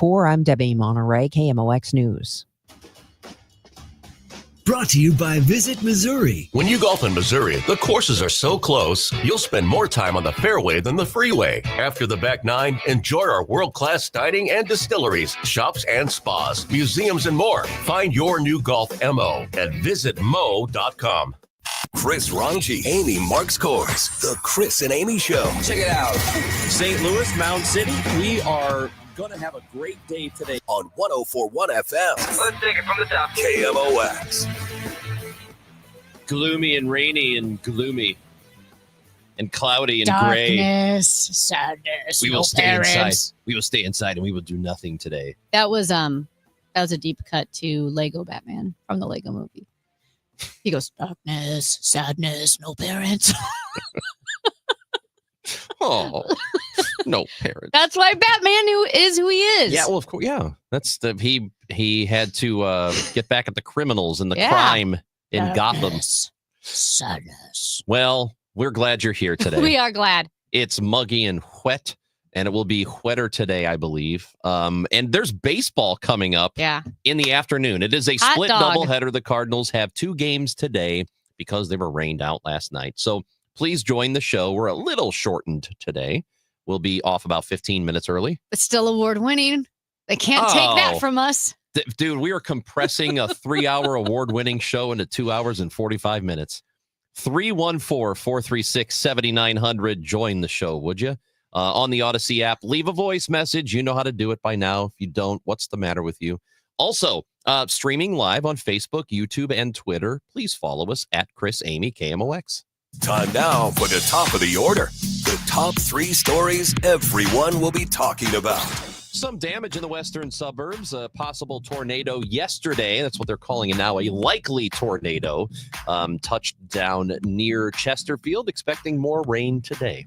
I'm Debbie Monterey, KMOX News. Brought to you by Visit Missouri. When you golf in Missouri, the courses are so close, you'll spend more time on the fairway than the freeway. After the back nine, enjoy our world-class dining and distilleries, shops and spas, museums, and more. Find your new golf MO at visitmo.com. Chris Ranji, Amy Marks Kors, The Chris and Amy Show. Check it out. St. Louis, Mound City, we are going to have a great day today On 104.1 FM. Let's take it from the top. KMOX. gloomy and rainy and gloomy and cloudy and gray. Darkness, sadness. We will stay inside. We will stay inside and we will do nothing today. That was a deep cut to Lego Batman from the Lego movie. He goes, darkness, sadness, no parents. Oh, no parents. That's why Batman is who he is. Yeah, well, of course, yeah. That's he had to get back at the criminals and the Yeah. crime in Gotham. Darkness, sadness. Well, we're glad you're here today. We are glad. It's muggy and wet, and it will be wetter today, I believe. And there's baseball coming up Yeah. in the afternoon. It is a Hot split dog. doubleheader. The Cardinals have 2 games today because they were rained out last night. So please join the show. We're a little shortened today. We'll be off about 15 minutes early. But still award winning. They can't take Oh. that from us. Dude, we are compressing a 3-hour award-winning show into 2 hours and 45 minutes. 314-436-7900. Join the show, would you? On the Odyssey app, leave a voice message. You know how to do it by now. If you don't, what's the matter with you? Also, streaming live on Facebook, YouTube, and Twitter. Please follow us at Chris Amy KMOX. Time now for the top of the order. The top 3 stories everyone will be talking about. Some damage in the western suburbs. A possible tornado yesterday. That's what they're calling it now. A likely tornado touched down near Chesterfield. Expecting more rain today.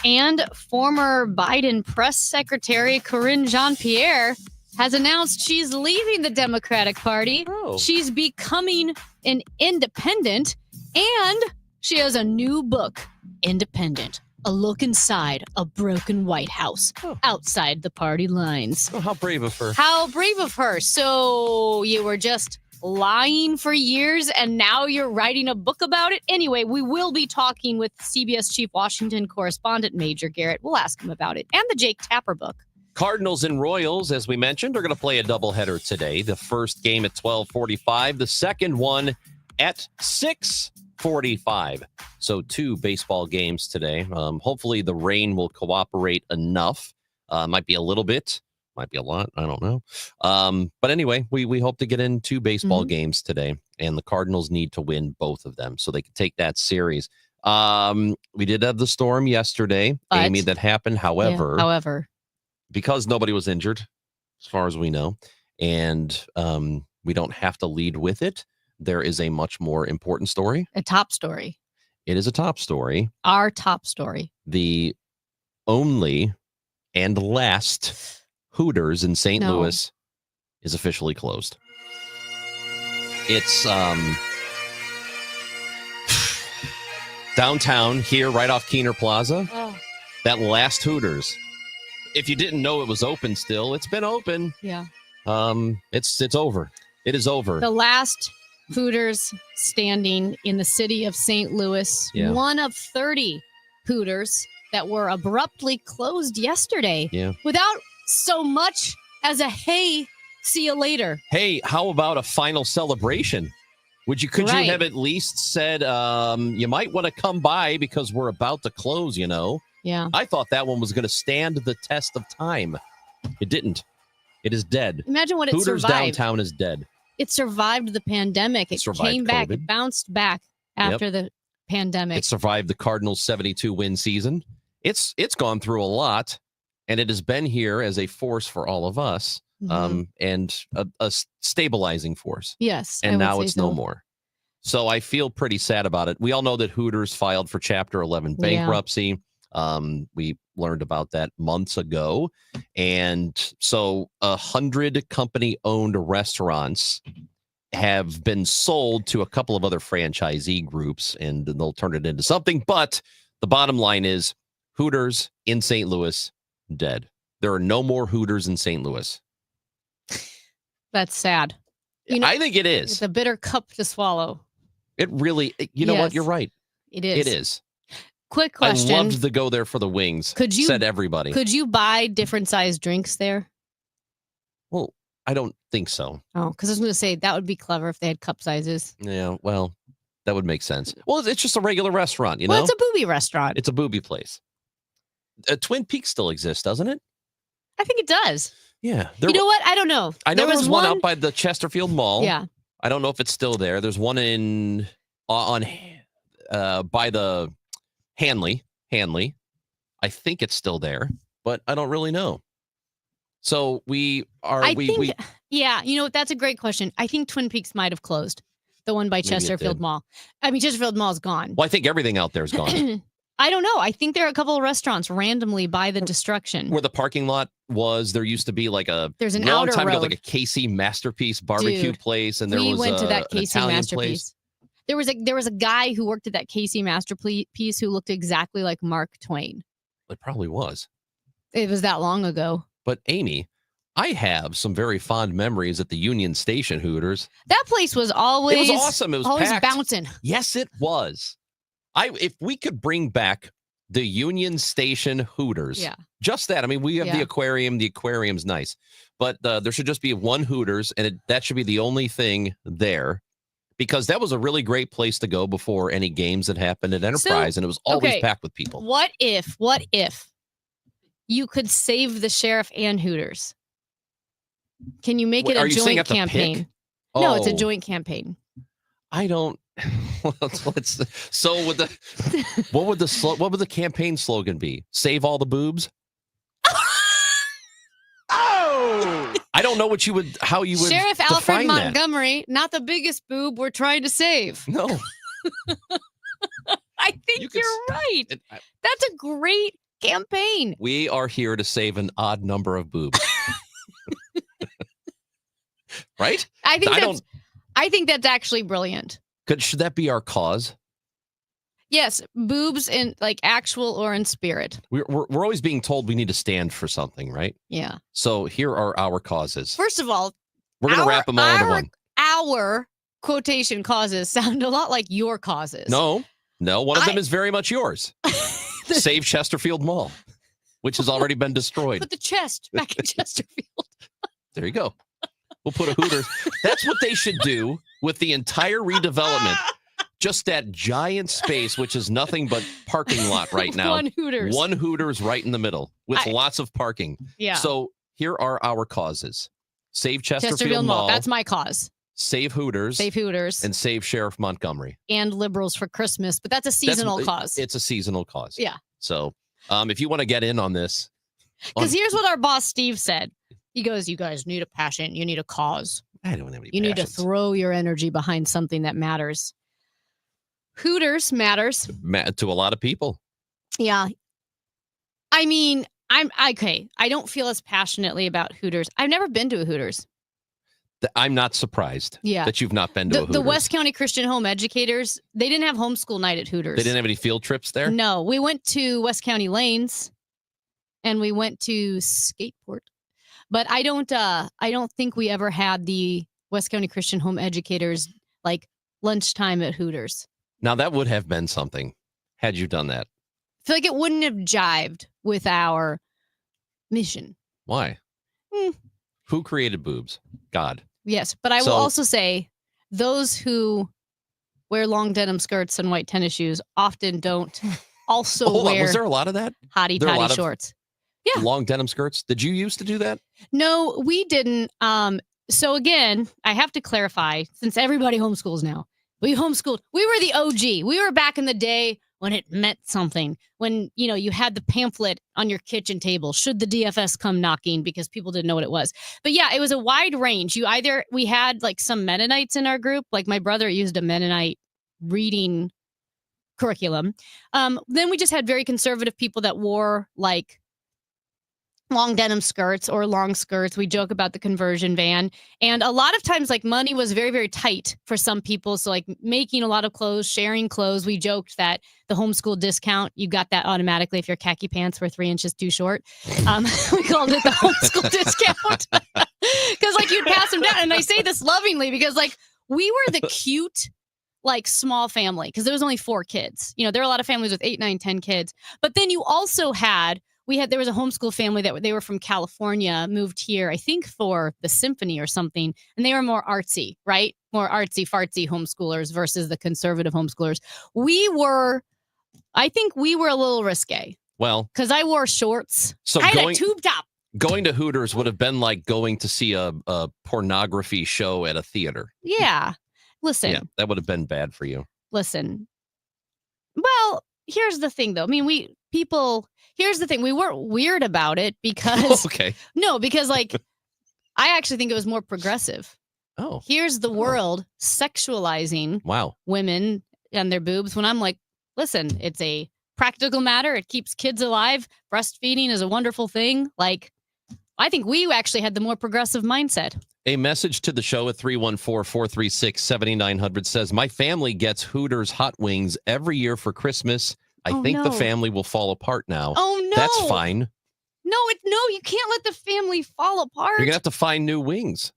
And former Biden press secretary Karine Jean-Pierre has announced she's leaving the Democratic Party. Oh. She's becoming an independent, and she has a new book, Independent, a look inside a broken White House outside the party lines. Oh, how brave of her. How brave of her. So you were just lying for years and now you're writing a book about it? Anyway, we will be talking with CBS Chief Washington correspondent Major Garrett. We'll ask him about it and the Jake Tapper book. Cardinals and Royals, as we mentioned, are going to play a doubleheader today. The first game at 12:45, the second one at 6:45. So 2 baseball games today. Hopefully the rain will cooperate enough. Might be a little bit, might be a lot. I don't know. But anyway, we hope to get in 2 baseball games today, and the Cardinals need to win both of them so they can take that series. We did have the storm yesterday, But- Amy, that happened. However, because nobody was injured, as far as we know, and we don't have to lead with it, there is a much more important story. A top story. It is a top story. Our top story. The only and last Hooters in St. No. Louis is officially closed. It's downtown here, right off Keener Plaza. Oh, That last Hooters. If you didn't know it was open still, it's been open. yeah. It's over. It is over. The last Hooters standing in the city of St. Louis. Yeah. One of 30 Hooters that were abruptly closed yesterday. Yeah. Without so much as a hey, see you later. Hey, how about a final celebration? Could Right. you have at least said you might want to come by because we're about to close, you know? Yeah. I thought that one was going to stand the test of time. It didn't. It is dead. Imagine what it Hooters survived. downtown is dead. It survived the pandemic. It Survived came back. COVID. It bounced back after the pandemic. It survived the Cardinals' 72-win season. It's gone through a lot, and it has been here as a force for all of us, and a stabilizing force. Yes. I And would now say it's so. no more. So I feel pretty sad about it. We all know that Hooters filed for Chapter 11 Yeah. bankruptcy. We learned about that months ago. And so 100 company-owned restaurants have been sold to a couple of other franchisee groups, and they'll turn it into something. But the bottom line is Hooters in St. Louis, dead. There are no more Hooters in St. Louis. That's sad. I think it is. It's a bitter cup to swallow. It really, you know what? You're right. It is. It is. Quick question. I loved to go there for the wings, said everybody. Could you buy different sized drinks there? Well, I don't think so. Oh, because I was going to say that would be clever if they had cup sizes. Yeah, well, that would make sense. Well, it's just a regular restaurant, you know? Well, it's a booby restaurant. It's a booby place. Twin Peaks still exists, doesn't it? I think it does. Yeah. You know what? I don't know. I know there was one out by the Chesterfield Mall. Yeah. I don't know if it's still there. There's one in by the Hanley. I think it's still there, but I don't really know. So yeah, you know, that's a great question. I think Twin Peaks might have closed. The one by Chesterfield Mall. I mean, Chesterfield Mall's gone. Well, I think everything out there is gone. I don't know. I think there are a couple of restaurants randomly by the destruction. Where the parking lot was, there used to be like there's an long outer time ago, road. like a Casey Masterpiece barbecue place, and we went to that Casey Italian Masterpiece. Place. There was a guy who worked at that Casey Masterpiece who looked exactly like Mark Twain. It probably was. It was that long ago. But Amy, I have some very fond memories at the Union Station Hooters. That place was always awesome. It was always packed. bouncing. Yes, it was. If we could bring back the Union Station Hooters, just that. I mean, we have the aquarium. The aquarium's nice, but there should just be one Hooters, and that should be the only thing there, because that was a really great place to go before any games that happened at Enterprise, and it was always packed with people. What if you could save the sheriff and Hooters? Can you make it a joint campaign? No, it's a joint campaign. I don't. So with what would the campaign slogan be? Save all the boobs. Oh, I don't know how you would. Sheriff Alfred that. Montgomery, not the biggest boob we're trying to save. No, I think you're right. That's a great campaign. We are here to save an odd number of boobs. Right? I think that's actually brilliant. Should that be our cause? Yes, boobs in like actual or in spirit. We're always being told we need to stand for something, right? Yeah. So here are our causes. First of all, we're going to wrap them all into one. Our quotation causes sound a lot like your causes. No. One of them is very much yours. Save Chesterfield Mall, which has already been destroyed. Put the chest back in Chesterfield. There you go. We'll put a Hooters. That's what they should do with the entire redevelopment. Just that giant space, which is nothing but parking lot right now. One Hooters. One Hooters right in the middle with lots of parking. Yeah. So here are our causes. Save Chesterfield Mall. That's my cause. Save Hooters. Save Hooters. And save Sheriff Montgomery. And liberals for Christmas. But that's a seasonal cause. It's a seasonal cause. Yeah. So if you want to get in on this. Because here's what our boss, Steve, said. He goes, you guys need a passion. You need a cause. I don't have any You need to throw your energy behind something that matters. Hooters matters. To a lot of people. Yeah. I mean, I'm okay. I don't feel as passionately about Hooters. I've never been to a Hooters. I'm not surprised that you've not been to a Hooters. The West County Christian Home Educators, they didn't have homeschool night at Hooters. They didn't have any field trips there? No. We went to West County Lanes and we went to Skateport. But I don't think we ever had the West County Christian Home Educators like lunchtime at Hooters. Now that would have been something had you done that. I feel like it wouldn't have jived with our mission. Why? Who created boobs? God. Yes, but I will also say those who wear long denim skirts and white tennis shoes often don't also wear. Was there a lot of that? Hottie toddy shorts. Yeah. Long denim skirts. Did you used to do that? No, we didn't. So again, I have to clarify, since everybody homeschools now, we homeschooled. We were the OG. We were back in the day when it meant something. When, you had the pamphlet on your kitchen table, should the DFS come knocking, because people didn't know what it was. But yeah, it was a wide range. We had like some Mennonites in our group. Like my brother used a Mennonite reading curriculum. Then we just had very conservative people that wore like long denim skirts or long skirts. We joke about the conversion van. And a lot of times, like, money was very, very tight for some people. So, like, making a lot of clothes, sharing clothes. We joked that the homeschool discount, you got that automatically if your khaki pants were 3 inches too short. We called it the homeschool discount. Because, like, you'd pass them down. And I say this lovingly because, like, we were the cute, like, small family because there was only 4 kids. You know, there were a lot of families with 8, 9, 10 kids. But then you also there was a homeschool family that they were from California, moved here, I think for the symphony or something. And they were more artsy, right? More artsy fartsy homeschoolers versus the conservative homeschoolers. I think we were a little risque. Well, because I wore shorts. So I had a tube top. Going to Hooters would have been like going to see a pornography show at a theater. Yeah. Listen. Yeah, that would have been bad for you. Listen. Well, here's the thing, though. I mean, here's the thing. We weren't weird about it because. Okay. No, because, like, I actually think it was more progressive. Oh. Here's the world sexualizing women and their boobs when I'm like, listen, it's a practical matter. It keeps kids alive. Breastfeeding is a wonderful thing. Like, I think we actually had the more progressive mindset. A message to the show at 314-436-7900 says, my family gets Hooters hot wings every year for Christmas. I think the family will fall apart now. Oh, no. That's fine. No, you can't let the family fall apart. You're going to have to find new wings.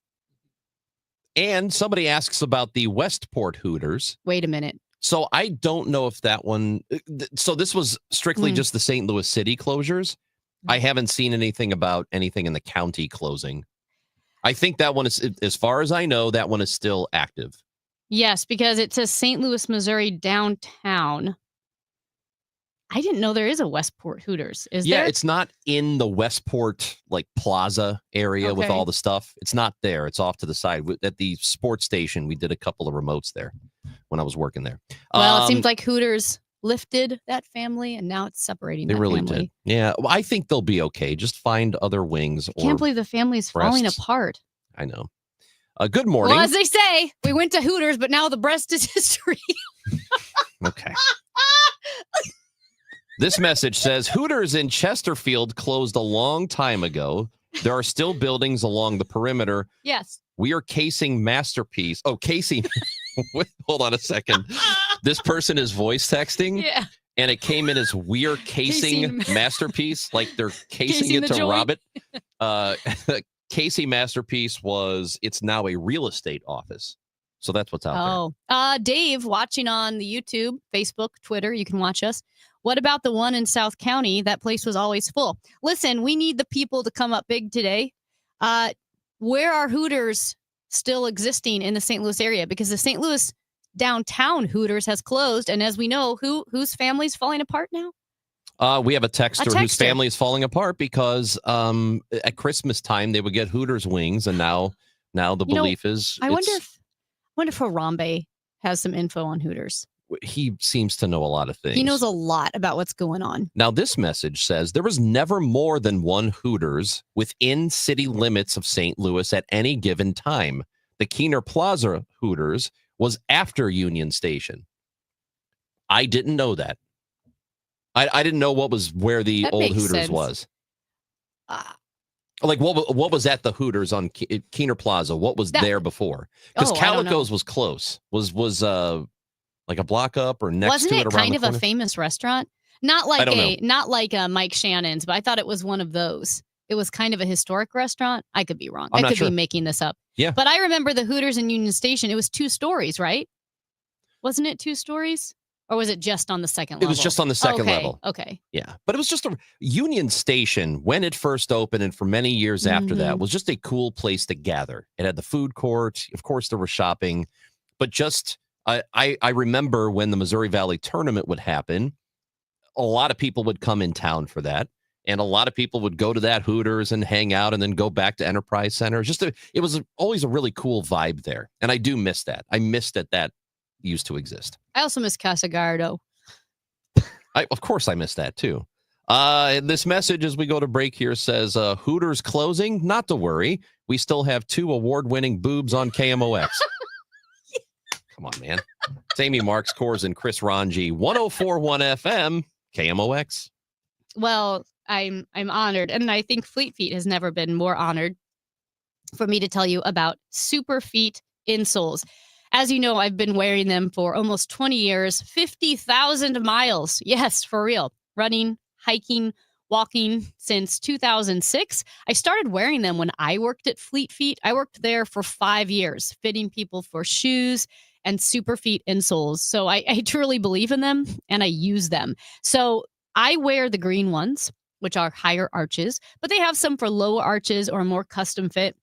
And somebody asks about the Westport Hooters. Wait a minute. So I don't know if that one. So this was strictly just the St. Louis City closures. I haven't seen anything about anything in the county closing. I think that one is, as far as I know, that one is still active. Yes, because it says St. Louis, Missouri downtown. I didn't know there is a Westport Hooters. Is there? Yeah, it's not in the Westport like plaza area with all the stuff. It's not there. It's off to the side. At the sports station, we did a couple of remotes there when I was working there. Well, it seems like Hooters lifted that family, and now it's separating. They really did. Yeah, well, I think they'll be okay. Just find other wings. I can't believe the family's falling apart. I know. Good morning. Well, as they say, we went to Hooters, but now the breast is history. Okay. This message says Hooters in Chesterfield closed a long time ago. There are still buildings along the perimeter. Yes. We are casing Masterpiece. Oh, Casey. Hold on a second. This person is voice texting. Yeah. And it came in as we're casing Masterpiece, like they're casing it to rob it. Casey Masterpiece it's now a real estate office. So that's what's out there. Dave, watching on the YouTube, Facebook, Twitter, you can watch us. What about the one in South County? That place was always full. Listen, we need the people to come up big today. Where are Hooters still existing in the St. Louis area? Because the St. Louis downtown Hooters has closed. And as we know, whose family's falling apart now? We have a texter whose family is falling apart because at Christmas time they would get Hooters wings, and now the belief is. I wonder if Harambe has some info on Hooters. He seems to know a lot of things. He knows a lot about what's going on. Now, this message says there was never more than one Hooters within city limits of St. Louis at any given time. The Keener Plaza Hooters was after Union Station. I didn't know that. I didn't know where the old Hooters was. Like what was at the Hooters on Keener Plaza? What was there before? Because Calico's was close. Was like a block up or next to it around the corner? Wasn't it kind of a famous restaurant? Not like Mike Shannon's, but I thought it was one of those. It was kind of a historic restaurant. I could be wrong. I could be making this up. Yeah. But I remember the Hooters in Union Station. It was 2 stories, right? Wasn't it 2 stories? Or was it just on the second level? It was just on the second level. Okay. Yeah. But it was just a Union Station when it first opened, and for many years after that, was just a cool place to gather. It had the food court. Of course, there was shopping. But just, I remember when the Missouri Valley tournament would happen, a lot of people would come in town for that. And a lot of people would go to that Hooters and hang out and then go back to Enterprise Center. It was always a really cool vibe there. And I do miss that. I miss that used to exist. I also miss Casa Gardo. Of course, I miss that too. This message as we go to break here says Hooters closing. Not to worry. We still have 2 award-winning boobs on KMOX. Come on, man. It's Amy Marks, Kors, and Chris Ranji. 104.1 FM, KMOX. Well, I'm honored. And I think Fleet Feet has never been more honored for me to tell you about Super Feet insoles. As you know, I've been wearing them for almost 20 years, 50,000 miles. Yes, for real. Running, hiking, walking since 2006. I started wearing them when I worked at Fleet Feet. I worked there for 5 years, fitting people for shoes and Super Feet insoles. So I truly believe in them and I use them. So I wear the green ones, which are higher arches, but they have some for lower arches or more custom fit.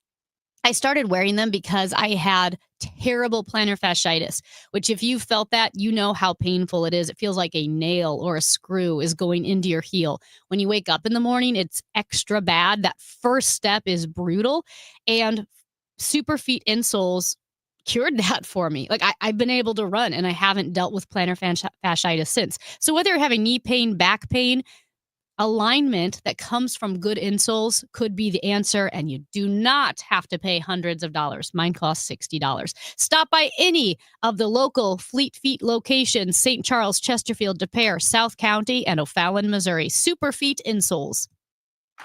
I started wearing them because I had terrible plantar fasciitis, which if you felt that, you know how painful it is. It feels like a nail or a screw is going into your heel. When you wake up in the morning, it's extra bad. That first step is brutal. And Super Feet insoles cured that for me. Like I've been able to run and I haven't dealt with plantar fasciitis since. So whether you're having knee pain, back pain, alignment that comes from good insoles could be the answer, and you do not have to pay hundreds of dollars. Mine costs $60. Stop by any of the local Fleet Feet locations: St. Charles, Chesterfield, De Pere, South County, and O'Fallon, Missouri. Super Feet insoles.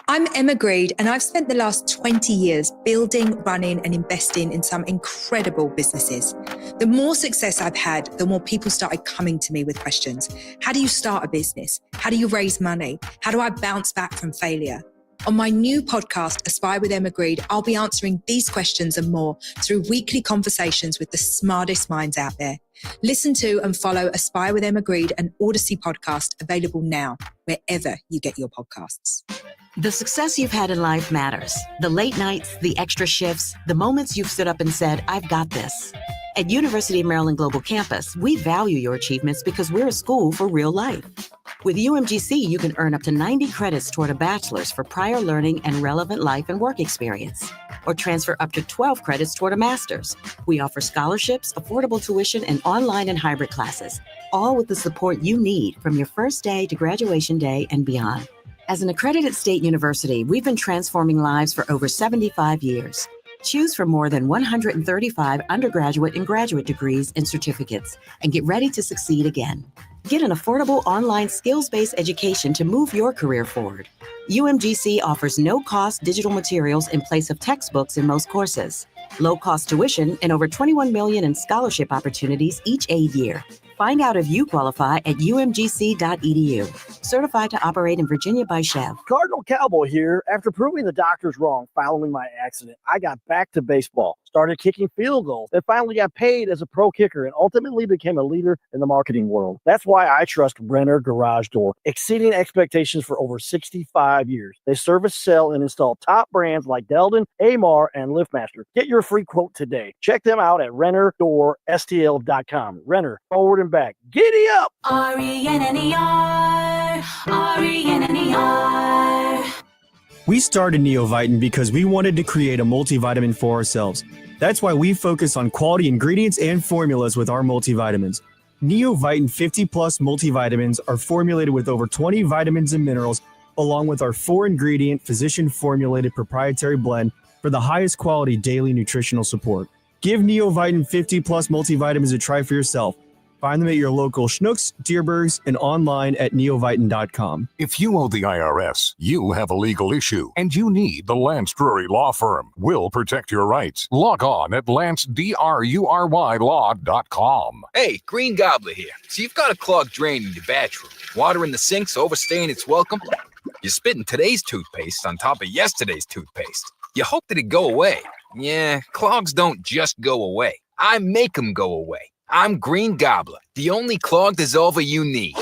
I'm Emma Greed, and I've spent the last 20 years building, running, and investing in some incredible businesses. The more success I've had, the more people started coming to me with questions. How do you start a business? How do you raise money? How do I bounce back from failure? On my new podcast, Aspire with Emma Greed, I'll be answering these questions and more through weekly conversations with the smartest minds out there. Listen to and follow Aspire with Emma Greed, an Odyssey podcast, available now, wherever you get your podcasts. The success you've had in life matters. The late nights, the extra shifts, the moments you've stood up and said, I've got this. At University of Maryland Global Campus, we value your achievements because we're a school for real life. With UMGC, you can earn up to 90 credits toward a bachelor's for prior learning and relevant life and work experience, or transfer up to 12 credits toward a master's. We offer scholarships, affordable tuition, and online and hybrid classes, all with the support you need from your first day to graduation day and beyond. As an accredited state university, we've been transforming lives for over 75 years. Choose from more than 135 undergraduate and graduate degrees and certificates, and get ready to succeed again. Get an affordable online skills-based education to move your career forward. UMGC offers no-cost digital materials in place of textbooks in most courses, low-cost tuition, and over $21 million in scholarship opportunities each aid year. Find out if you qualify at umgc.edu. Certified to operate in Virginia by Chev. Cardinal Cowboy here. After proving the doctors wrong following my accident, I got back to baseball, started kicking field goals, then finally got paid as a pro kicker, and ultimately became a leader in the marketing world. That's why I trust Renner Garage Door, exceeding expectations for over 65 years. They service, sell, and install top brands like Delden, Amar, and LiftMaster. Get your free quote today. Check them out at RennerDoorSTL.com. Renner, forward and back. Giddy up! RENNER, RENNER. We started Neovitin because we wanted to create a multivitamin for ourselves. That's why we focus on quality ingredients and formulas with our multivitamins. Neovitin 50 Plus multivitamins are formulated with over 20 vitamins and minerals, along with our 4-ingredient physician-formulated proprietary blend for the highest quality daily nutritional support. Give Neovitin 50 Plus multivitamins a try for yourself. Find them at your local Schnucks, Dierbergs, and online at neovitin.com. If you owe the IRS, you have a legal issue, and you need the Lance Drury Law Firm. We'll protect your rights. Log on at lancedrurylaw.com. Hey, Green Gobbler here. So you've got a clogged drain in your bathroom. Water in the sink's overstaying its welcome. You're spitting today's toothpaste on top of yesterday's toothpaste. You hope that it go away. Yeah, clogs don't just go away. I make them go away. I'm Green Gobbler, the only clog dissolver you need.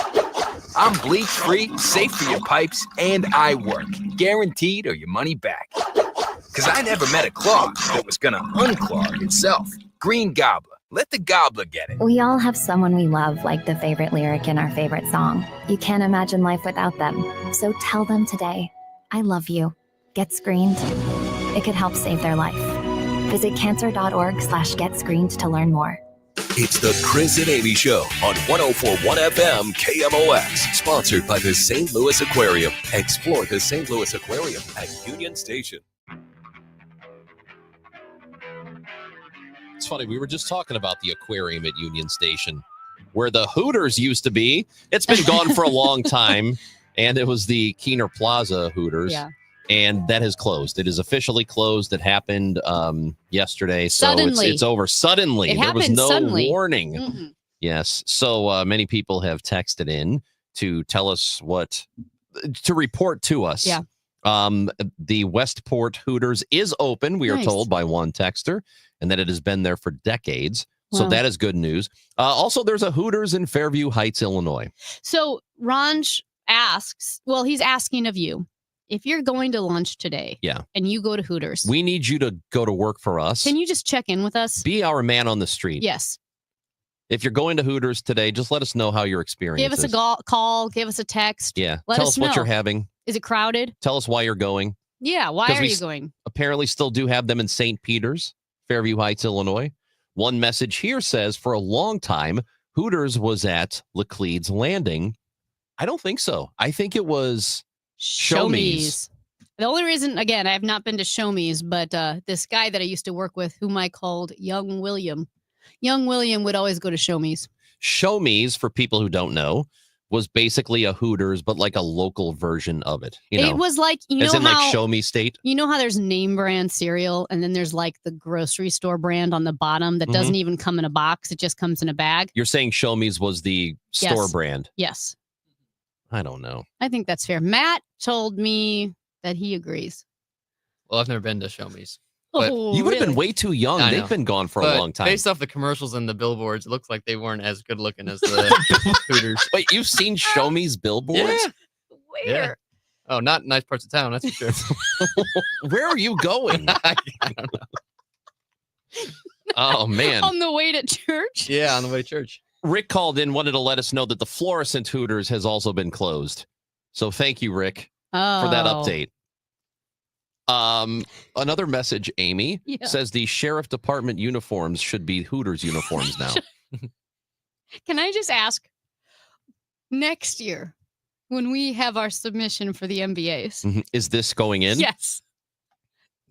I'm bleach-free, safe for your pipes, and I work. Guaranteed or your money back. Because I never met a clog that was going to unclog itself. Green Gobbler. Let the gobbler get it. We all have someone we love, like the favorite lyric in our favorite song. You can't imagine life without them. So tell them today, I love you. Get screened. It could help save their life. Visit cancer.org/getscreened to learn more. It's the Chris and Amy Show on 104.1 FM KMOX, sponsored by the St. Louis Aquarium. Explore the St. Louis Aquarium at Union Station. It's funny, we were just talking about the aquarium at Union Station, where the Hooters used to be. It's been gone for a long time. And it was the Keener Plaza Hooters. Yeah. And that has closed. It is officially closed. It happened yesterday. So Suddenly. it's over suddenly. It There was happened no suddenly. warning. Mhm. Yes. So many people have texted in to tell us to report to us. Yeah. The Westport Hooters is open, we are Nice. told by one texter, and that it has been there for decades. So Wow. that is good news. Also, there's a Hooters in Fairview Heights, Illinois. So Ranj asks, well, he's asking of you, if you're going to lunch today Yeah. and you go to Hooters, We need you to go to work for us. can you just check in with us? Be our man on the street. Yes. If you're going to Hooters today, just let us know how your experience Give us a is. call, give us a text. Yeah. Let Tell us us what know. you're having. Is it crowded? Tell us why you're going. Yeah. Why 'Cause are we you s- going? Apparently still do have them in St. Peters, Fairview Heights, Illinois. One message here says, for a long time, Hooters was at Laclede's Landing. I don't think so. I think it was Show Me's. The only reason, again, I have not been to Show Me's, but this guy that I used to work with, whom I called Young William would always go to Show Me's. Show Me's, for people who don't know, was basically a Hooters, but like a local version of it. You know, It was like, you as know in how like Show Me State. you know how there's name brand cereal and then there's like the grocery store brand on the bottom that doesn't even come in a box. It just comes in a bag. You're saying Show Me's was the store Yes. brand. Yes. I don't know. I think that's fair. Matt told me that he agrees. Well, I've never been to Show Me's. But Oh, You would have been really? way too young. I They've know. been gone for But a long time. Based off the commercials and the billboards, it looks like they weren't as good looking as the Hooters. Wait, you've seen Show Me's billboards? Yeah. Where? Yeah. Oh, not nice parts of town, that's for sure. Where are you going? I don't know. Oh, man. On the way to church? Yeah, on the way to church. Rick called in, wanted to let us know that the Florissant Hooters has also been closed. So thank you, Rick, for that Oh. update. Another message, Amy, Yeah. says the sheriff department uniforms should be Hooters uniforms now. Can I just ask, next year, when we have our submission for the MBAs, Mhm. Is this going in? yes,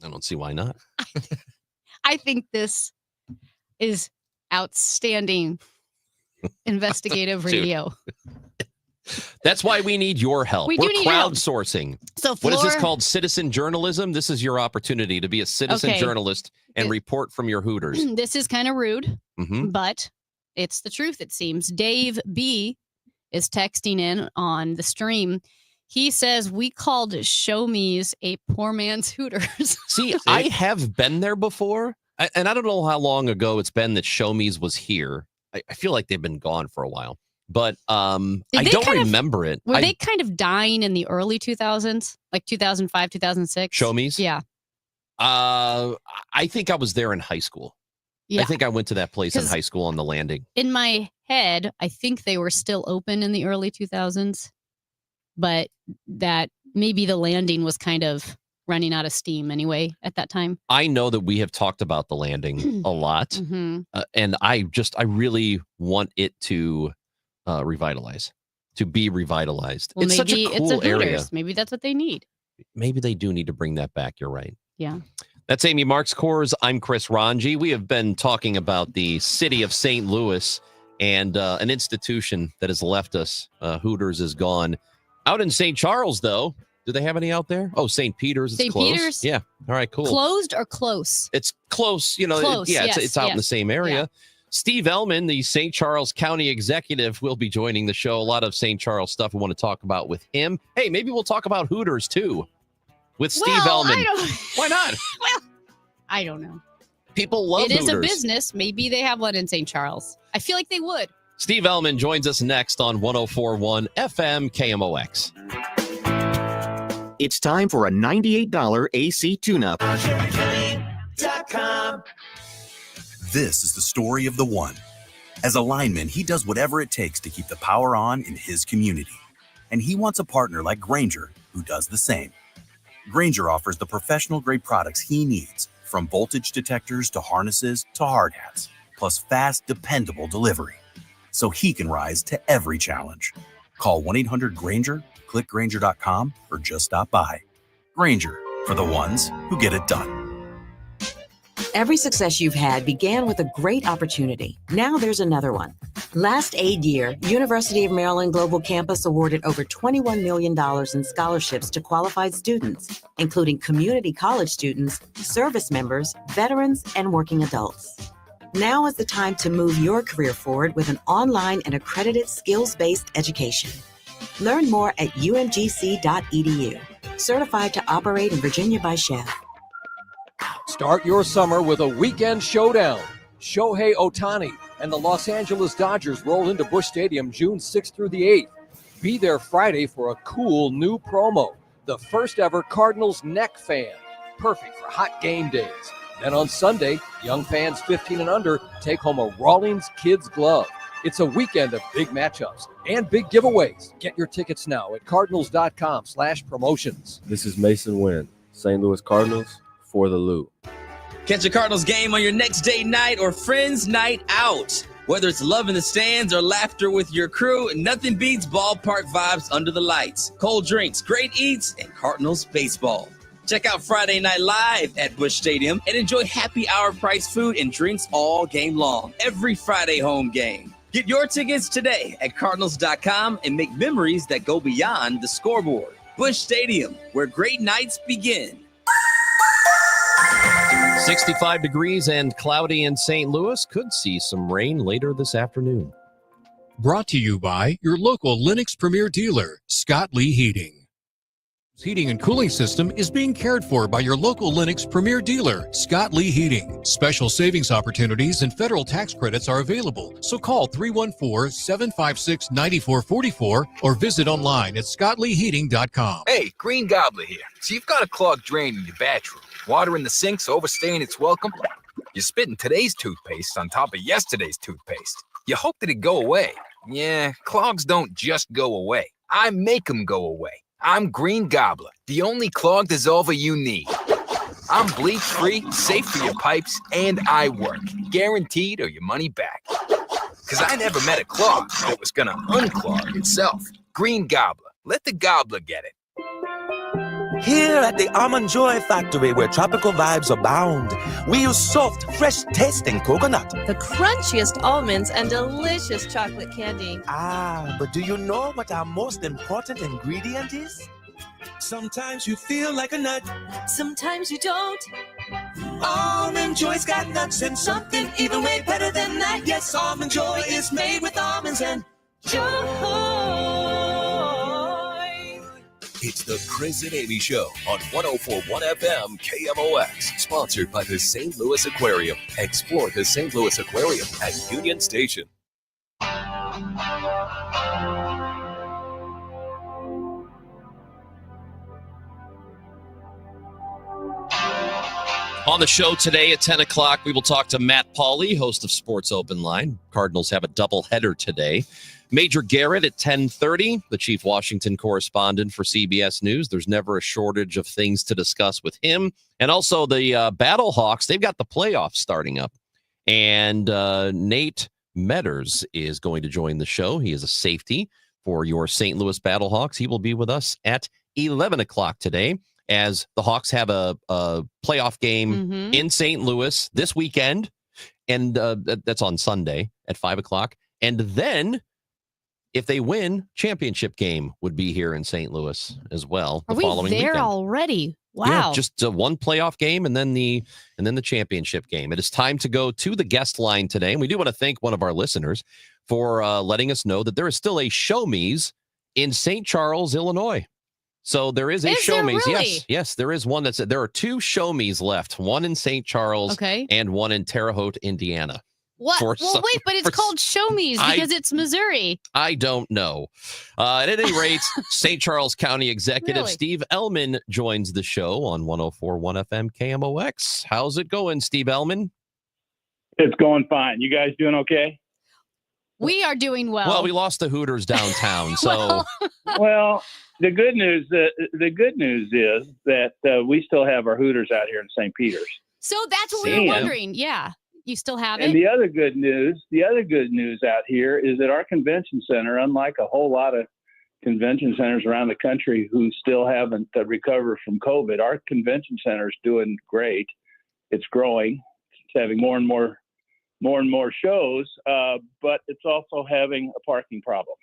I don't see why not. I think this is outstanding investigative Dude. radio. That's why we need your help. We do We're need your help. crowdsourcing. So What is this Flora- called? Citizen journalism? This is your opportunity to be a citizen Okay. journalist and It- report from your Hooters. This is kind of rude, Mhm. but it's the truth, it seems. Dave B is texting in on the stream. He says, we called Show Me's a poor man's Hooters. See, I have been there before, and I don't know how long ago it's been that Show Me's was here. I feel like they've been gone for a while, but I they don't kind of- remember it. Were they kind of dying in the early 2000s, like 2005, 2006? Show Me's? Yeah. I think I was there in high school. Yeah. I think I went to that place in 'Cause- high school on the landing. In my head, I think they were still open in the early 2000s, but that maybe the landing was kind of running out of steam anyway at that time. I know that we have talked about the landing a lot, Mhm. and I really want it to revitalize, to be revitalized. Well, it's such a maybe cool it's a area. Hooters. Maybe that's what they need. Maybe they do need to bring that back. You're right. Yeah. That's Amy Marks Kors. I'm Chris Ranji. We have been talking about the city of St. Louis and an institution that has left us. Hooters is gone. Out in St. Charles, though, do they have any out there? Oh, St. Peter's. It's St. close. Peter's? Yeah. All right, cool. Closed or close? It's close. You know, Close, it's yes, out in yes. the same area. Yeah. Steve Ellman, the St. Charles County executive, will be joining the show. A lot of St. Charles stuff we want to talk about with him. Hey, maybe we'll talk about Hooters, too, with Steve Well, Ellman. I don't, Why not? well, I don't know. People love It is Hooters. a business. Maybe they have one in St. Charles. I feel like they would. Steve Ellman joins us next on 104.1 FM KMOX. It's time for a $98 AC tune-up. This is the story of the one. As a lineman, he does whatever it takes to keep the power on in his community. And he wants a partner like Grainger who does the same. Grainger offers the professional-grade products he needs, from voltage detectors to harnesses to hard hats, plus fast, dependable delivery, so he can rise to every challenge. Call 1-800-GRAINGER, click Grainger.com, or just stop by. Grainger, for the ones who get it done. Every success you've had began with a great opportunity. Now there's another one. Last aid year, University of Maryland Global Campus awarded over $21 million in scholarships to qualified students, including community college students, service members, veterans, and working adults. Now is the time to move your career forward with an online and accredited skills-based education. Learn more at umgc.edu. Certified to operate in Virginia by Chef. Start your summer with a weekend showdown. Shohei Ohtani and the Los Angeles Dodgers roll into Busch Stadium June 6th through the 8th. Be there Friday for a cool new promo, the first ever Cardinals neck fan. Perfect for hot game days. Then on Sunday, young fans 15 and under take home a Rawlings Kids Glove. It's a weekend of big matchups and big giveaways. Get your tickets now at cardinals.com/promotions. This is Mason Wynn, St. Louis Cardinals for the Loop. Catch a Cardinals game on your next date night or friends night out. Whether it's love in the stands or laughter with your crew, nothing beats ballpark vibes under the lights. Cold drinks, great eats, and Cardinals baseball. Check out Friday Night Live at Busch Stadium and enjoy happy hour price food and drinks all game long. Every Friday home game. Get your tickets today at cardinals.com and make memories that go beyond the scoreboard. Busch Stadium, where great nights begin. 65 degrees and cloudy in St. Louis. Could see some rain later this afternoon. Brought to you by your local Lennox Premier dealer, Scott Lee Heating. Heating and cooling system is being cared for by your local Lennox Premier dealer, Scott Lee Heating. Special savings opportunities and federal tax credits are available, so call 314-756-9444 or visit online at scottleeheating.com. Hey, Green Gobbler here. So you've got a clogged drain in your bathroom. Water in the sinks overstaying its welcome. You're spitting today's toothpaste on top of yesterday's toothpaste. You hope that it go away. Yeah, clogs don't just go away. I make them go away. I'm Green Gobbler, the only clog dissolver you need. I'm bleach-free, safe for your pipes, and I work. Guaranteed or your money back. Because I never met a clog that was going to unclog itself. Green Gobbler. Let the gobbler get it. Here at the Almond Joy Factory, where tropical vibes abound, we use soft, fresh-tasting coconut. The crunchiest almonds and delicious chocolate candy. Ah, but do you know what our most important ingredient is? Sometimes you feel like a nut. Sometimes you don't. Almond Joy's got nuts and something even way better than that. Yes, Almond Joy is made with almonds and joy. It's the Chris and Amy Show on 104.1 FM KMOX, sponsored by the St. Louis Aquarium. Explore the St. Louis Aquarium at Union Station. On the show today at 10 o'clock, we will talk to Matt Pauley, host of Sports Open Line. Cardinals have a doubleheader today. Major Garrett at 10:30, the chief Washington correspondent for CBS News. There's never a shortage of things to discuss with him. And also the Battlehawks, they've got the playoffs starting up. And Nate Metters is going to join the show. He is a safety for your St. Louis Battlehawks. He will be with us at 11 o'clock today as the Hawks have a playoff game in St. Louis this weekend. And that's on Sunday at 5 o'clock. And then if they win, championship game would be here in St. Louis as well. Are we there already? Wow. Yeah, just one playoff game and then the championship game. It is time to go to the guest line today. And we do want to thank one of our listeners for letting us know that there is still a Show Me's in St. Charles, Illinois. So there is a Show Me's. Really? Yes, there is one there are two Show Me's left, one in St. Charles and one in Terre Haute, Indiana. What? Well, wait, but it's called Show Me's because it's Missouri. I don't know. At any rate, St. Charles County Executive Really? Steve Ellman joins the show on 104.1 FM KMOX. How's it going, Steve Ellman? It's going fine. You guys doing okay? We are doing well. Well, we lost the Hooters downtown, so Well, the good news is that we still have our Hooters out here in St. Peter's. So that's what we were wondering. Yeah. You still have it? And the other good news out here is that our convention center, unlike a whole lot of convention centers around the country who still haven't recovered from COVID, our convention center is doing great. It's growing. It's having more and more more and more shows, but it's also having a parking problem.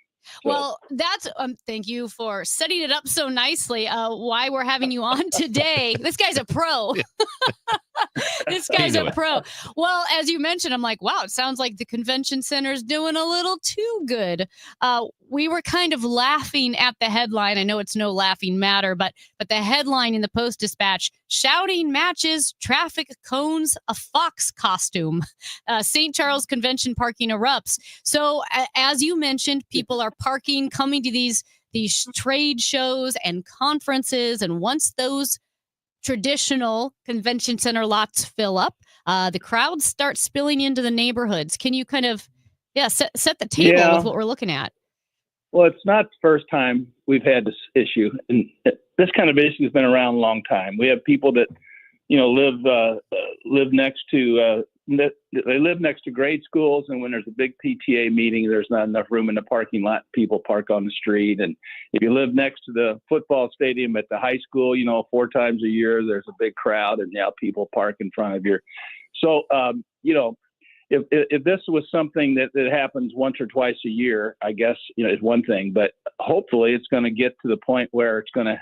Well, that's thank you for setting it up so nicely. Why we're having you on today. This guy's a pro. This guy's a pro. Well, as you mentioned, I'm like, wow, it sounds like the convention center is doing a little too good. We were kind of laughing at the headline. I know it's no laughing matter, but the headline in the Post-Dispatch, shouting matches, traffic cones, a fox costume. St. Charles Convention parking erupts. So as you mentioned, people are parking, coming to these trade shows and conferences. And once those traditional convention center lots fill up, the crowds start spilling into the neighborhoods. Can you kind of set the table with what we're looking at? Well, it's not the first time we've had this issue, and this kind of issue has been around a long time. We have people that, live next to they live next to grade schools, and when there's a big PTA meeting, there's not enough room in the parking lot. People park on the street, and if you live next to the football stadium at the high school, 4 times a year there's a big crowd, and now people park in front of your. So, If this was something that happens once or twice a year, I guess, is one thing, but hopefully it's going to get to the point where it's going to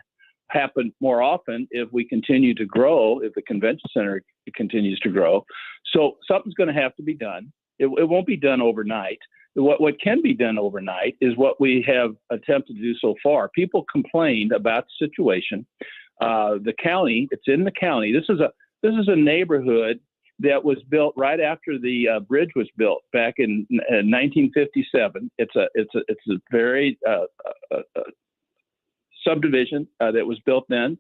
happen more often if we continue to grow, if the convention center continues to grow. So something's going to have to be done. It won't be done overnight. What can be done overnight is what we have attempted to do so far. People complained about the situation. The county, it's in the county. This is a neighborhood that was built right after the bridge was built back in 1957. It's a very subdivision that was built then.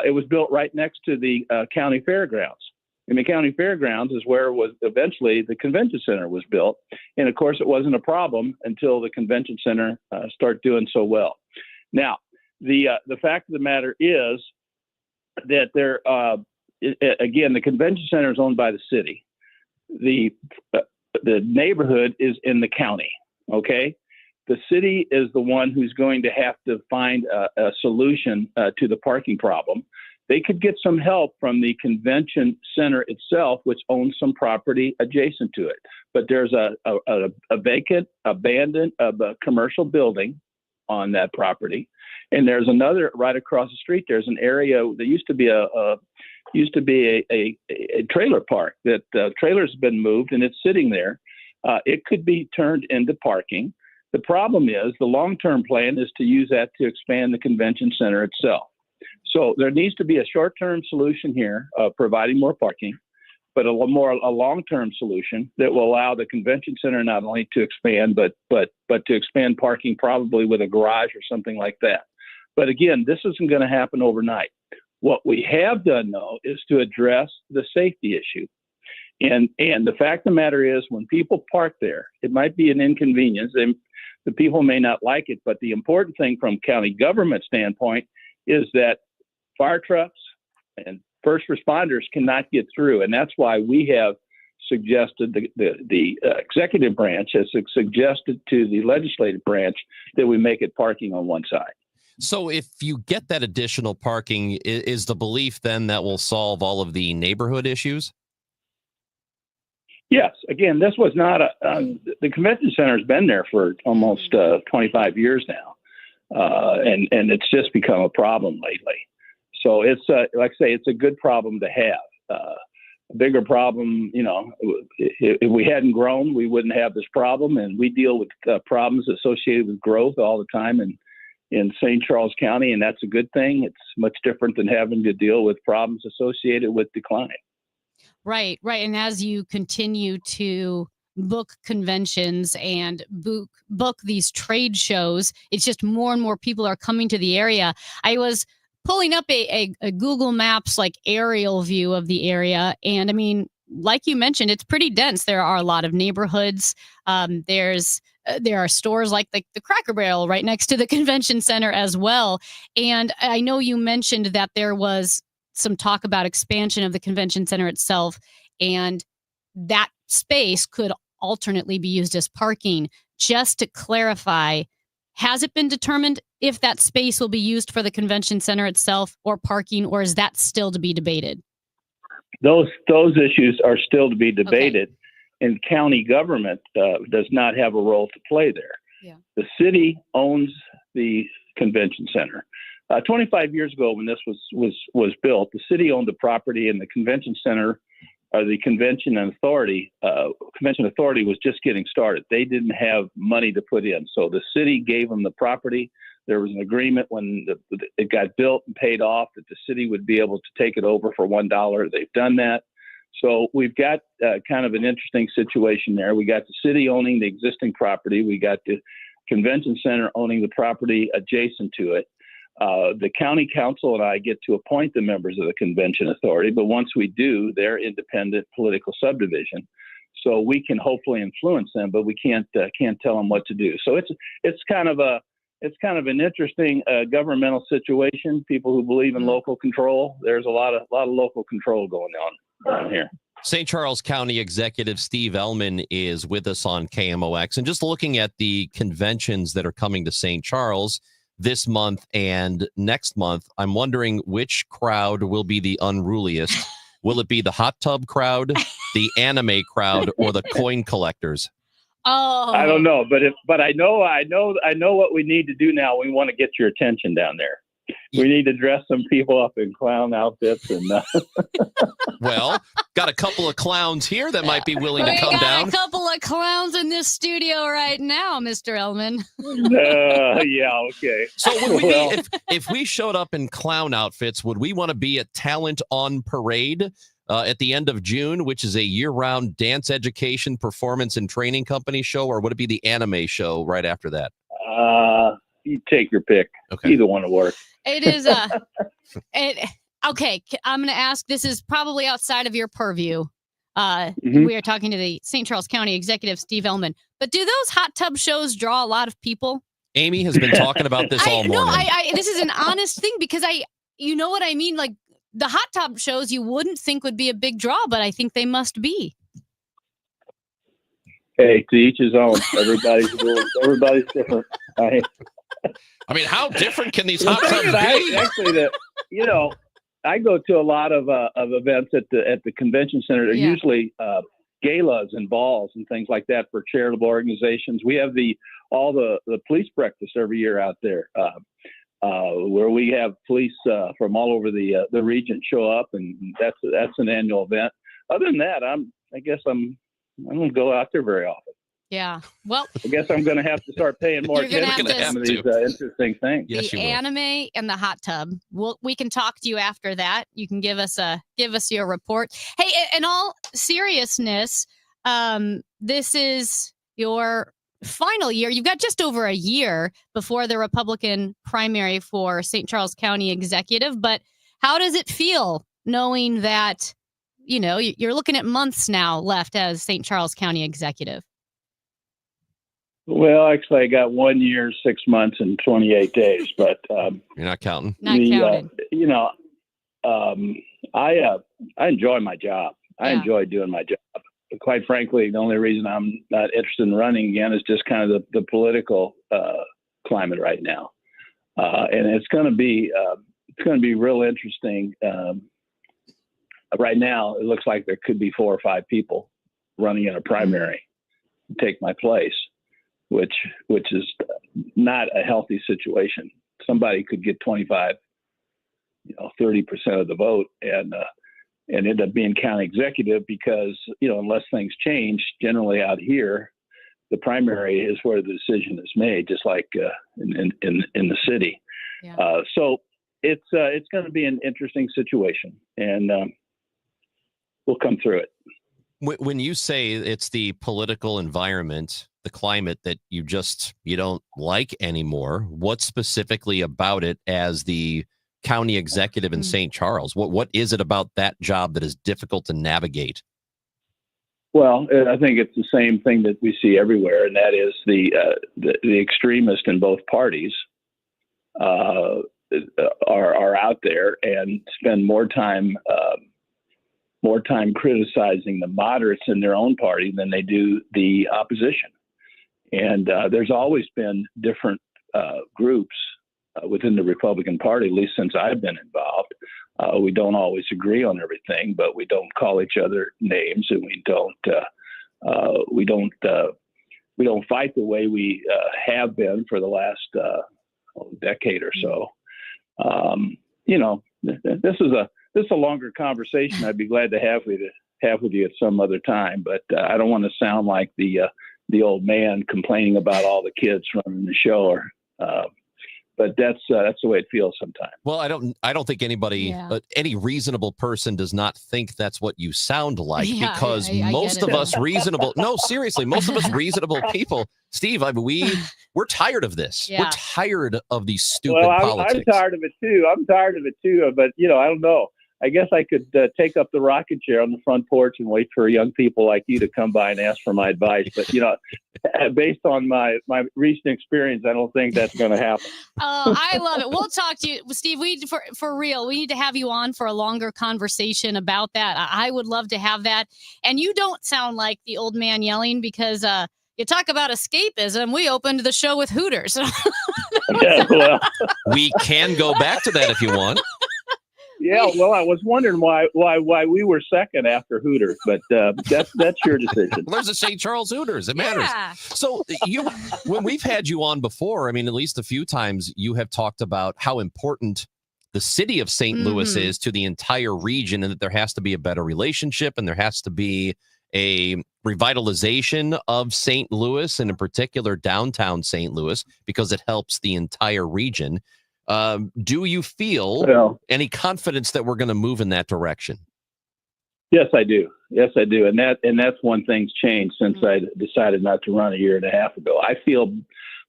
It was built right next to the county fairgrounds. And the county fairgrounds is where eventually the convention center was built. And of course, it wasn't a problem until the convention center started doing so well. Now, the fact of the matter is that again, the convention center is owned by the city. The neighborhood is in the county. Okay, the city is the one who's going to have to find a solution to the parking problem. They could get some help from the convention center itself, which owns some property adjacent to it. But there's a vacant, abandoned commercial building on that property, and there's another right across the street. There's an area that used to be a trailer park that trailers have been moved, and it's sitting there. It could be turned into parking. The problem is the long-term plan is to use that to expand the convention center itself. So there needs to be a short-term solution here of providing more parking, but a long-term solution that will allow the convention center not only to expand, but to expand parking probably with a garage or something like that. But again, this isn't going to happen overnight. What we have done, though, is to address the safety issue. And the fact of the matter is, when people park there, it might be an inconvenience. The people may not like it, but the important thing from county government standpoint is that fire trucks and first responders cannot get through. And that's why we have suggested, the executive branch has suggested to the legislative branch that we make it parking on one side. So if you get that additional parking, is the belief then that will solve all of the neighborhood issues? Yes. Again, this was not the convention center has been there for almost 25 years now. And it's just become a problem lately. So it's like I say, it's a good problem to have. A bigger problem, if we hadn't grown, we wouldn't have this problem. And we deal with problems associated with growth all the time in St. Charles County, and that's a good thing. It's much different than having to deal with problems associated with decline. Right. And as you continue to book conventions and book these trade shows, it's just more and more people are coming to the area. I was pulling up a Google Maps aerial view of the area, and I mean, like you mentioned, it's pretty dense. There are a lot of neighborhoods. There are stores like the Cracker Barrel right next to the convention center as well. And I know you mentioned that there was some talk about expansion of the convention center itself, and that space could alternately be used as parking. Just to clarify, has it been determined if that space will be used for the convention center itself or parking, or is that still to be debated? Those issues are still to be debated. and county government does not have a role to play there. Yeah. The city owns the convention center. 25 years ago, when this was built, the city owned the property, and the convention center, or the convention authority was just getting started. They didn't have money to put in, so the city gave them the property. There was an agreement when it got built and paid off that the city would be able to take it over for $1. They've done that. So we've got kind of an interesting situation there. We got the city owning the existing property. We got the convention center owning the property adjacent to it. The county council and I get to appoint the members of the convention authority, but once we do, they're independent political subdivision. So we can hopefully influence them, but we can't tell them what to do. So it's kind of an interesting governmental situation. People who believe in local control, there's a lot of local control going on here. St. Charles County Executive Steve Ellman is with us on KMOX. And just looking at the conventions that are coming to St. Charles this month and next month, I'm wondering which crowd will be the unruliest. Will it be the hot tub crowd, the anime crowd, or the coin collectors? Oh, I don't know, but I know what we need to do now. We want to get your attention down there. We need to dress some people up in clown outfits and. Well, got a couple of clowns here that might be willing to come down. A couple of clowns in this studio right now, Mr. Ellman. Yeah, okay. So would we if we showed up in clown outfits, would we want to be at Talent on Parade at the end of June, which is a year-round dance education, performance, and training company show, or would it be the anime show right after that? You take your pick. Okay. Either one will work. It is okay. I'm going to ask. This is probably outside of your purview. We are talking to the St. Charles County Executive Steve Ellman. But do those hot tub shows draw a lot of people? Amy has been talking about this all morning. No, this is an honest thing because you know what I mean. Like the hot tub shows, you wouldn't think would be a big draw, but I think they must be. Hey, to each his own. Everybody's different. I mean, how different can these hot tubs be? Actually, I go to a lot of events at the convention center. They're usually galas and balls and things like that for charitable organizations. We have all the police breakfast every year out there, where we have police from all over the region show up, and that's an annual event. Other than that, I don't go out there very often. Yeah. Well, I guess I'm going to have to start paying more attention to some of these interesting things. The anime and the hot tub. We can talk to you after that. You can give us your report. Hey, in all seriousness, this is your final year. You've got just over a year before the Republican primary for St. Charles County Executive. But how does it feel knowing that, you're looking at months now left as St. Charles County Executive? Well, actually, I got 1 year, 6 months, and 28 days. But you're not counting. Not counting. I enjoy my job. I enjoy doing my job. But quite frankly, the only reason I'm not interested in running again is just kind of the political climate right now, and it's going to be real interesting. Right now, it looks like there could be 4 or 5 people running in a primary to take my place, which is not a healthy situation. Somebody could get 25, 30% of the vote and end up being county executive because, unless things change, generally out here, the primary is where the decision is made, just like in the city. Yeah. So it's going to be an interesting situation, and we'll come through it. When you say it's the political environment, the climate that you don't like anymore, what specifically about it as the county executive in St. Charles? What is it about that job that is difficult to navigate? Well, I think it's the same thing that we see everywhere, and that is the extremists in both parties are out there and spend more time criticizing the moderates in their own party than they do the opposition. And there's always been different groups within the Republican Party, at least since I've been involved. We don't always agree on everything, but we don't call each other names, and we don't we don't fight the way we have been for the last decade or so. This is a longer conversation. I'd be glad to have with you at some other time, but I don't want to sound like the old man complaining about all the kids running the show. But that's the way it feels sometimes. Well, I don't think anybody, any reasonable person does not think that's what you sound like, because most of us reasonable, no, seriously, most of us reasonable people, Steve, we're tired of this. Yeah. We're tired of these stupid politics. I'm tired of it too. But I don't know. I guess I could take up the rocking chair on the front porch and wait for young people like you to come by and ask for my advice. But, based on my recent experience, I don't think that's going to happen. Oh, I love it. We'll talk to you, Steve. For real, we need to have you on for a longer conversation about that. I would love to have that. And you don't sound like the old man yelling, because you talk about escapism. We opened the show with Hooters. Yeah, well, we can go back to that if you want. Yeah, well, I was wondering why we were second after Hooters, but that's your decision. Well, there's a St. Charles Hooters. It matters. So when we've had you on before, I mean, at least a few times, you have talked about how important the city of St. Louis is to the entire region, and that there has to be a better relationship, and there has to be a revitalization of St. Louis, and in particular downtown St. Louis, because it helps the entire region. Do you feel any confidence that we're going to move in that direction? Yes, I do. And that's one thing's changed since I decided not to run a year and a half ago. I feel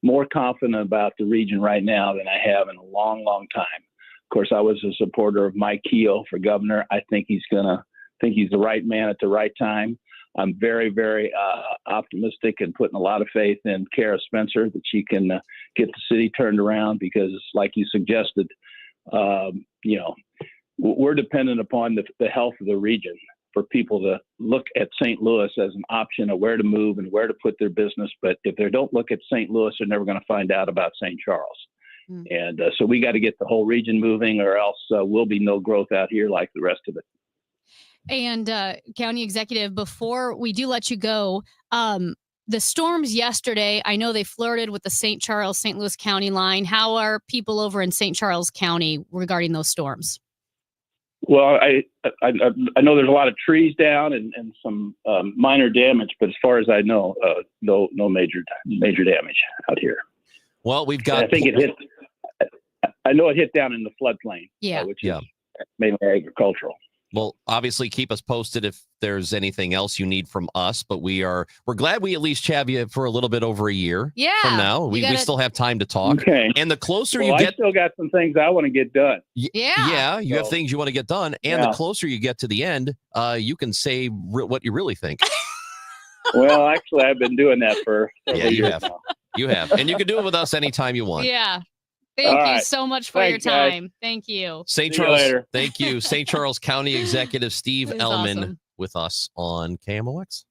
more confident about the region right now than I have in a long, long time. Of course, I was a supporter of Mike Keogh for governor. I think he's the right man at the right time. I'm very, very optimistic and putting a lot of faith in Kara Spencer that she can get the city turned around, because, like you suggested, we're dependent upon the health of the region for people to look at St. Louis as an option of where to move and where to put their business. But if they don't look at St. Louis, they're never going to find out about St. Charles. And so we got to get the whole region moving, or else we'll be no growth out here like the rest of it. And County Executive, before we do let you go, the storms yesterday, I know they flirted with the St. Charles, St. Louis County line. How are people over in St. Charles County regarding those storms? Well, I know there's a lot of trees down and some minor damage, but as far as I know, no major damage out here. Well, we've got. I think it hit. I know it hit down in the floodplain, which is mainly agricultural. Well, obviously, keep us posted if there's anything else you need from us. But we're glad we at least have you for a little bit over a year. From now, we still have time to talk. Okay. And the closer I still got some things I want to get done. Yeah, you have things you want to get done, and the closer you get to the end, you can say what you really think. Well, actually, I've been doing that for several years now. You have, and you can do it with us anytime you want. Yeah. Thank you so much for your time. Thank you. St. Charles, thank you. St. Charles County Executive Steve Ellman with us on KMOX.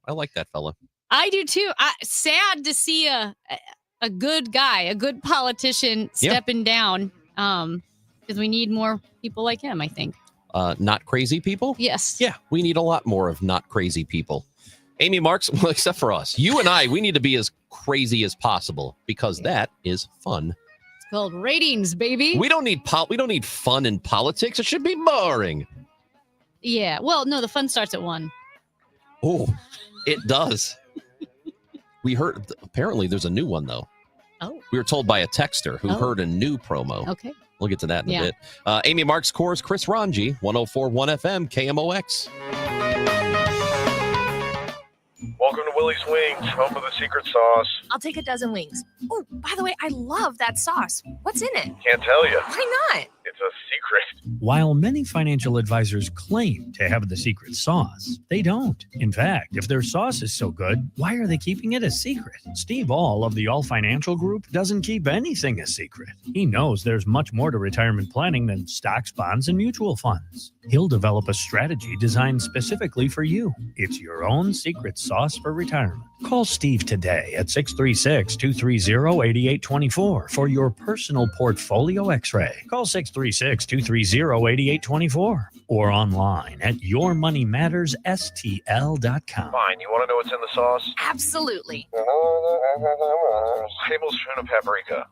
I like that fella. I do too. Sad to see a good guy, a good politician stepping down, because we need more people like him, I think. Not crazy people? Yes. Yeah, we need a lot more of not crazy people. Amy Marks, well, except for us. You and I, we need to be as crazy as possible, because that is fun. Called ratings, baby. We don't need fun in politics. It should be boring. Yeah. Well, no, the fun starts at 1. Oh, it does. We heard apparently there's a new one though. Oh. We were told by a texter who heard a new promo. Okay. We'll get to that in a bit. Amy Marks, Coors, Chris Ranji, 104.1 FM, KMOX. Welcome to Willie's Wings, home of the secret sauce. I'll take a dozen wings. Oh, by the way, I love that sauce. What's in it? Can't tell you. Why not? It's a secret. While many financial advisors claim to have the secret sauce, they don't. In fact, if their sauce is so good, why are they keeping it a secret? Steve All of the All Financial Group doesn't keep anything a secret. He knows there's much more to retirement planning than stocks, bonds, and mutual funds. He'll develop a strategy designed specifically for you. It's your own secret sauce for retirement. Call Steve today at 636-230-8824 for your personal portfolio x-ray. Call 636-230-8824 or online at yourmoneymattersstl.com. Fine, you want to know what's in the sauce? Absolutely. Tablespoon of paprika.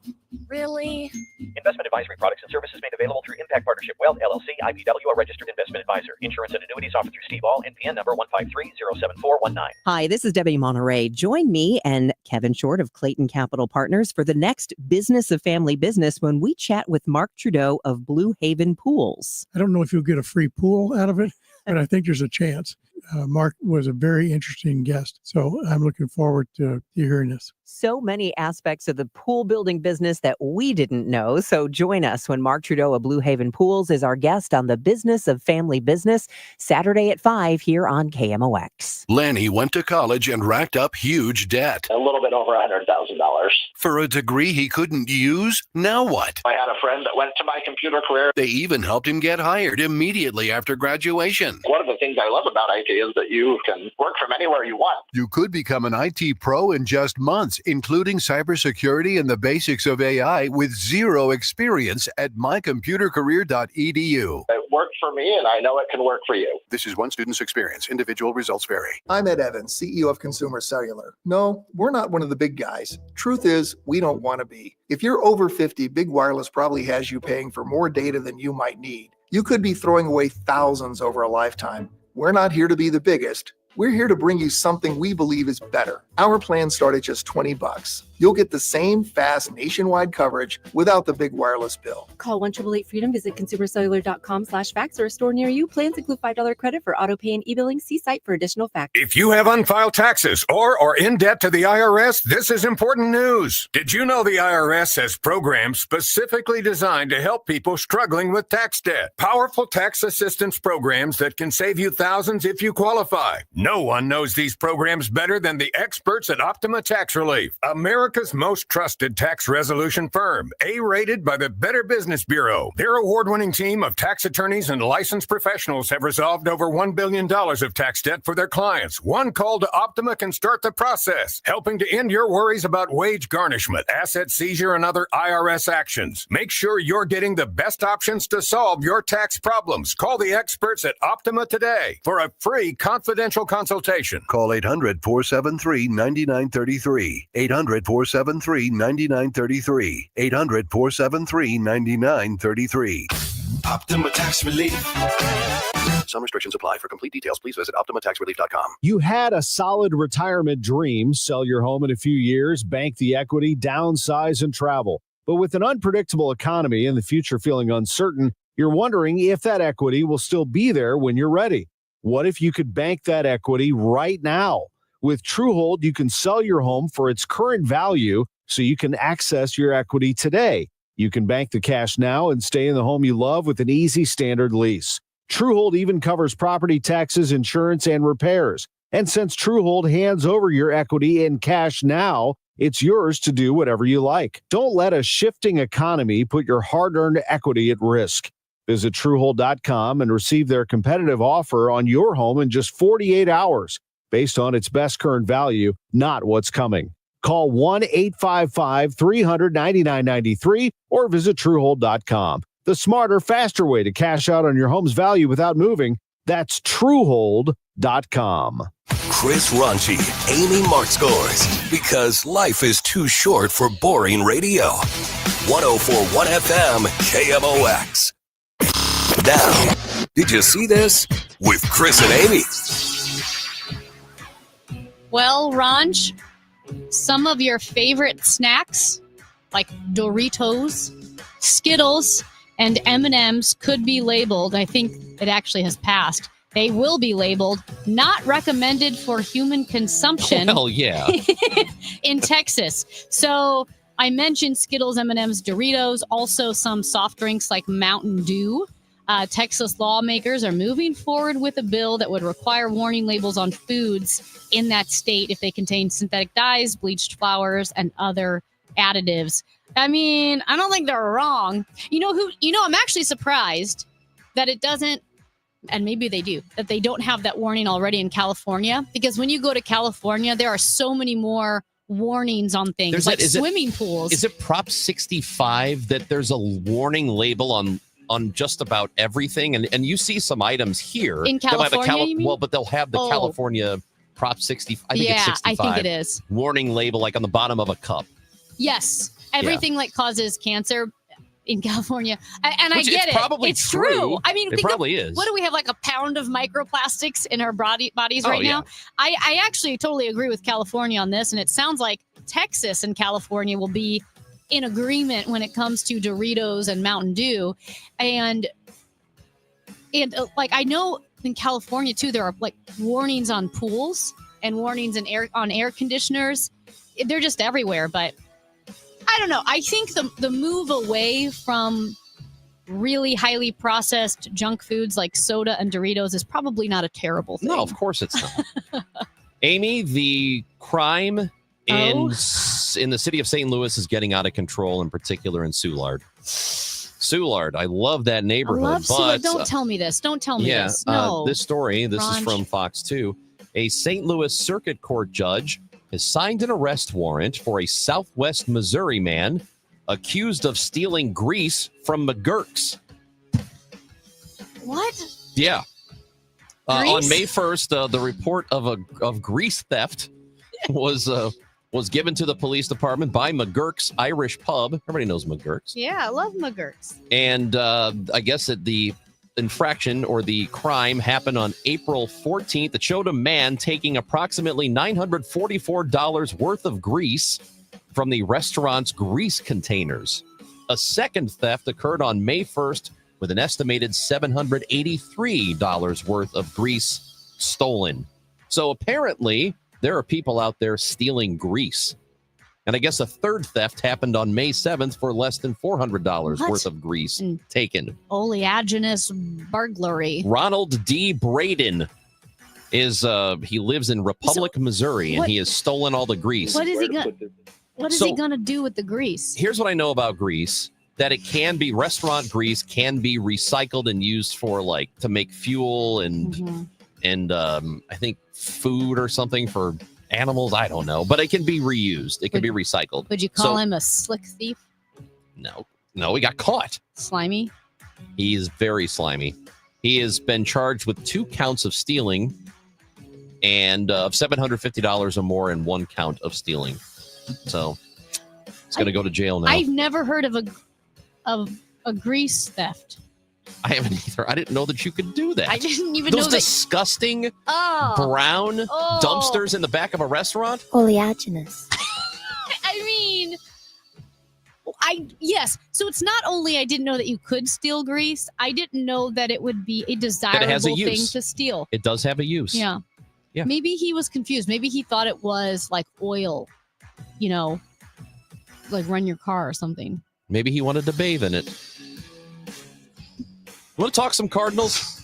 Really? Investment advisory products and services made available through Impact Partnership Wealth, LLC, IPW, a registered investment advisor. Insurance and annuities offered through Steve All, NPN number 153-07419. Hi, this is Debbie Monterey. Join me and Kevin Short of Clayton Capital Partners for the next Business of Family Business when we chat with Mark Trudeau of Blue Haven Pools. I don't know if you'll get a free pool out of it, but I think there's a chance. Mark was a very interesting guest, so I'm looking forward to hearing this. So many aspects of the pool building business that we didn't know. So join us when Mark Trudeau of Blue Haven Pools is our guest on the Business of Family Business, Saturday at 5 here on KMOX. Lanny went to college and racked up huge debt. A little bit over $100,000. For a degree he couldn't use? Now what? I had a friend that went to my computer career. They even helped him get hired immediately after graduation. One of the things I love about IT is that you can work from anywhere you want. You could become an IT pro in just months, including cybersecurity and the basics of AI with zero experience at mycomputercareer.edu. It worked for me, and I know it can work for you. This is one student's experience. Individual results vary. I'm Ed Evans, CEO of Consumer Cellular. No, we're not one of the big guys. Truth is, we don't want to be. If you're over 50, Big Wireless probably has you paying for more data than you might need. You could be throwing away thousands over a lifetime. We're not here to be the biggest. We're here to bring you something we believe is better. Our plans start at just $20. You'll get the same fast nationwide coverage without the big wireless bill. Call 1-888-FREEDOM, visit consumercellular.com/facts or a store near you. Plans include $5 credit for auto pay and e-billing. See site for additional facts. If you have unfiled taxes or are in debt to the IRS, this is important news. Did you know the IRS has programs specifically designed to help people struggling with tax debt? Powerful tax assistance programs that can save you thousands if you qualify. No one knows these programs better than the experts at Optima Tax Relief, America's most trusted tax resolution firm, A-rated by the Better Business Bureau. Their award-winning team of tax attorneys and licensed professionals have resolved over $1 billion of tax debt for their clients. One call to Optima can start the process, helping to end your worries about wage garnishment, asset seizure, and other IRS actions. Make sure you're getting the best options to solve your tax problems. Call the experts at Optima today for a free confidential consultation. Call 800-473-9933. 800-473-9933. 800-473-9933. Optima Tax Relief. Some restrictions apply. For complete details, please visit OptimaTaxRelief.com. You had a solid retirement dream, sell your home in a few years, bank the equity, downsize, and travel. But with an unpredictable economy and the future feeling uncertain, you're wondering if that equity will still be there when you're ready. What if you could bank that equity right now? With Truehold, you can sell your home for its current value so you can access your equity today. You can bank the cash now and stay in the home you love with an easy standard lease. Truehold even covers property taxes, insurance, and repairs. And since Truehold hands over your equity in cash now, it's yours to do whatever you like. Don't let a shifting economy put your hard-earned equity at risk. Visit Truehold.com and receive their competitive offer on your home in just 48 hours, based on its best current value, not what's coming. Call 1-855-300-9993 or visit Truehold.com. The smarter, faster way to cash out on your home's value without moving. That's Truehold.com. Chris Ronchi, Amy Markscores, because life is too short for boring radio. 104.1 FM KMOX. Now, did you see this? With Chris and Amy. Well, Ranj, some of your favorite snacks, like Doritos, Skittles, and M&Ms could be labeled, I think it actually has passed, they will be labeled not recommended for human consumption. Well, yeah. In Texas. So I mentioned Skittles, M&Ms, Doritos, also some soft drinks like Mountain Dew. Texas lawmakers are moving forward with a bill that would require warning labels on foods in that state if they contain synthetic dyes, bleached flours, and other additives. I mean, I don't think they're wrong. I'm actually surprised that it doesn't and maybe they do, that they don't have that warning already in California. Because when you go to California, there are so many more warnings on things like swimming pools. Is it Prop 65 that there's a warning label on just about everything? And you see some items here. In California, you mean? Well, but they'll have the California Prop 60. I think it's 65. I think it is. Warning label like on the bottom of a cup. Yes. Everything like causes cancer in California. And I get it. Probably it's true. I mean, it probably is. What do we have, like a pound of microplastics in our bodies right now? I actually totally agree with California on this. And it sounds like Texas and California will be in agreement when it comes to Doritos and Mountain Dew. And like, I know in California too, there are like warnings on pools and warnings on air conditioners. They're just everywhere, but I don't know. I think the move away from really highly processed junk foods like soda and Doritos is probably not a terrible thing. No, of course it's not. Amy, the crime in the city of St. Louis is getting out of control, in particular in Soulard. Soulard, I love that neighborhood. I love Soulard. Don't tell me this. Don't tell me this. No. This story, this is from Fox 2. A St. Louis Circuit Court judge has signed an arrest warrant for a Southwest Missouri man accused of stealing grease from McGurk's. What? Yeah. On May 1st, the report of grease theft was given to the police department by McGurk's Irish Pub. Everybody knows McGurk's. Yeah, I love McGurk's. And I guess that the infraction or the crime happened on April 14th. It showed a man taking approximately $944 worth of grease from the restaurant's grease containers. A second theft occurred on May 1st with an estimated $783 worth of grease stolen. So apparently there are people out there stealing grease. And I guess a third theft happened on May 7th for less than $400 worth of grease taken. Oleaginous burglary. Ronald D. Braden he lives in Republic, Missouri, and he has stolen all the grease. What is he going to do with the grease? Here's what I know about grease. That it can be, restaurant grease can be recycled and used for to make fuel and I think food or something for animals. I don't know, but it can be reused. It can be recycled. Would you call him a slick thief? No, he got caught. Slimy? He is very slimy. He has been charged with 2 counts of stealing and of $750 or more and 1 count of stealing. So he's going to go to jail now. I've never heard of a grease theft. I haven't either. I didn't know that you could do that. I didn't even know those that. Disgusting brown dumpsters in the back of a restaurant. Oleaginous. I mean, yes. So it's not only I didn't know that you could steal grease. I didn't know that it would be a desirable thing to steal. It does have a use. Yeah. Maybe he was confused. Maybe he thought it was like oil, like run your car or something. Maybe he wanted to bathe in it. Want to talk some Cardinals?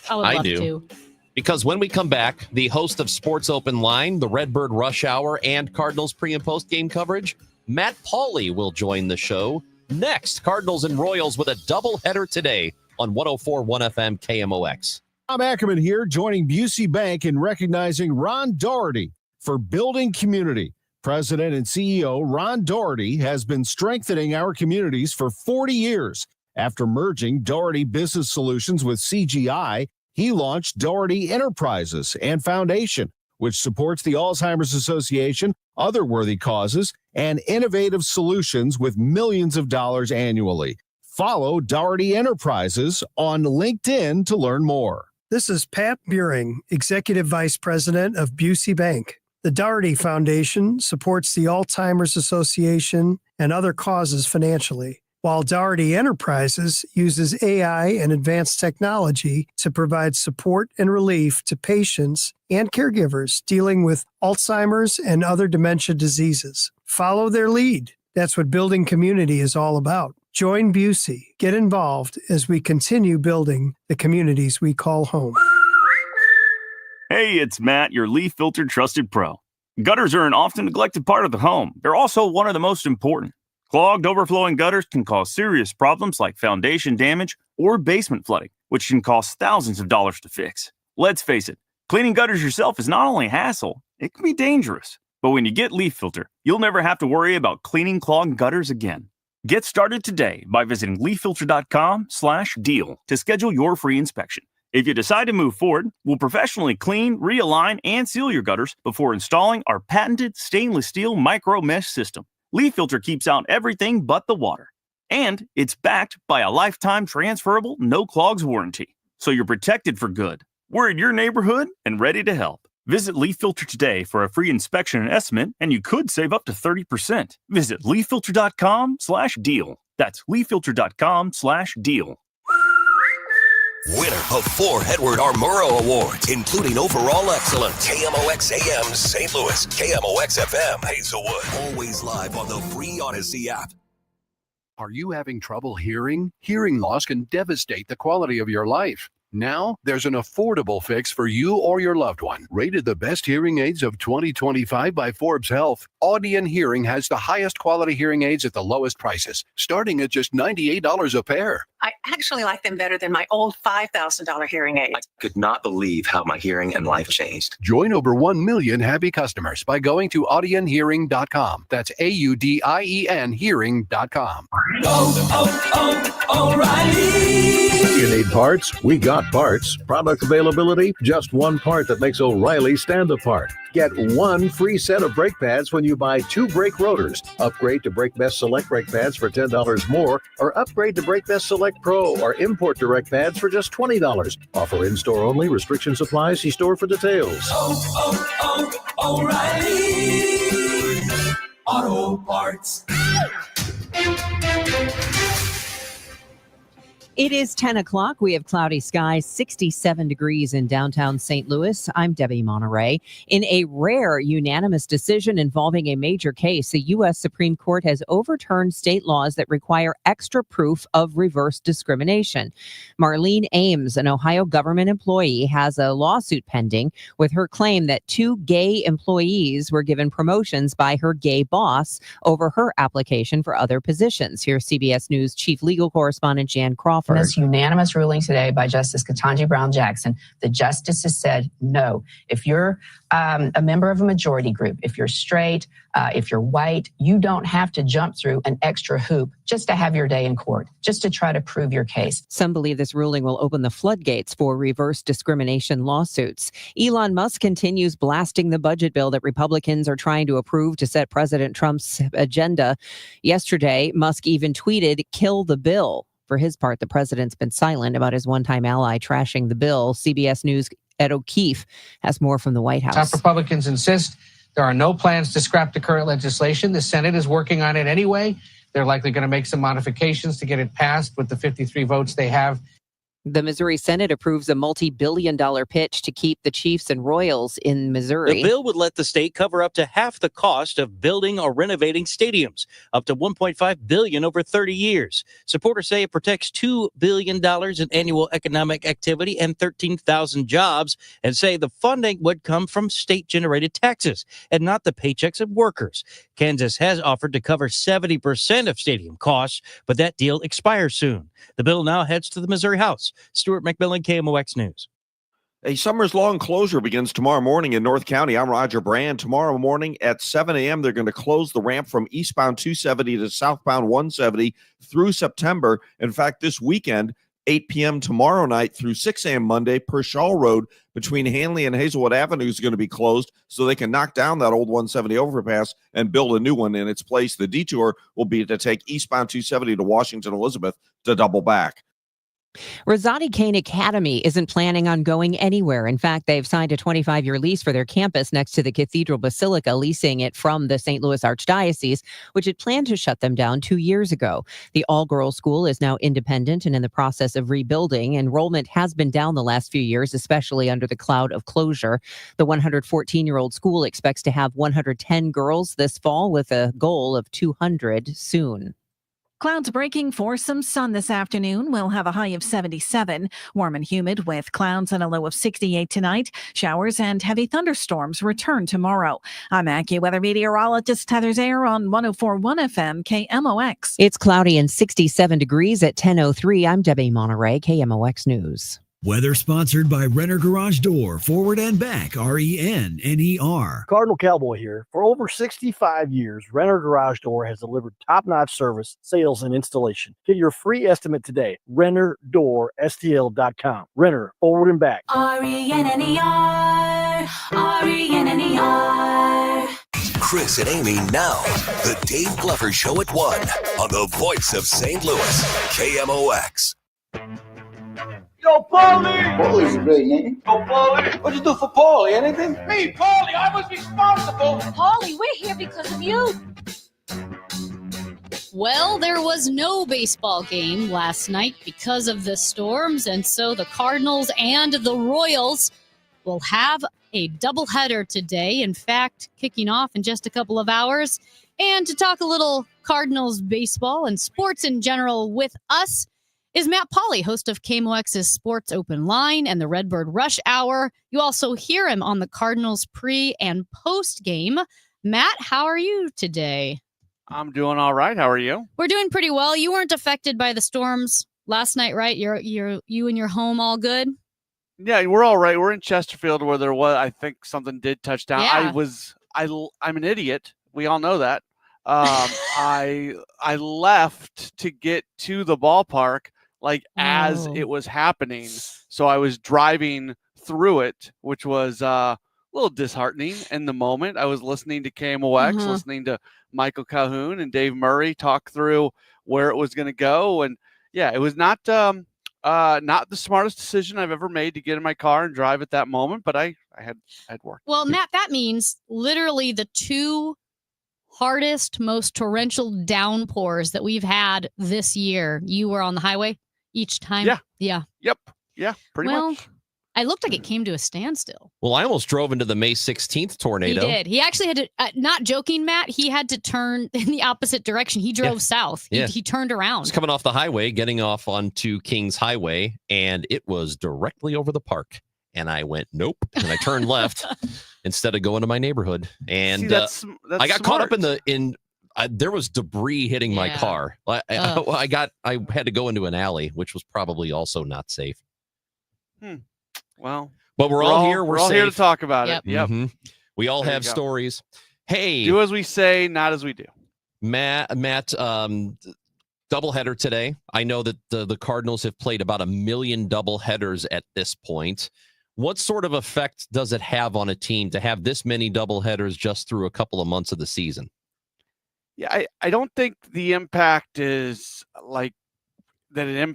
I do. To. Because when we come back, the host of Sports Open Line, the Redbird Rush Hour, and Cardinals pre- and post-game coverage, Matt Pauley will join the show next. Cardinals and Royals with a doubleheader today on 104.1 FM KMOX. Tom Ackerman here, joining Busey Bank in recognizing Ron Doherty for building community. President and CEO Ron Doherty has been strengthening our communities for 40 years. After merging Doherty Business Solutions with CGI, he launched Doherty Enterprises and Foundation, which supports the Alzheimer's Association, other worthy causes, and innovative solutions with millions of dollars annually. Follow Doherty Enterprises on LinkedIn to learn more. This is Pat Buring, Executive Vice President of Busey Bank. The Doherty Foundation supports the Alzheimer's Association and other causes financially, while Doherty Enterprises uses AI and advanced technology to provide support and relief to patients and caregivers dealing with Alzheimer's and other dementia diseases. Follow their lead. That's what building community is all about. Join Busey. Get involved as we continue building the communities we call home. Hey, it's Matt, your leaf filter trusted pro. Gutters are an often neglected part of the home. They're also one of the most important. Clogged, overflowing gutters can cause serious problems like foundation damage or basement flooding, which can cost thousands of dollars to fix. Let's face it, cleaning gutters yourself is not only a hassle, it can be dangerous. But when you get Leaf Filter, you'll never have to worry about cleaning clogged gutters again. Get started today by visiting leaffilter.com/deal to schedule your free inspection. If you decide to move forward, we'll professionally clean, realign, and seal your gutters before installing our patented stainless steel micro mesh system. Leaf Filter keeps out everything but the water. And it's backed by a lifetime transferable no clogs warranty. So you're protected for good. We're in your neighborhood and ready to help. Visit Leaf Filter today for a free inspection and estimate, and you could save up to 30%. Visit leaffilter.com/deal. That's leaffilter.com/deal. Winner of 4 Edward R. Murrow Awards, including Overall Excellence. KMOX AM St. Louis, KMOX FM Hazelwood. Always live on the free Odyssey app. Are you having trouble hearing? Hearing loss can devastate the quality of your life. Now, there's an affordable fix for you or your loved one. Rated the best hearing aids of 2025 by Forbes Health, Audion Hearing has the highest quality hearing aids at the lowest prices, starting at just $98 a pair. I actually like them better than my old $5,000 hearing aid. I could not believe how my hearing and life changed. Join over 1 million happy customers by going to audionhearing.com. That's AUDIEN hearing.com. O'Reilly. You need parts? We got parts. Product availability? Just one part that makes O'Reilly stand apart. Get one free set of brake pads when you buy 2 brake rotors. Upgrade to Brake Best Select brake pads for $10 more, or upgrade to Brake Best Select Pro or import direct pads for just $20. Offer in-store only. Restrictions apply. See store for details. O'Reilly Auto Parts. It is 10 o'clock. We have cloudy skies, 67 degrees in downtown St. Louis. I'm Debbie Monterey. In a rare unanimous decision involving a major case, the U.S. Supreme Court has overturned state laws that require extra proof of reverse discrimination. Marlene Ames, an Ohio government employee, has a lawsuit pending with her claim that 2 gay employees were given promotions by her gay boss over her application for other positions. Here's CBS News chief legal correspondent Jan Crawford. In this unanimous ruling today by Justice Ketanji Brown Jackson, the justices said, no, if you're a member of a majority group, if you're straight, if you're white, you don't have to jump through an extra hoop just to have your day in court, just to try to prove your case. Some believe this ruling will open the floodgates for reverse discrimination lawsuits. Elon Musk continues blasting the budget bill that Republicans are trying to approve to set President Trump's agenda. Yesterday, Musk even tweeted, "Kill the bill." For his part, the president's been silent about his one-time ally trashing the bill. CBS News' Ed O'Keefe has more from the White House. Top Republicans insist there are no plans to scrap the current legislation. The Senate is working on it anyway. They're likely going to make some modifications to get it passed with the 53 votes they have. The Missouri Senate approves a multi-billion-dollar pitch to keep the Chiefs and Royals in Missouri. The bill would let the state cover up to half the cost of building or renovating stadiums, up to $1.5 billion over 30 years. Supporters say it protects $2 billion in annual economic activity and 13,000 jobs, and say the funding would come from state-generated taxes and not the paychecks of workers. Kansas has offered to cover 70% of stadium costs, but that deal expires soon. The bill now heads to the Missouri House. Stuart McMillan, KMOX News. A summer's long closure begins tomorrow morning in North County. I'm Roger Brand. Tomorrow morning at 7 a.m., they're going to close the ramp from eastbound 270 to southbound 170 through September. In fact, this weekend, 8 p.m. tomorrow night through 6 a.m. Monday, Pershaw Road between Hanley and Hazelwood Avenue is going to be closed so they can knock down that old 170 overpass and build a new one in its place. The detour will be to take eastbound 270 to Washington Elizabeth to double back. Rosati Kane Academy isn't planning on going anywhere. In fact, they've signed a 25-year lease for their campus next to the Cathedral Basilica, leasing it from the St. Louis Archdiocese, which had planned to shut them down 2 years ago. The all-girls school is now independent and in the process of rebuilding. Enrollment has been down the last few years, especially under the cloud of closure. The 114-year-old school expects to have 110 girls this fall with a goal of 200 soon. Clouds breaking for some sun this afternoon. We'll have a high of 77. Warm and humid with clouds and a low of 68 tonight. Showers and heavy thunderstorms return tomorrow. I'm AccuWeather meteorologist Heather Zayer on 104.1 FM KMOX. It's cloudy and 67 degrees at 10:03. I'm Debbie Monterey, KMOX News. Weather sponsored by Renner Garage Door, forward and back, RENNER. Cardinal Cowboy here. For over 65 years, Renner Garage Door has delivered top-notch service, sales, and installation. Get your free estimate today. RennerDoorSTL.com. Renner, forward and back. RENNER, RENNER. Chris and Amy now. The Dave Glover Show at 1 on the voice of St. Louis, KMOX. Yo, Paulie! Paulie's a great name. Yo, Paulie! What'd you do for Paulie? Anything? Me, Paulie! I was responsible! Paulie, we're here because of you. Well, there was no baseball game last night because of the storms, and so the Cardinals and the Royals will have a doubleheader today. In fact, kicking off in just a couple of hours. And to talk a little Cardinals baseball and sports in general with us is Matt Pauley, host of KMOX's Sports Open Line and the Redbird Rush Hour. You also hear him on the Cardinals pre and post game. Matt, how are you today? I'm doing all right. How are you? We're doing pretty well. You weren't affected by the storms last night, right? You and your home all good? Yeah, we're all right. We're in Chesterfield where there was, I think something did touch down. Yeah. I'm an idiot. We all know that. I left to get to the ballpark as it was happening. So I was driving through it, which was a little disheartening in the moment. I was listening to KMOX, listening to Michael Calhoun and Dave Murray talk through where it was going to go. And yeah, it was not the smartest decision I've ever made to get in my car and drive at that moment, but I had work. Well, Matt, that means literally the two hardest, most torrential downpours that we've had this year. You were on the highway each time? Yeah. Yep. Yeah, pretty much. I looked like it came to a standstill. Well, I almost drove into the May 16th tornado. He did. He actually had to, not joking, Matt, he had to turn in the opposite direction. He drove south. He turned around. I was coming off the highway, getting off onto Kings Highway, and it was directly over the park. And I went, nope. And I turned left instead of going to my neighborhood. And See, that's I got smart. caught up in there was debris hitting my car. I had to go into an alley, which was probably also not safe. Well, but we're all here. We're all here to safe. talk about it. Yep. Mhm. We all There have you go. stories. Hey, Do as we say, not as we do. Matt, doubleheader today. I know that the Cardinals have played about 1 million doubleheaders at this point. What sort of effect does it have on a team to have this many doubleheaders just through a couple of months of the season? Yeah, I don't think the impact is like that. I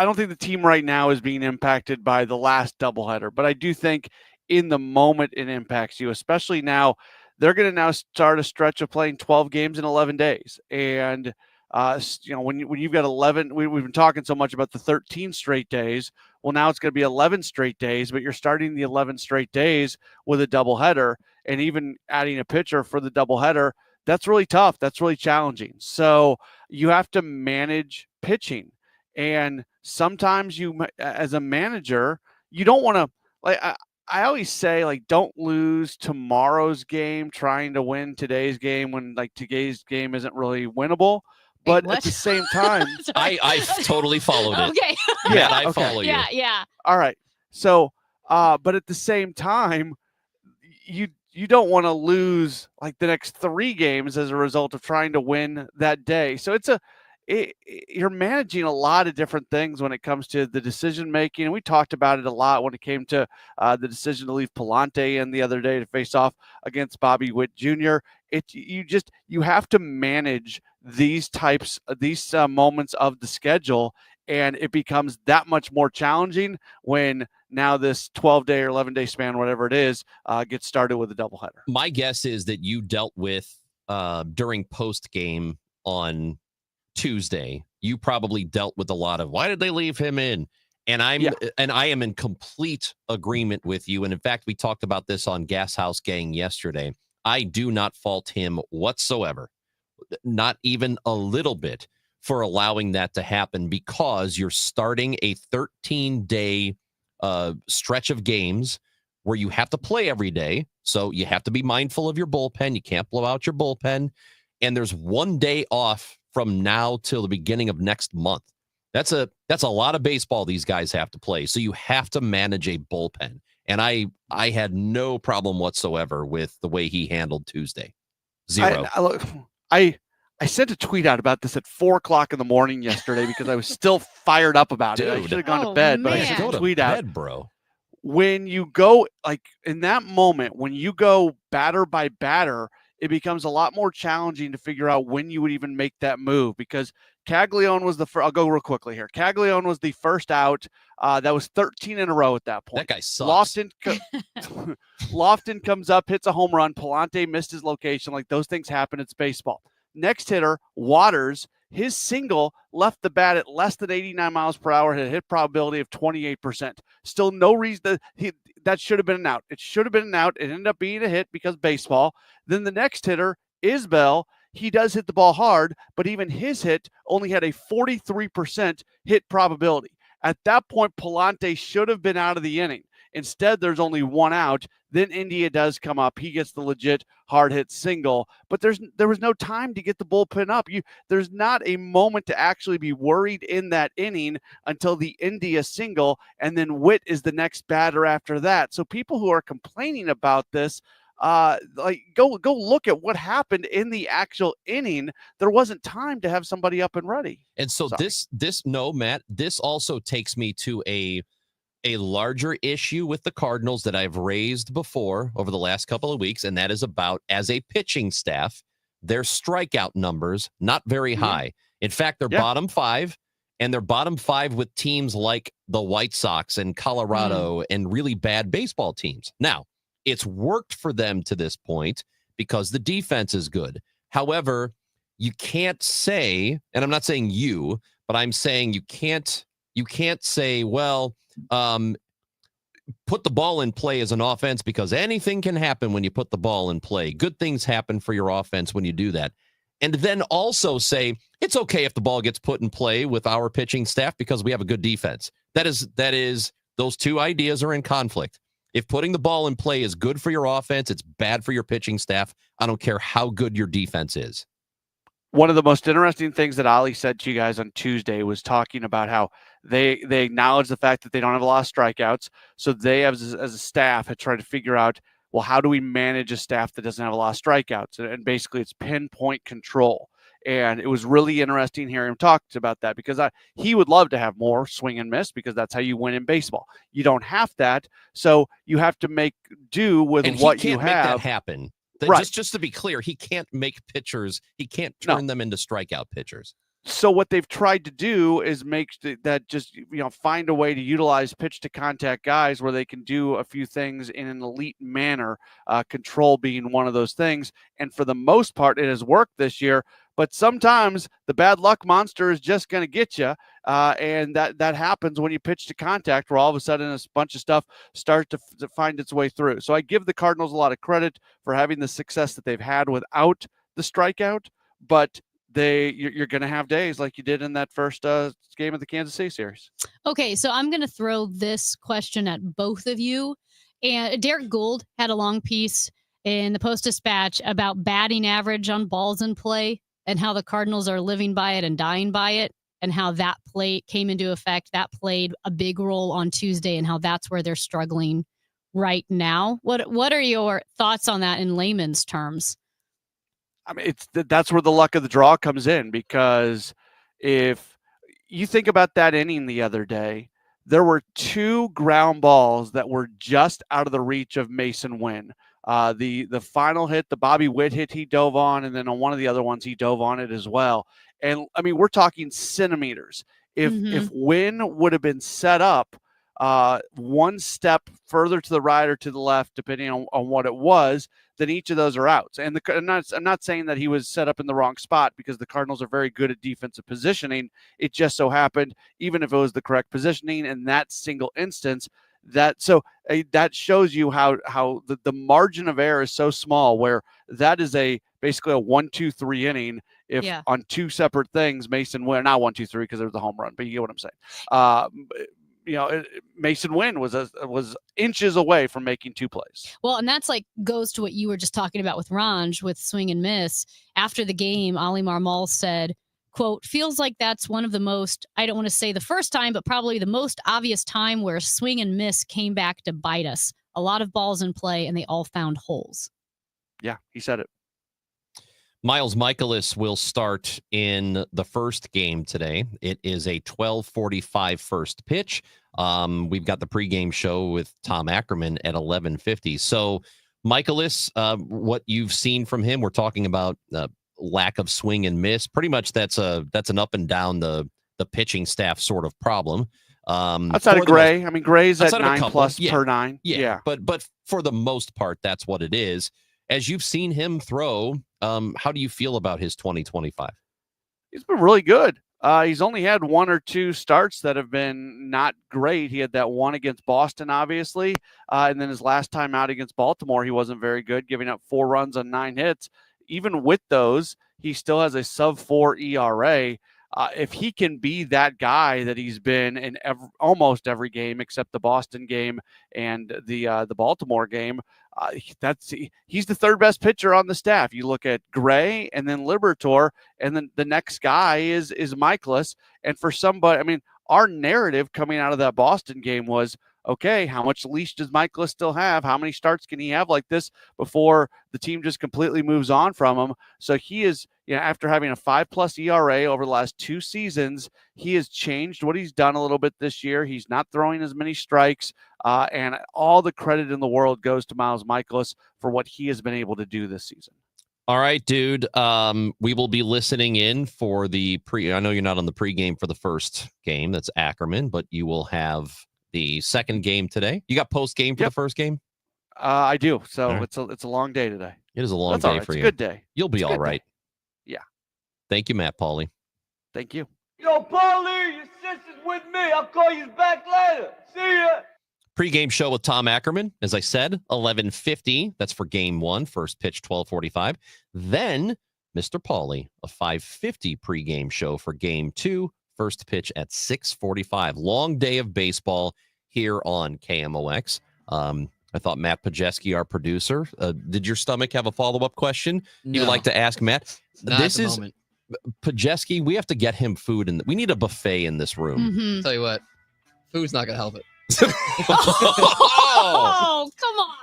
don't think the team right now is being impacted by the last doubleheader, but I do think in the moment it impacts you, especially now. They're going to now start a stretch of playing 12 games in 11 days. And, when you've got 11, we've been talking so much about the 13 straight days. Well, now it's going to be 11 straight days, but you're starting the 11 straight days with a doubleheader, and even adding a pitcher for the doubleheader. That's really tough. That's really challenging. So you have to manage pitching. And sometimes you, as a manager, you don't want to, I always say, don't lose tomorrow's game trying to win today's game when today's game isn't really winnable. But at the same time, I totally followed it. Okay. Matt, I follow you. Yeah. All right. So, but at the same time, you don't want to lose the next 3 games as a result of trying to win that day. So you're managing a lot of different things when it comes to the decision making. And we talked about it a lot when it came to the decision to leave Palante in the other day to face off against Bobby Witt Jr. You have to manage these moments of the schedule, and it becomes that much more challenging when now this 12-day or 11-day span, whatever it is, gets started with a doubleheader. My guess is that you dealt with during post game on Tuesday, you probably dealt with a lot of why did they leave him in? And I am in complete agreement with you. And in fact, we talked about this on Gas House Gang yesterday. I do not fault him whatsoever, not even a little bit, for allowing that to happen because you're starting a 13-day stretch of games where you have to play every day. So you have to be mindful of your bullpen. You can't blow out your bullpen. And there's 1 day off from now till the beginning of next month. That's a lot of baseball these guys have to play. So you have to manage a bullpen. And I had no problem whatsoever with the way he handled Tuesday. Zero. I sent a tweet out about this at 4:00 in the morning yesterday because I was still fired up about it. I should have gone to bed, but I sent a tweet out. Bro. When you go, like, in that moment, when you go batter by batter, it becomes a lot more challenging to figure out when you would even make that move, because Caglione was the first. I'll go real quickly here. Caglione was the first out. That was 13 in a row at that point. That guy sucks. Lofton comes up, hits a home run. Palante missed his location. Like, those things happen. It's baseball. Next hitter, Waters, his single left the bat at less than 89 miles per hour, had a hit probability of 28%. Still no reason that should have been an out. It should have been an out. It ended up being a hit because baseball. Then the next hitter, Isbell, he does hit the ball hard, but even his hit only had a 43% hit probability. At that point, Palante should have been out of the inning. Instead, there's only one out. Then India does come up. He gets the legit hard hit single, but there was no time to get the bullpen up. There's not a moment to actually be worried in that inning until the India single, and then Witt is the next batter after that. So people who are complaining about this, go look at what happened in the actual inning. There wasn't time to have somebody up and ready. And so Matt, this also takes me to a larger issue with the Cardinals that I've raised before over the last couple of weeks, and that is about, as a pitching staff, their strikeout numbers not very high. In fact, they're bottom 5, and they're bottom 5 with teams like the White Sox and Colorado and really bad baseball teams. Now, it's worked for them to this point because the defense is good. However, you can't say, and I'm not saying you, but I'm saying you can't say, well, put the ball in play as an offense, because anything can happen when you put the ball in play. Good things happen for your offense when you do that. And then also say, it's okay if the ball gets put in play with our pitching staff because we have a good defense. That is, those two ideas are in conflict. If putting the ball in play is good for your offense, it's bad for your pitching staff. I don't care how good your defense is. One of the most interesting things that Ali said to you guys on Tuesday was talking about how they acknowledge the fact that they don't have a lot of strikeouts. So they, as a staff, had tried to figure out, well, how do we manage a staff that doesn't have a lot of strikeouts? And basically it's pinpoint control. And it was really interesting hearing him talk about that, because he would love to have more swing and miss, because that's how you win in baseball. You don't have that. So you have to make do with what you have. Make that happen. Right. Just to be clear, he can't make pitchers. He can't turn them into strikeout pitchers. So what they've tried to do is make that just, find a way to utilize pitch to contact guys where they can do a few things in an elite manner, control being one of those things. And for the most part, it has worked this year. But sometimes the bad luck monster is just going to get you. And that happens when you pitch to contact, where all of a sudden a bunch of stuff starts to find its way through. So I give the Cardinals a lot of credit for having the success that they've had without the strikeout. But you're going to have days like you did in that first game of the Kansas City series. Okay, so I'm going to throw this question at both of you. And Derek Gould had a long piece in the Post-Dispatch about batting average on balls in play, and how the Cardinals are living by it and dying by it, and how that play came into effect. That played a big role on Tuesday, and how that's where they're struggling right now. What are your thoughts on that in layman's terms? I mean, that's where the luck of the draw comes in, because if you think about that inning the other day, there were 2 ground balls that were just out of the reach of Mason Wynn. The final hit, the Bobby Witt hit, he dove on, and then on one of the other ones, he dove on it as well. And I mean, we're talking centimeters. If Wynn would have been set up one step further to the right or to the left, depending on what it was, then each of those are outs. And I'm not saying that he was set up in the wrong spot, because the Cardinals are very good at defensive positioning. It just so happened, even if it was the correct positioning in that single instance, that shows you how the margin of error is so small, where that is basically a 1-2-3 inning, if Yeah. on two separate things, Mason Wynn, not 1, 2, 3, because there was a home run, but you get what I'm saying. Mason Wynn was inches away from making 2 plays. Well, and that's goes to what you were just talking about with Ranj with swing and miss. After the game, Ali Marmol said, quote, feels like that's one of the most, I don't want to say the first time, but probably the most obvious time where swing and miss came back to bite us. A lot of balls in play and they all found holes. Yeah, he said it. Miles Michaelis will start in the first game today. It is a 12:45 first pitch. We've got the pregame show with Tom Ackerman at 11:50. So, Michaelis, what you've seen from him, we're talking about lack of swing and miss. Pretty much that's an up and down the pitching staff sort of problem. Outside of Gray, Gray's at 9+ per 9. Yeah. But for the most part, that's what it is. As you've seen him throw, how do you feel about his 2025? He's been really good. He's only had 1 or 2 starts that have been not great. He had that one against Boston, obviously. And then his last time out against Baltimore, he wasn't very good, giving up 4 runs on 9 hits. Even with those, he still has a sub-4 ERA. If he can be that guy that he's been in almost every game except the Boston game and the Baltimore game, he's the 3rd best pitcher on the staff. You look at Gray and then Liberatore, and then the next guy is Michaelis. And for somebody, our narrative coming out of that Boston game was, okay, how much leash does Michaelis still have? How many starts can he have like this before the team just completely moves on from him? So he is, after having a 5+ ERA over the last 2 seasons, he has changed what he's done a little bit this year. He's not throwing as many strikes, and all the credit in the world goes to Miles Michaelis for what he has been able to do this season. All right, dude. We will be listening in for the I know you're not on the pregame for the first game. That's Ackerman, but you will have the second game today. You got post game for the first game? I do. So it's a long day today. It is a long That's day all right. for It's you. a good day. You'll be It's a all good right. day. Yeah. Thank you, Matt Pauly. Thank you. Yo, Paulie, your sister's with me. I'll call you back later. See ya. Pre-game show with Tom Ackerman, as I said, 11:50. That's for game 1. First pitch, 12:45. Then Mr. Pauly, a 5:50 pre-game show for game 2. First pitch at 6:45. Long day of baseball here on KMOX. I thought Matt Pajeski, our producer, did your stomach have a follow-up question you would like to ask Matt? Not This at the is moment. Pajeski. We have to get him food, and we need a buffet in this room. Tell you what, food's not gonna help it. Oh, come on.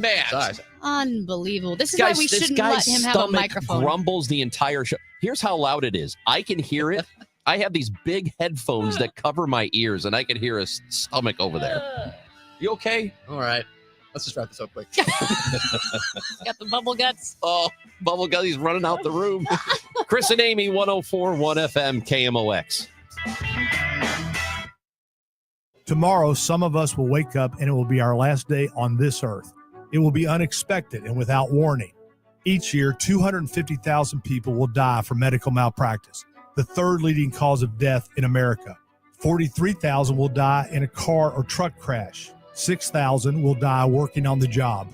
Matt. Sorry. Unbelievable. This is why we shouldn't let him have a microphone. Grumbles the entire show. Here's how loud it is. I can hear it. I have these big headphones that cover my ears, and I can hear his stomach over there. You okay? All right. Let's just wrap this up quick. Got the bubble guts. Oh, bubble guts. He's running out the room. Chris and Amy, 104.1 FM, KMOX. Tomorrow, some of us will wake up and it will be our last day on this earth. It will be unexpected and without warning. Each year, 250,000 people will die from medical malpractice, the 3rd leading cause of death in America. 43,000 will die in a car or truck crash. 6,000 will die working on the job.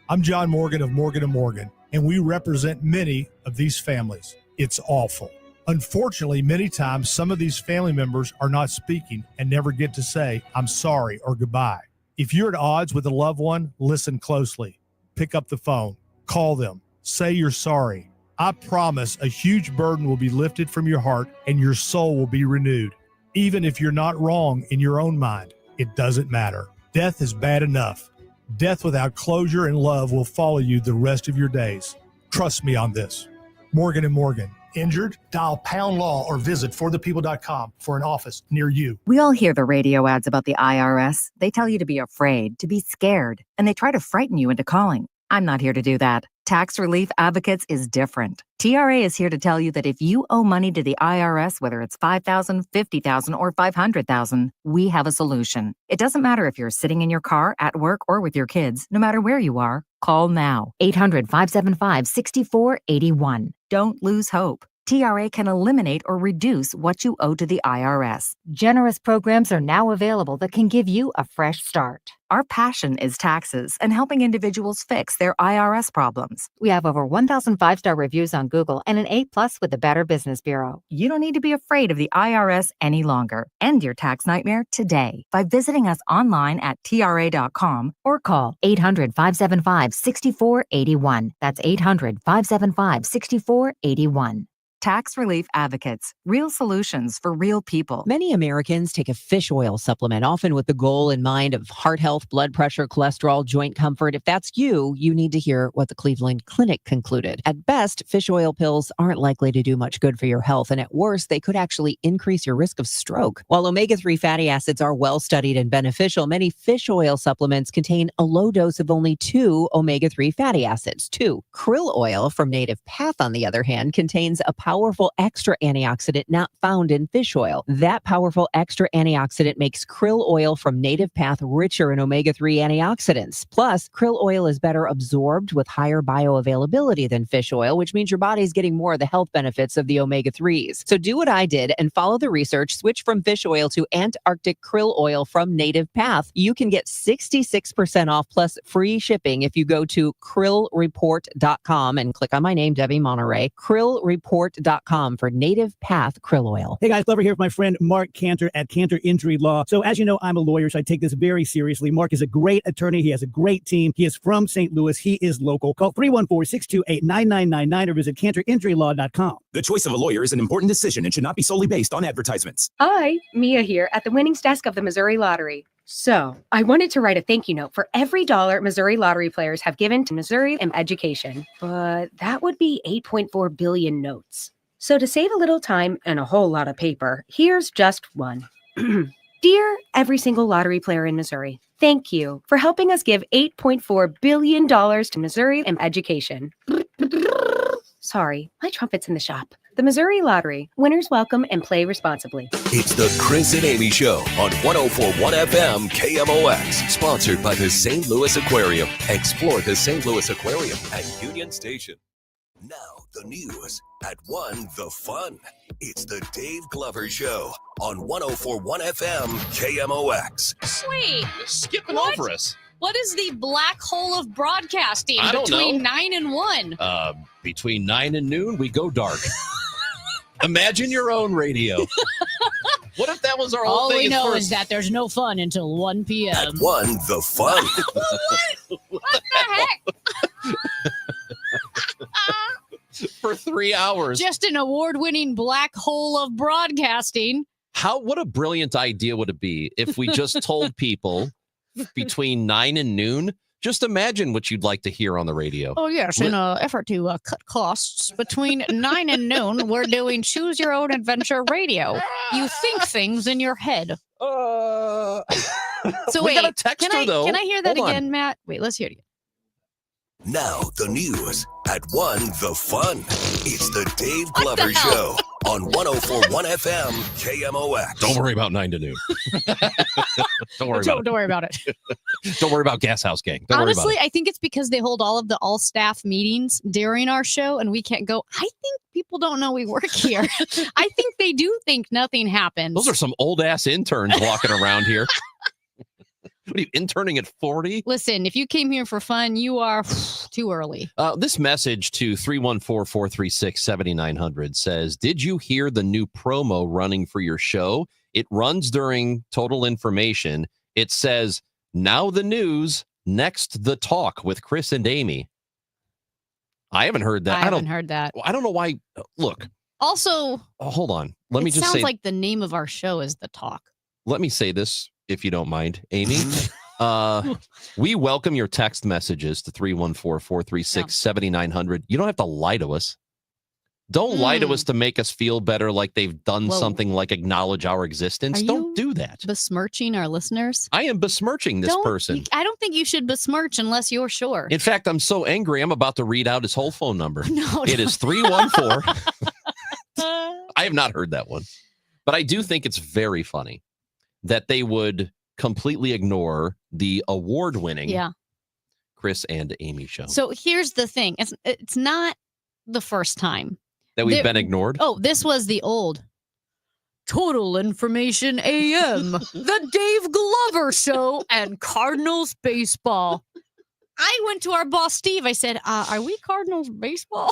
I'm John Morgan of Morgan & Morgan, and we represent many of these families. It's awful. Unfortunately, many times some of these family members are not speaking and never get to say, I'm sorry or goodbye. If you're at odds with a loved one, listen closely. Pick up the phone. Call them. Say you're sorry. I promise a huge burden will be lifted from your heart and your soul will be renewed. Even if you're not wrong in your own mind, it doesn't matter. Death is bad enough. Death without closure and love will follow you the rest of your days. Trust me on this. Morgan & Morgan. Injured? Dial #law or visit forthepeople.com for an office near you. We all hear the radio ads about the IRS. They tell you to be afraid, to be scared, and they try to frighten you into calling. I'm not here to do that. Tax Relief Advocates is different. TRA is here to tell you that if you owe money to the IRS, whether it's $5,000, $50,000, or $500,000, we have a solution. It doesn't matter if you're sitting in your car, at work, or with your kids. No matter where you are, call now. 800-575-6481. Don't lose hope. TRA can eliminate or reduce what you owe to the IRS. Generous programs are now available that can give you a fresh start. Our passion is taxes and helping individuals fix their IRS problems. We have over 1,000 5-star reviews on Google and an A+ with the Better Business Bureau. You don't need to be afraid of the IRS any longer. End your tax nightmare today by visiting us online at TRA.com or call 800-575-6481. That's 800-575-6481. Tax Relief Advocates, real solutions for real people. Many Americans take a fish oil supplement, often with the goal in mind of heart health, blood pressure, cholesterol, joint comfort. If that's you, you need to hear what the Cleveland Clinic concluded. At best, fish oil pills aren't likely to do much good for your health, and at worst, they could actually increase your risk of stroke. While omega-3 fatty acids are well studied and beneficial, many fish oil supplements contain a low dose of only 2 omega-3 fatty acids. 2. Krill oil from Native Path, on the other hand, contains a powerful extra antioxidant not found in fish oil. That powerful extra antioxidant makes krill oil from Native Path richer in omega-3 antioxidants. Plus, krill oil is better absorbed with higher bioavailability than fish oil, which means your body's getting more of the health benefits of the omega-3s. So do what I did and follow the research. Switch from fish oil to Antarctic krill oil from Native Path. You can get 66% off plus free shipping if you go to krillreport.com and click on my name, Debbie Monterey. Krillreport.com for Native Path krill oil. Hey guys, Glover here with my friend Mark Cantor at Cantor Injury Law. So as you know, I'm a lawyer, so I take this very seriously. Mark is a great attorney. He has a great team. He is from St. Louis. He is local. Call 314-628-9999 or visit cantorinjurylaw.com. The choice of a lawyer is an important decision and should not be solely based on advertisements. Hi, Mia here at the winnings desk of the Missouri Lottery. So, I wanted to write a thank you note for every dollar Missouri Lottery players have given to Missouri and education, but that would be 8.4 billion notes. So to save a little time and a whole lot of paper, here's just one. Dear every single lottery player in Missouri, thank you for helping us give $8.4 billion to Missouri and education. Sorry, my trumpet's in the shop. The Missouri Lottery. Winners welcome and play responsibly. It's the Chris and Amy Show on 104.1 FM KMOX. Sponsored by the St. Louis Aquarium. Explore the St. Louis Aquarium at Union Station. Now the news at 1, the fun. It's the Dave Glover Show on 104.1 FM KMOX. Wait, skipping what? over us. What is the black hole of broadcasting I don't between know. 9 and 1? Between 9 and noon, we go dark. Imagine your own radio. What if that was our whole All thing? we at know first? is that there's no fun until 1 p.m. At 1, the fun. What the heck? For 3 hours. Just an award-winning black hole of broadcasting. What a brilliant idea would it be if we just told people between 9 and noon, just imagine what you'd like to hear on the radio. Oh, yes. In an effort to cut costs, between 9 and noon, we're doing Choose Your Own Adventure Radio. You think things in your head. So We wait, got a texter, can though. I hear that Hold on. again, Matt? Wait, let's hear it again. Now the news at 1, the fun. It's the Dave Glover Show on 104.1 FM KMOX. Don't worry about 9 to noon. Don't worry about it. Don't worry about it. Don't worry about Gas House Gang. Don't Honestly, worry about I think it's because they hold all of the all-staff meetings during our show, and we can't go. I think people don't know we work here. I think they do think nothing happens. it. Those are some old-ass interns walking around here. What are you, interning at 40? Listen, if you came here for fun, you are too early. This message to 314-436-7900 says, did you hear the new promo running for your show? It runs during Total Information. It says, now the news, next the talk with Chris and Amy. I haven't heard that. I haven't heard that. I don't know why. Look, Also, hold on. Let me it just sounds say, like the name of our show is The Talk. let me say this, if you don't mind, Amy. We welcome your text messages to 314-436-7900. You don't have to lie to us. Don't lie to us to make us feel better, like they've done Whoa. something like acknowledge our existence. Are Don't do that. Besmirching our listeners? I am besmirching this person. I don't think you should besmirch unless you're sure. In fact, I'm so angry, I'm about to read out his whole phone number. No, It is 314. I have not heard that one. But I do think it's very funny that they would completely ignore the award-winning Yeah. Chris and Amy show. So here's the thing. It's not the first time. that we've been ignored. Oh, this was the old Total Information AM, the Dave Glover Show, and Cardinals baseball. I went to our boss, Steve. I said, are we Cardinals baseball?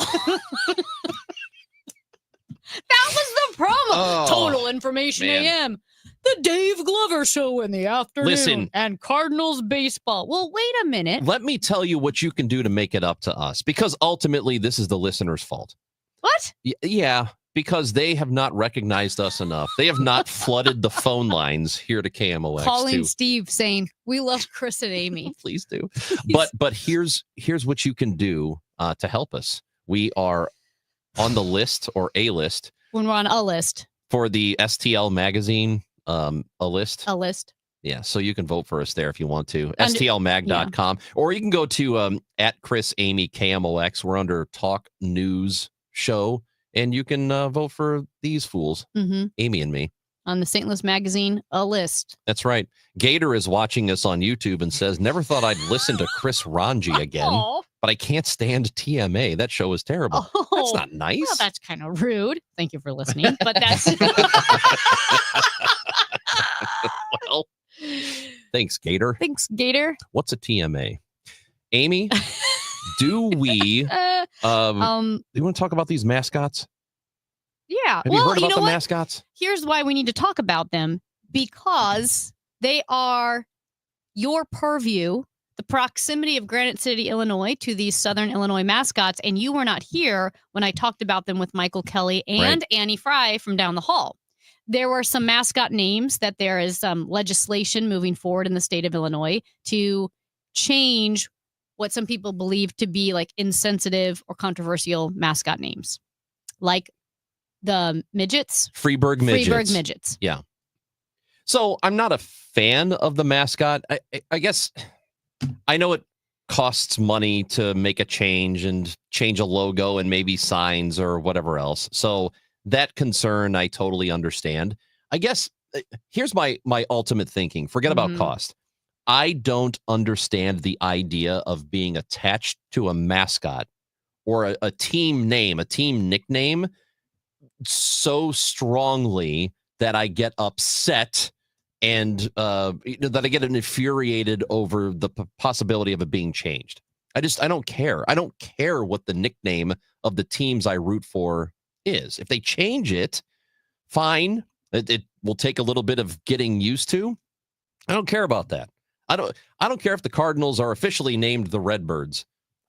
That was the promo. Oh, Total Information man. AM, the Dave Glover Show in the afternoon, Listen. and Cardinals baseball. Well, wait a minute. Let me tell you what you can do to make it up to us, because ultimately this is the listener's fault. What? Yeah, because they have not recognized us enough. They have not flooded the phone lines here to KMOX. Calling to Steve saying, we love Chris and Amy. Please do. But here's what you can do to help us. We are on the list, or a list, When we're on a list. for the STL magazine. A list. A list. Yeah, so you can vote for us there if you want to. And- STLmag.com. Or you can go to at Chris Amy KMOX. We're under Talk News Show, and you can vote for these fools, Amy and me. On the St. Louis Magazine, a list. That's right. Gator is watching us on YouTube and says, never thought I'd listen to Chris Ranji again, Oh. but I can't stand TMA. That show is terrible. That's not nice. Well, that's kind of rude. Thank you for listening. But that's Well, thanks, Gator. thanks, Gator. What's a TMA? Amy, do we do you want to talk about these mascots? Yeah. Have you heard about know the what? mascots? Here's why we need to talk about them, because they are your purview, the proximity of Granite City, Illinois to these Southern Illinois mascots. And you were not here when I talked about them with Michael Kelly and Annie Fry from down the hall. There were some mascot names that there is legislation moving forward in the state of Illinois to change what some people believe to be like insensitive or controversial mascot names, like the midgets. Freeburg Midgets. Freeburg Midgets. Yeah. So I'm not a fan of the mascot. I guess I know it costs money to make a change and change a logo and maybe signs or whatever else. So that concern I totally understand. I guess here's my ultimate thinking. Forget about cost. I don't understand the idea of being attached to a mascot or a team name, a team nickname so strongly that I get upset and that I get infuriated over the possibility of it being changed. I don't care. I don't care what the nickname of the teams I root for is. If they change it, fine. It will take a little bit of getting used to. I don't care about that. I don't care if the Cardinals are officially named the Redbirds.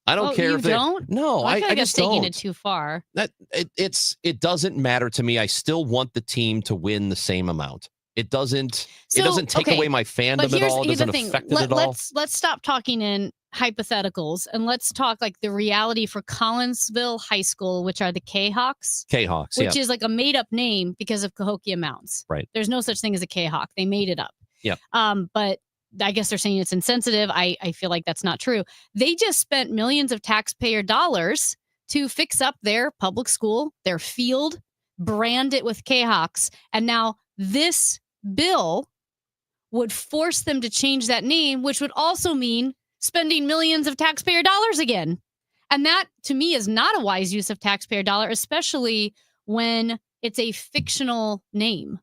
I don't care if they don't. No, Well, I feel like I that's just taking don't. it too far. That it doesn't matter to me. I still want the team to win the same amount. It doesn't take okay, away my but fandom at all. It here's the doesn't thing. affect it at all. Let's stop talking in hypotheticals and let's talk like the reality for Collinsville High School, which are the K-Hawks. K-Hawks, Which yeah. is like a made up name because of Cahokia Mounts. Right. There's no such thing as a K-Hawk. They made it up. Yeah. But I guess they're saying it's insensitive. I feel like that's not true. They just spent millions of taxpayer dollars to fix up their public school, their field, brand it with K-Hawks. And now this bill would force them to change that name, which would also mean spending millions of taxpayer dollars again. And that, to me, is not a wise use of taxpayer dollar, especially when it's a fictional name.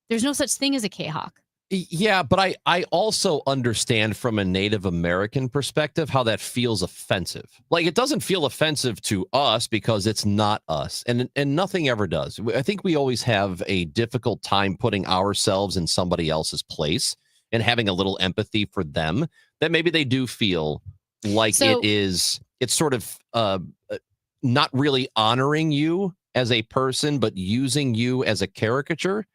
There's no such thing as a K-Hawk. Yeah, but I also understand from a Native American perspective how that feels offensive. Like, it doesn't feel offensive to us because it's not us, and nothing ever does. I think we always have a difficult time putting ourselves in somebody else's place and having a little empathy for them, that maybe they do feel like it's sort of not really honoring you as a person, but using you as a caricature.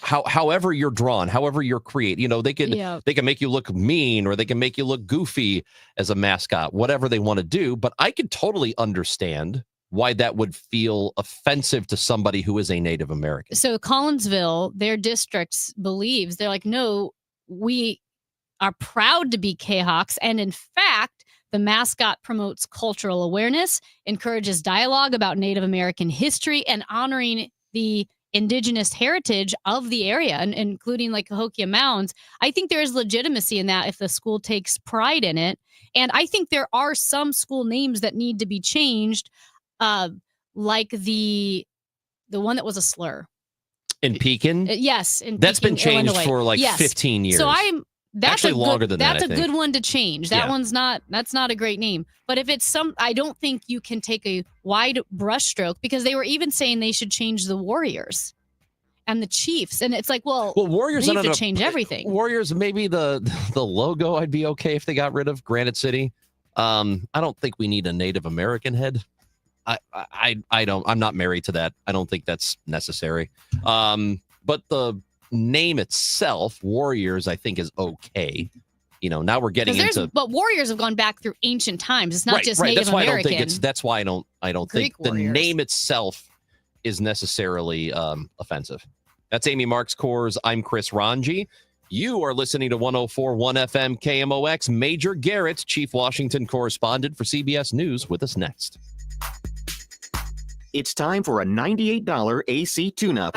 However you're drawn, however you're created, they can make you look mean or they can make you look goofy as a mascot, whatever they want to do. But I could totally understand why that would feel offensive to somebody who is a Native American. So Collinsville, their district believes, they're like, no, we are proud to be K-Hawks. And in fact, the mascot promotes cultural awareness, encourages dialogue about Native American history, and honoring the indigenous heritage of the area, and including like Cahokia Mounds. I think there is legitimacy in that if the school takes pride in it. And I think there are some school names that need to be changed. like the one that was a slur. In Pekin? Yes. That's been Pekin, changed Illinois. for like Yes. 15 years. So that's actually longer than that. That's I think. a good one to change. That Yeah. one's that's not a great name. But if it's I don't think you can take a wide brushstroke, because they were even saying they should change the Warriors and the Chiefs. And it's like, well Warriors they I need don't to know. change everything. Warriors, maybe the logo I'd be okay if they got rid of Granite City. I don't think we need a Native American head. I don't. I'm not married to that. I don't think that's necessary. But the name itself, Warriors, I think is okay. Now we're getting into. But Warriors have gone back through ancient times. It's not just Native That's why American. I don't think it's. That's why I don't Greek think the warriors. name itself is necessarily offensive. That's Amy Marks Coors. I'm Chris Ranji. You are listening to 104.1 FM KMOX. Major Garrett, Chief Washington correspondent for CBS News, with us next. It's time for a $98 AC tune-up.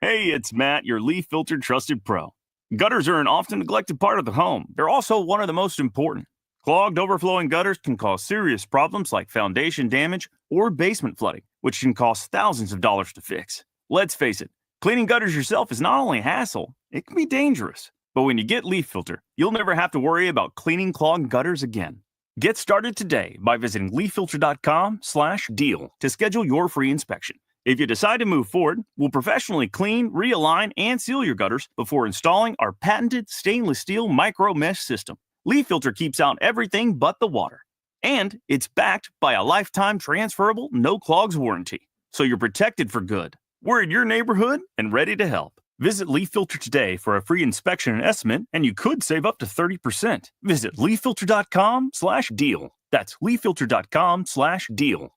Hey, it's Matt, your leaf filter trusted pro. Gutters are an often neglected part of the home. They're also one of the most important. Clogged, overflowing gutters can cause serious problems like foundation damage or basement flooding, which can cost thousands of dollars to fix. Let's face it, cleaning gutters yourself is not only a hassle, it can be dangerous. But when you get Leaf Filter, you'll never have to worry about cleaning clogged gutters again. Get started today by visiting leaffilter.com/deal to schedule your free inspection. If you decide to move forward, we'll professionally clean, realign, and seal your gutters before installing our patented stainless steel micro mesh system. Leaf Filter keeps out everything but the water. And it's backed by a lifetime transferable no clogs warranty. So you're protected for good. We're in your neighborhood and ready to help. Visit Leaf Filter today for a free inspection and estimate, and you could save up to 30%. Visit leaffilter.com/deal. That's leaffilter.com/deal.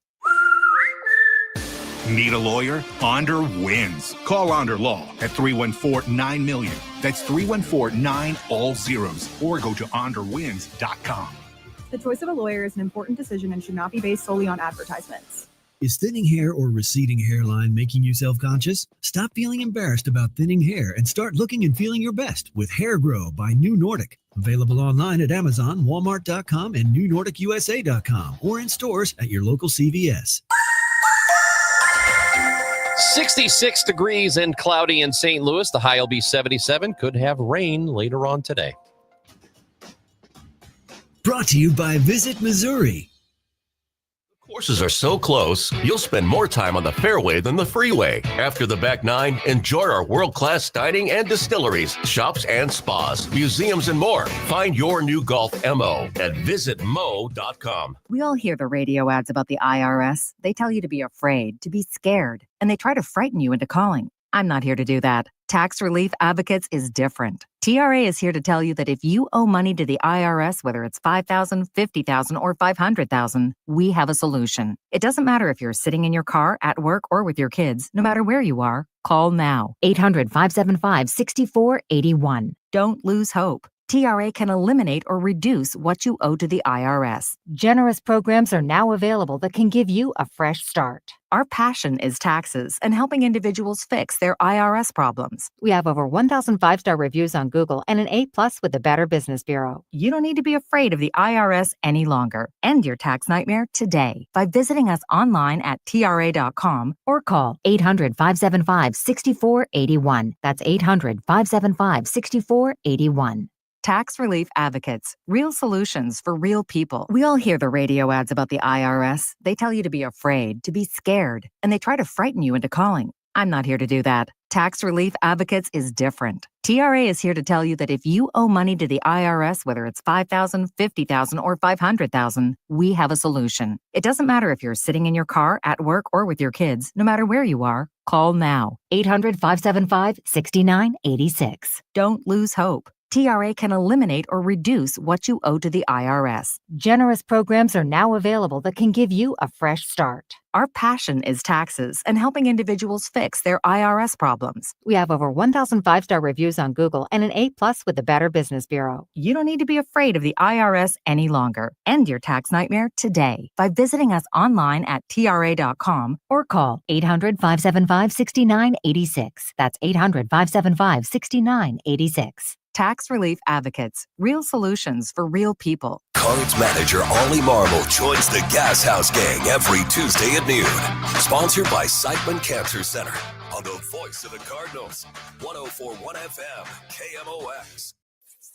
Need a lawyer? Onder wins. Call Onder Law at 314-9-million. That's 314-9 all zeros. Or go to onderwins.com. The choice of a lawyer is an important decision and should not be based solely on advertisements. Is thinning hair or receding hairline making you self-conscious? Stop feeling embarrassed about thinning hair and start looking and feeling your best with Hair Grow by New Nordic. Available online at Amazon, Walmart.com, and NewNordicUSA.com, or in stores at your local CVS. 66 degrees and cloudy in St. Louis. The high will be 77. Could have rain later on today. Brought to you by Visit Missouri. Courses are so close, you'll spend more time on the fairway than the freeway. After the back nine, enjoy our world-class dining and distilleries, shops and spas, museums, and more. Find your new golf MO at visitmo.com. We all hear the radio ads about the IRS. They tell you to be afraid, to be scared, and they try to frighten you into calling. I'm not here to do that. Tax Relief Advocates is different. TRA is here to tell you that if you owe money to the IRS, whether it's $5,000, $50,000, or $500,000, we have a solution. It doesn't matter if you're sitting in your car, at work, or with your kids. No matter where you are, call now. 800-575-6481. Don't lose hope. TRA can eliminate or reduce what you owe to the IRS. Generous programs are now available that can give you a fresh start. Our passion is taxes and helping individuals fix their IRS problems. We have over 1,000 5-star reviews on Google and an A+ with the Better Business Bureau. You don't need to be afraid of the IRS any longer. End your tax nightmare today by visiting us online at TRA.com or call 800-575-6481. That's 800-575-6481. Tax Relief Advocates. Real solutions for real people. We all hear the radio ads about the IRS. They tell you to be afraid, to be scared, and they try to frighten you into calling. I'm not here to do that. Tax Relief Advocates is different. TRA is here to tell you that if you owe money to the IRS, whether it's $5,000, $50,000, or $500,000, we have a solution. It doesn't matter if you're sitting in your car, at work, or with your kids. No matter where you are, call now. 800-575-6986. Don't lose hope. TRA can eliminate or reduce what you owe to the IRS. Generous programs are now available that can give you a fresh start. Our passion is taxes and helping individuals fix their IRS problems. We have over 1,000 5-star reviews on Google and an A+ with the Better Business Bureau. You don't need to be afraid of the IRS any longer. End your tax nightmare today by visiting us online at TRA.com or call 800-575-6986. That's 800-575-6986. Tax Relief Advocates. Real solutions for real people. Cards manager Ollie Marble joins the Gas House Gang every Tuesday at noon. Sponsored by Siteman Cancer Center on the voice of the Cardinals, 104.1 FM, KMOX.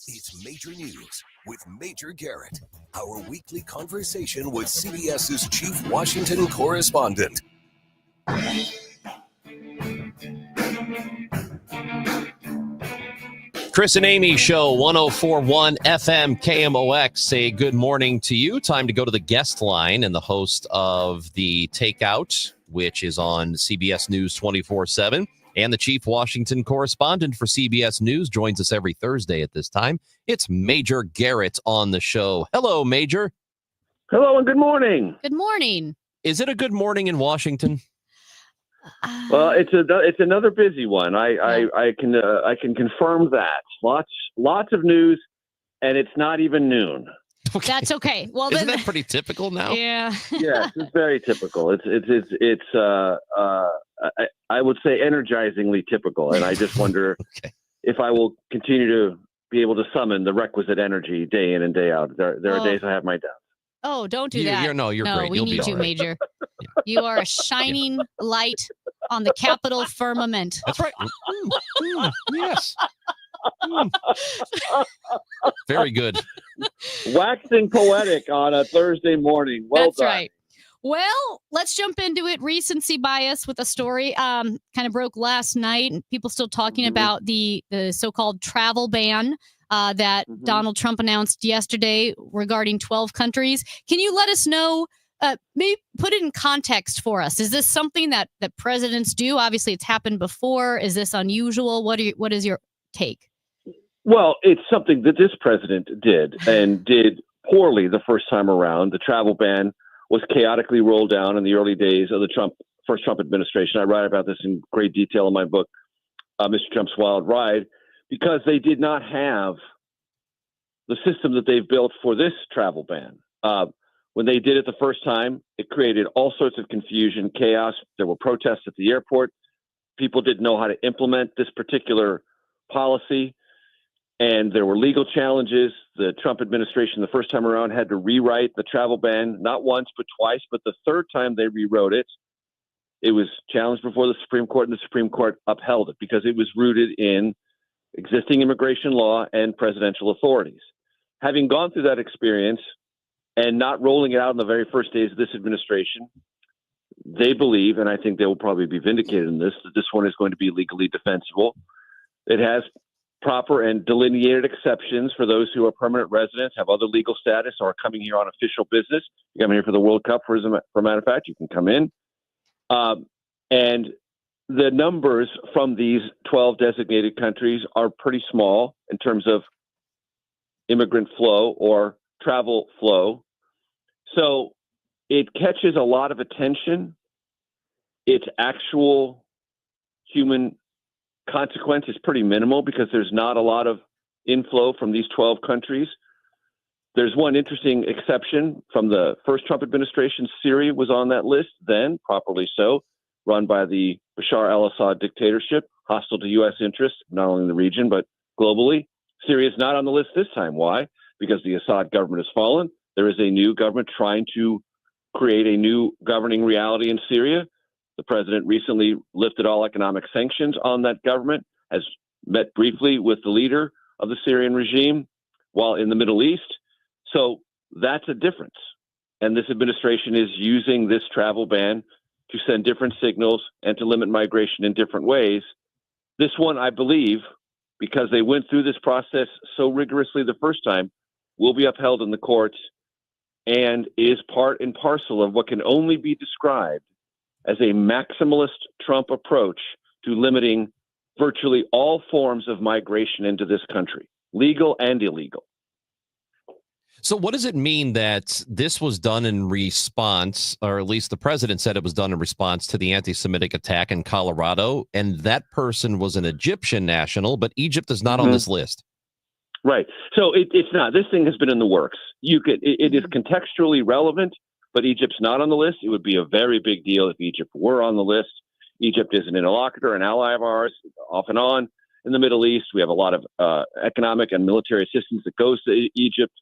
It's Major News with Major Garrett, our weekly conversation with CBS's chief Washington correspondent. Chris and Amy Show, 104.1 FM KMOX. Say good morning to you. Time to go to the guest line, and the host of The Takeout, which is on CBS News 24/7, and the chief Washington correspondent for CBS News, joins us every Thursday at this time. It's Major Garrett on the show. Hello, Major. Hello and good morning. Good morning. Is it a good morning in Washington? Well, it's another busy one. I can confirm that. Lots of news, and it's not even noon. Okay. That's okay. Well, Isn't then, that pretty typical now? Yeah. Yes, it's very typical. It's I would say energizingly typical, and I just wonder if I will continue to be able to summon the requisite energy day in and day out. There are days I have my doubts. Oh, don't do You're that. great. No, You'll we be need all you, right. Major. You are a shining light on the Capitol firmament. That's right. Yes. Very good. Waxing poetic on a Thursday morning. Well That's done. right. Well, let's jump into it. Recency bias with a story kind of broke last night, and people still talking about the so-called travel ban that Donald Trump announced yesterday regarding 12 countries. Can you let us know, maybe put it in context for us? Is this something that presidents do? Obviously, it's happened before. Is this unusual? What is your take? Well, it's something that this president did and did poorly the first time around. The travel ban was chaotically rolled down in the early days of the first Trump administration. I write about this in great detail in my book, Mr. Trump's Wild Ride, because they did not have the system that they've built for this travel ban. When they did it the first time, it created all sorts of confusion, chaos. There were protests at the airport. People didn't know how to implement this particular policy. And there were legal challenges. The Trump administration, the first time around, had to rewrite the travel ban, not once, but twice. But the third time they rewrote it, it was challenged before the Supreme Court, and the Supreme Court upheld it because it was rooted in existing immigration law and presidential authorities. Having gone through that experience and not rolling it out in the very first days of this administration, they believe, and I think they will probably be vindicated in this, that this one is going to be legally defensible. It has proper and delineated exceptions for those who are permanent residents, have other legal status, or are coming here on official business. You come here for the World Cup, for a matter of fact, you can come in. And the numbers from these 12 designated countries are pretty small in terms of immigrant flow or travel flow. So it catches a lot of attention. Its actual human consequence is pretty minimal because there's not a lot of inflow from these 12 countries. There's one interesting exception from the first Trump administration. Syria was on that list then, properly so, run by the Bashar al-Assad dictatorship, hostile to U.S. interests, not only in the region, but globally. Syria is not on the list this time. Why? Because the Assad government has fallen. There is a new government trying to create a new governing reality in Syria. The president recently lifted all economic sanctions on that government, has met briefly with the leader of the Syrian regime while in the Middle East. So that's a difference. And this administration is using this travel ban to send different signals and to limit migration in different ways. This one, I believe, because they went through this process so rigorously the first time, will be upheld in the courts and is part and parcel of what can only be described as a maximalist Trump approach to limiting virtually all forms of migration into this country, legal and illegal. So what does it mean that this was done in response, or at least the president said it was done in response to the anti-Semitic attack in Colorado, and that person was an Egyptian national, but Egypt is not on this list? Right. So it's not. This thing has been in the works. It is contextually relevant, but Egypt's not on the list. It would be a very big deal if Egypt were on the list. Egypt is an interlocutor, an ally of ours, off and on. in the Middle East. We have a lot of economic and military assistance that goes to Egypt.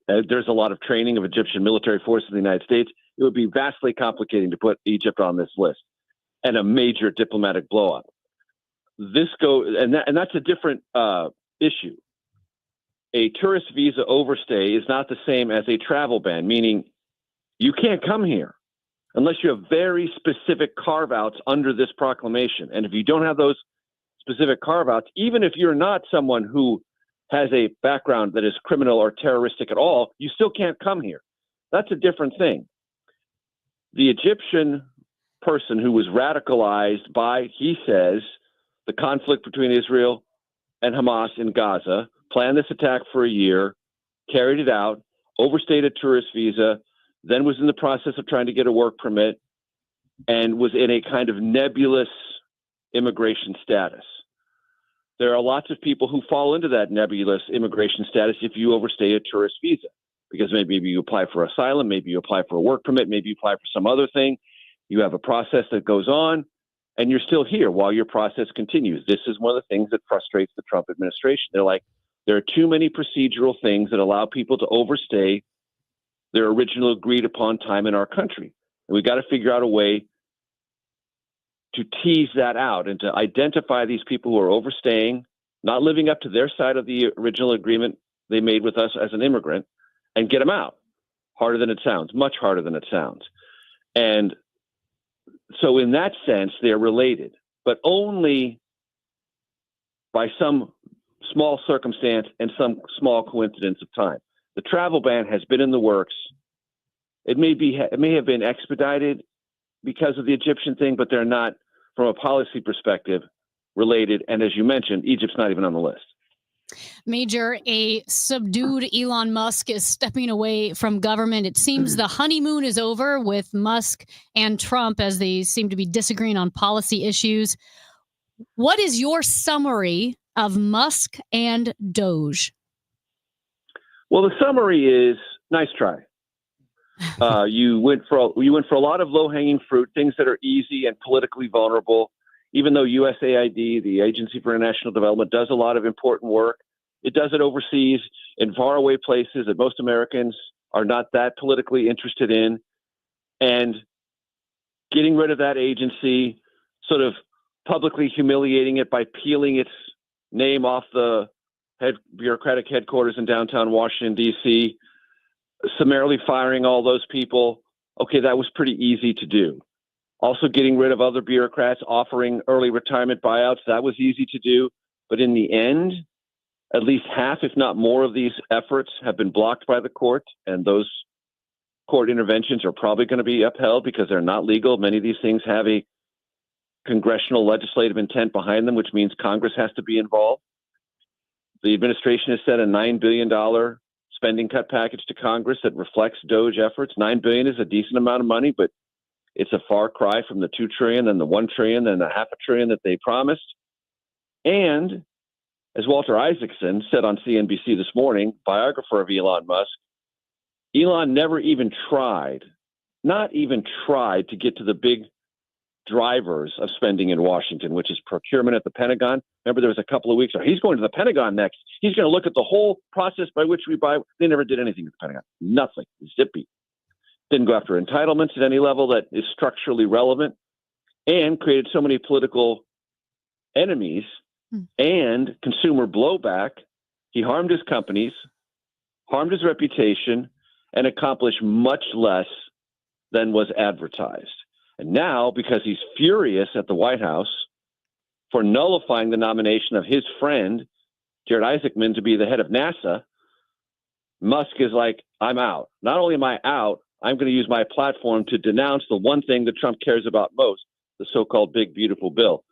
There's a lot of training of Egyptian military forces in the United States. It would be vastly complicating to put Egypt on this list and a major diplomatic blow-up. That's a different issue. A tourist visa overstay is not the same as a travel ban, meaning you can't come here unless you have very specific carve-outs under this proclamation. And if you don't have those specific carve-outs, even if you're not someone who has a background that is criminal or terroristic at all, you still can't come here. That's a different thing. The Egyptian person who was radicalized by, he says, the conflict between Israel and Hamas in Gaza, planned this attack for a year, carried it out, overstayed a tourist visa, then was in the process of trying to get a work permit, and was in a kind of nebulous immigration status. There are lots of people who fall into that nebulous immigration status if you overstay a tourist visa, because maybe you apply for asylum, maybe you apply for a work permit, maybe you apply for some other thing. You have a process that goes on, and you're still here while your process continues. This is one of the things that frustrates the Trump administration. They're like, there are too many procedural things that allow people to overstay their original agreed upon time in our country. And we've got to figure out a way to tease that out and to identify these people who are overstaying, not living up to their side of the original agreement they made with us as an immigrant, and get them out. Harder than it sounds, much harder than it sounds. And so in that sense, they're related, but only by some small circumstance and some small coincidence of time. The travel ban has been in the works. It may have been expedited because of the Egyptian thing, but they're not, from a policy perspective, related. And as you mentioned, Egypt's not even on the list. Major, a subdued Elon Musk is stepping away from government. It seems the honeymoon is over with Musk and Trump as they seem to be disagreeing on policy issues. What is your summary of Musk and Doge? Well, the summary is nice try. You went for a lot of low-hanging fruit, things that are easy and politically vulnerable. Even though USAID, the Agency for International Development, does a lot of important work, it does it overseas in faraway places that most Americans are not that politically interested in. And getting rid of that agency, sort of publicly humiliating it by peeling its name off the bureaucratic headquarters in downtown Washington, D.C., summarily firing all those people. Okay, that was pretty easy to do. Also getting rid of other bureaucrats, offering early retirement buyouts, that was easy to do. But in the end, at least half, if not more, of these efforts have been blocked by the court, and those court interventions are probably going to be upheld because they're not legal. Many of these things have a congressional legislative intent behind them, which means Congress has to be involved. The administration has set a $9 billion spending cut package to Congress that reflects Doge efforts. $9 billion is a decent amount of money, but it's a far cry from the $2 trillion and the $1 trillion and the $500 billion that they promised. And as Walter Isaacson said on CNBC this morning, biographer of Elon Musk, Elon never even tried, not even tried to get to the big drivers of spending in Washington, which is procurement at the Pentagon. Remember, there was a couple of weeks, he's going to the Pentagon next. He's going to look at the whole process by which we buy. They never did anything at the Pentagon. Nothing. Zippy. Didn't go after entitlements at any level that is structurally relevant, and created so many political enemies and consumer blowback. He harmed his companies, harmed his reputation, and accomplished much less than was advertised. And now, because he's furious at the White House for nullifying the nomination of his friend, Jared Isaacman, to be the head of NASA, Musk is like, I'm out. Not only am I out, I'm going to use my platform to denounce the one thing that Trump cares about most, the so-called big, beautiful bill.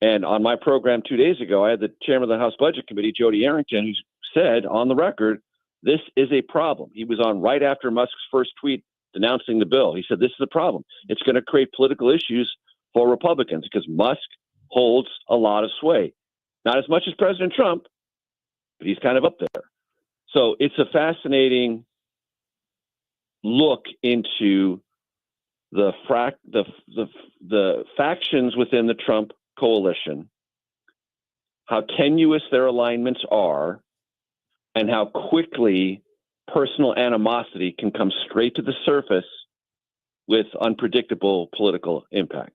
And on my program 2 days ago, I had the chairman of the House Budget Committee, Jody Arrington, who said on the record, this is a problem. He was on right after Musk's first tweet denouncing the bill. He said, this is a problem. It's going to create political issues for Republicans because Musk holds a lot of sway. Not as much as President Trump, but he's kind of up there. So it's a fascinating look into the factions within the Trump coalition how tenuous their alignments are, and how quickly personal animosity can come straight to the surface with unpredictable political impact.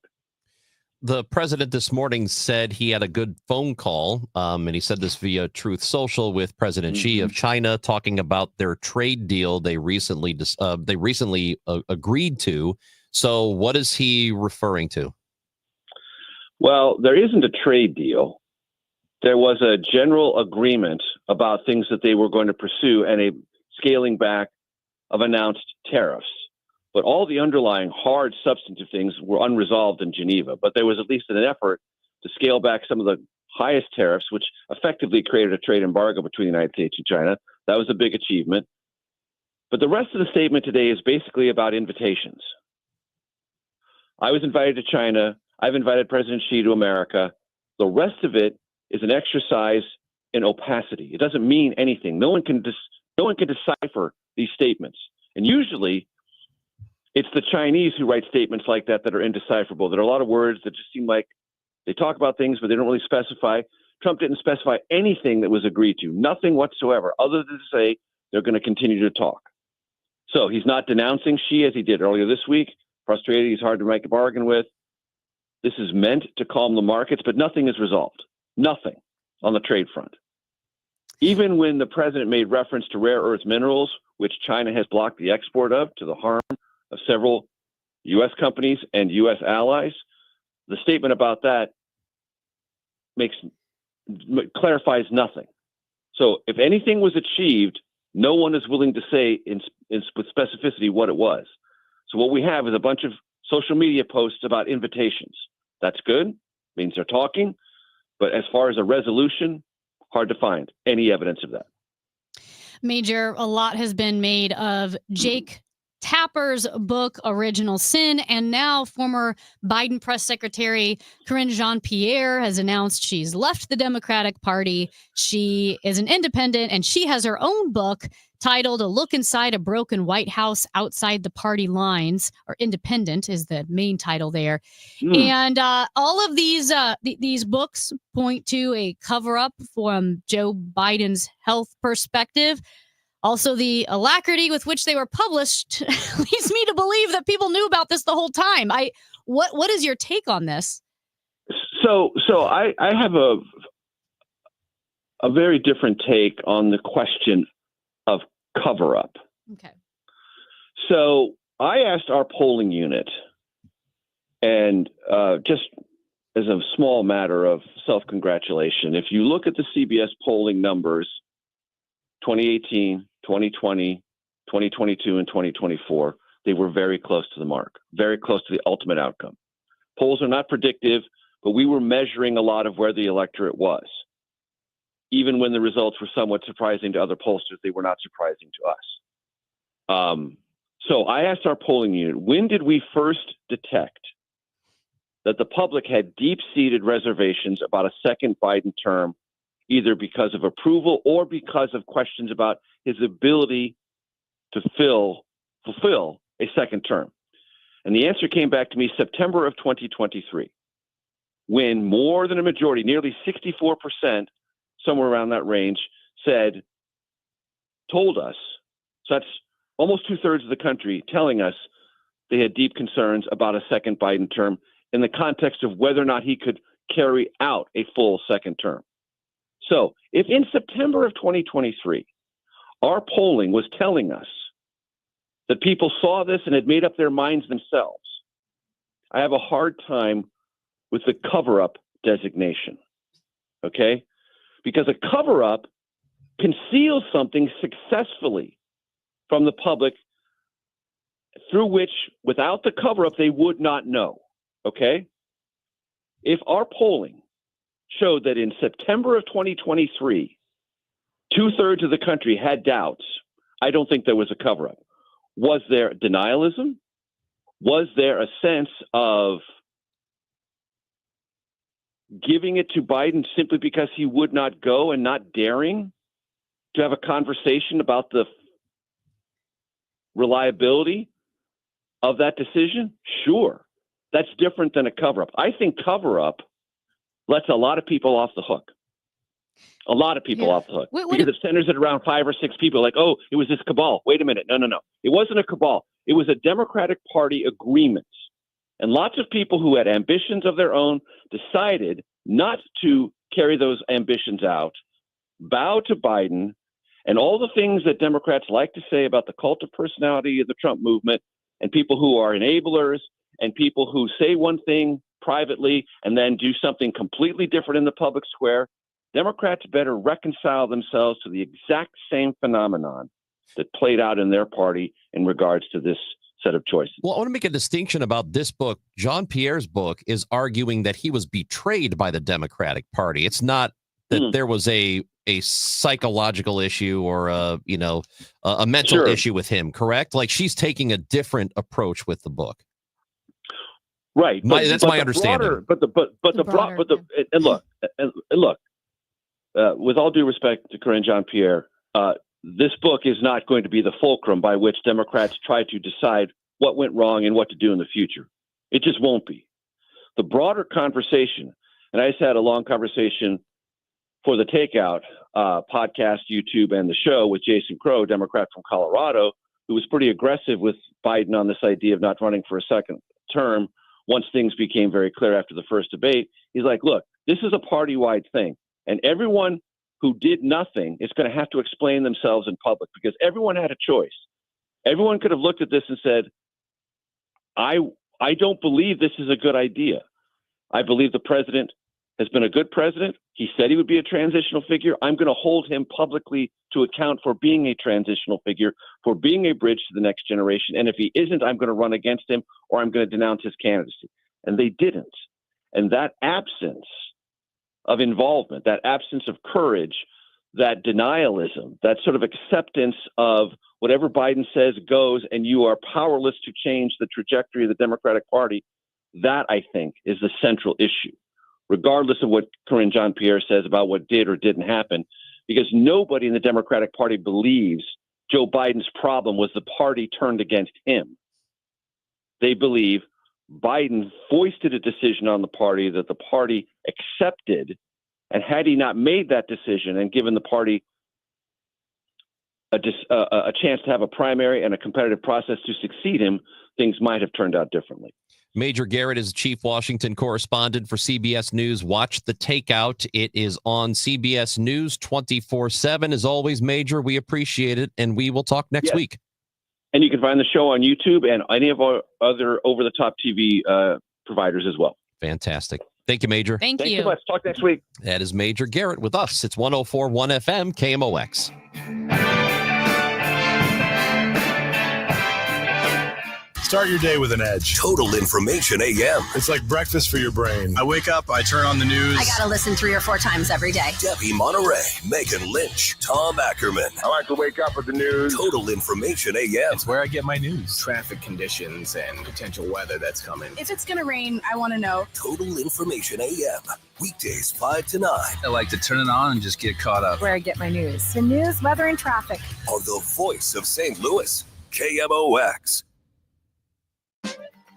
The president this morning said he had a good phone call, and he said this via Truth Social with President Xi of China, talking about their trade deal they recently agreed to. So what is he referring to? Well, there isn't a trade deal. There was a general agreement about things that they were going to pursue and a scaling back of announced tariffs. But all the underlying hard substantive things were unresolved in Geneva. But there was at least an effort to scale back some of the highest tariffs, which effectively created a trade embargo between the United States and China. That was a big achievement. But the rest of the statement today is basically about invitations. I was invited to China. I've invited President Xi to America. The rest of it is an exercise in opacity. It doesn't mean anything. No one can decipher these statements. And usually, it's the Chinese who write statements like that that are indecipherable. There are a lot of words that just seem like they talk about things, but they don't really specify. Trump didn't specify anything that was agreed to, nothing whatsoever, other than to say they're going to continue to talk. So he's not denouncing Xi as he did earlier this week. Frustrated, he's hard to make a bargain with. This is meant to calm the markets, but nothing is resolved. Nothing on the trade front. Even when the president made reference to rare earth minerals, which China has blocked the export of to the harm of several U.S. companies and U.S. allies, the statement about that clarifies nothing. So if anything was achieved, no one is willing to say with specificity what it was. So what we have is a bunch of social media posts about invitations. That's good, means they're talking. But as far as a resolution, hard to find any evidence of that. Major, a lot has been made of Jake Tapper's book, Original Sin, and now former Biden press secretary Karine Jean-Pierre has announced she's left the Democratic Party. She is an independent, and she has her own book titled A Look Inside a Broken White House Outside the Party Lines, or Independent is the main title there. And all of these books point to a cover-up from Joe Biden's health perspective. Also, the alacrity with which they were published leads me to believe that people knew about this the whole time. What is your take on this? So I have a very different take on the question of cover-up. Okay. So I asked our polling unit, and just as a small matter of self-congratulation, if you look at the CBS polling numbers, 2018, 2020, 2022, and 2024, they were very close to the mark, very close to the ultimate outcome. Polls are not predictive, but we were measuring a lot of where the electorate was. Even when the results were somewhat surprising to other pollsters, they were not surprising to us. So I asked our polling unit, when did we first detect that the public had deep-seated reservations about a second Biden term, either because of approval or because of questions about his ability to fulfill a second term? And the answer came back to me September of 2023, when more than a majority, nearly 64%, somewhere around that range, told us, so that's almost 2/3 of the country telling us they had deep concerns about a second Biden term in the context of whether or not he could carry out a full second term. So if in September of 2023, our polling was telling us that people saw this and had made up their minds themselves, I have a hard time with the cover-up designation, okay? Because a cover-up conceals something successfully from the public through which, without the cover-up, they would not know, okay? If our polling showed that in September of 2023, 2/3 of the country had doubts, I don't think there was a cover-up. Was there denialism? Was there a sense of giving it to Biden simply because he would not go and not daring to have a conversation about the reliability of that decision? Sure. That's different than a cover-up. I think cover-up lets a lot of people off the hook. A lot of people off the hook. Because it centers it around 5 or 6 people. Like, oh, it was this cabal. Wait a minute. No. It wasn't a cabal. It was a Democratic Party agreement. And lots of people who had ambitions of their own decided not to carry those ambitions out, bow to Biden, and all the things that Democrats like to say about the cult of personality of the Trump movement, and people who are enablers, and people who say one thing privately and then do something completely different in the public square. Democrats better reconcile themselves to the exact same phenomenon that played out in their party in regards to this set of choices. Well, I want to make a distinction about this book. Jean Pierre's book is arguing that he was betrayed by the Democratic Party. It's not that there was a psychological issue or a mental issue with him, correct? Like, she's taking a different approach with the book. Right. That's my understanding. Look, with all due respect to Karine Jean-Pierre, this book is not going to be the fulcrum by which Democrats try to decide what went wrong and what to do in the future. It just won't be. The broader conversation, and I just had a long conversation for the Takeout podcast, YouTube, and the show with Jason Crow, Democrat from Colorado, who was pretty aggressive with Biden on this idea of not running for a second term once things became very clear after the first debate. He's like, look, this is a party-wide thing, and everyone who did nothing is going to have to explain themselves in public because everyone had a choice. Everyone could have looked at this and said, I don't believe this is a good idea. I believe the president has been a good president. He said he would be a transitional figure. I'm going to hold him publicly to account for being a transitional figure, for being a bridge to the next generation. And if he isn't, I'm going to run against him or I'm going to denounce his candidacy. And they didn't. And that absence of involvement, that absence of courage, that denialism, that sort of acceptance of whatever Biden says goes and you are powerless to change the trajectory of the Democratic Party, that, I think, is the central issue, regardless of what Karine Jean-Pierre says about what did or didn't happen, because nobody in the Democratic Party believes Joe Biden's problem was the party turned against him. They believe Biden foisted a decision on the party that the party accepted, and had he not made that decision and given the party a chance to have a primary and a competitive process to succeed him, things might have turned out differently. Major Garrett is Chief Washington Correspondent for CBS News. Watch The Takeout. It is on CBS News 24/7. As always, Major, we appreciate it, and we will talk next week. And you can find the show on YouTube and any of our other over-the-top TV providers as well. Fantastic. Thank you, Major. Thank you. Thanks so much. Talk next week. That is Major Garrett with us. It's 104.1 FM, KMOX. Start your day with an edge. Total Information AM. It's like breakfast for your brain. I wake up, I turn on the news. I gotta listen 3 or 4 times every day. Debbie Monterey, Megan Lynch, Tom Ackerman. I like to wake up with the news. Total Information AM. It's where I get my news. Traffic conditions and potential weather that's coming. If it's gonna rain, I want to know. Total Information AM. Weekdays 5 to 9. I like to turn it on and just get caught up. Where I get my news. The news, weather, and traffic. On the voice of St. Louis, KMOX.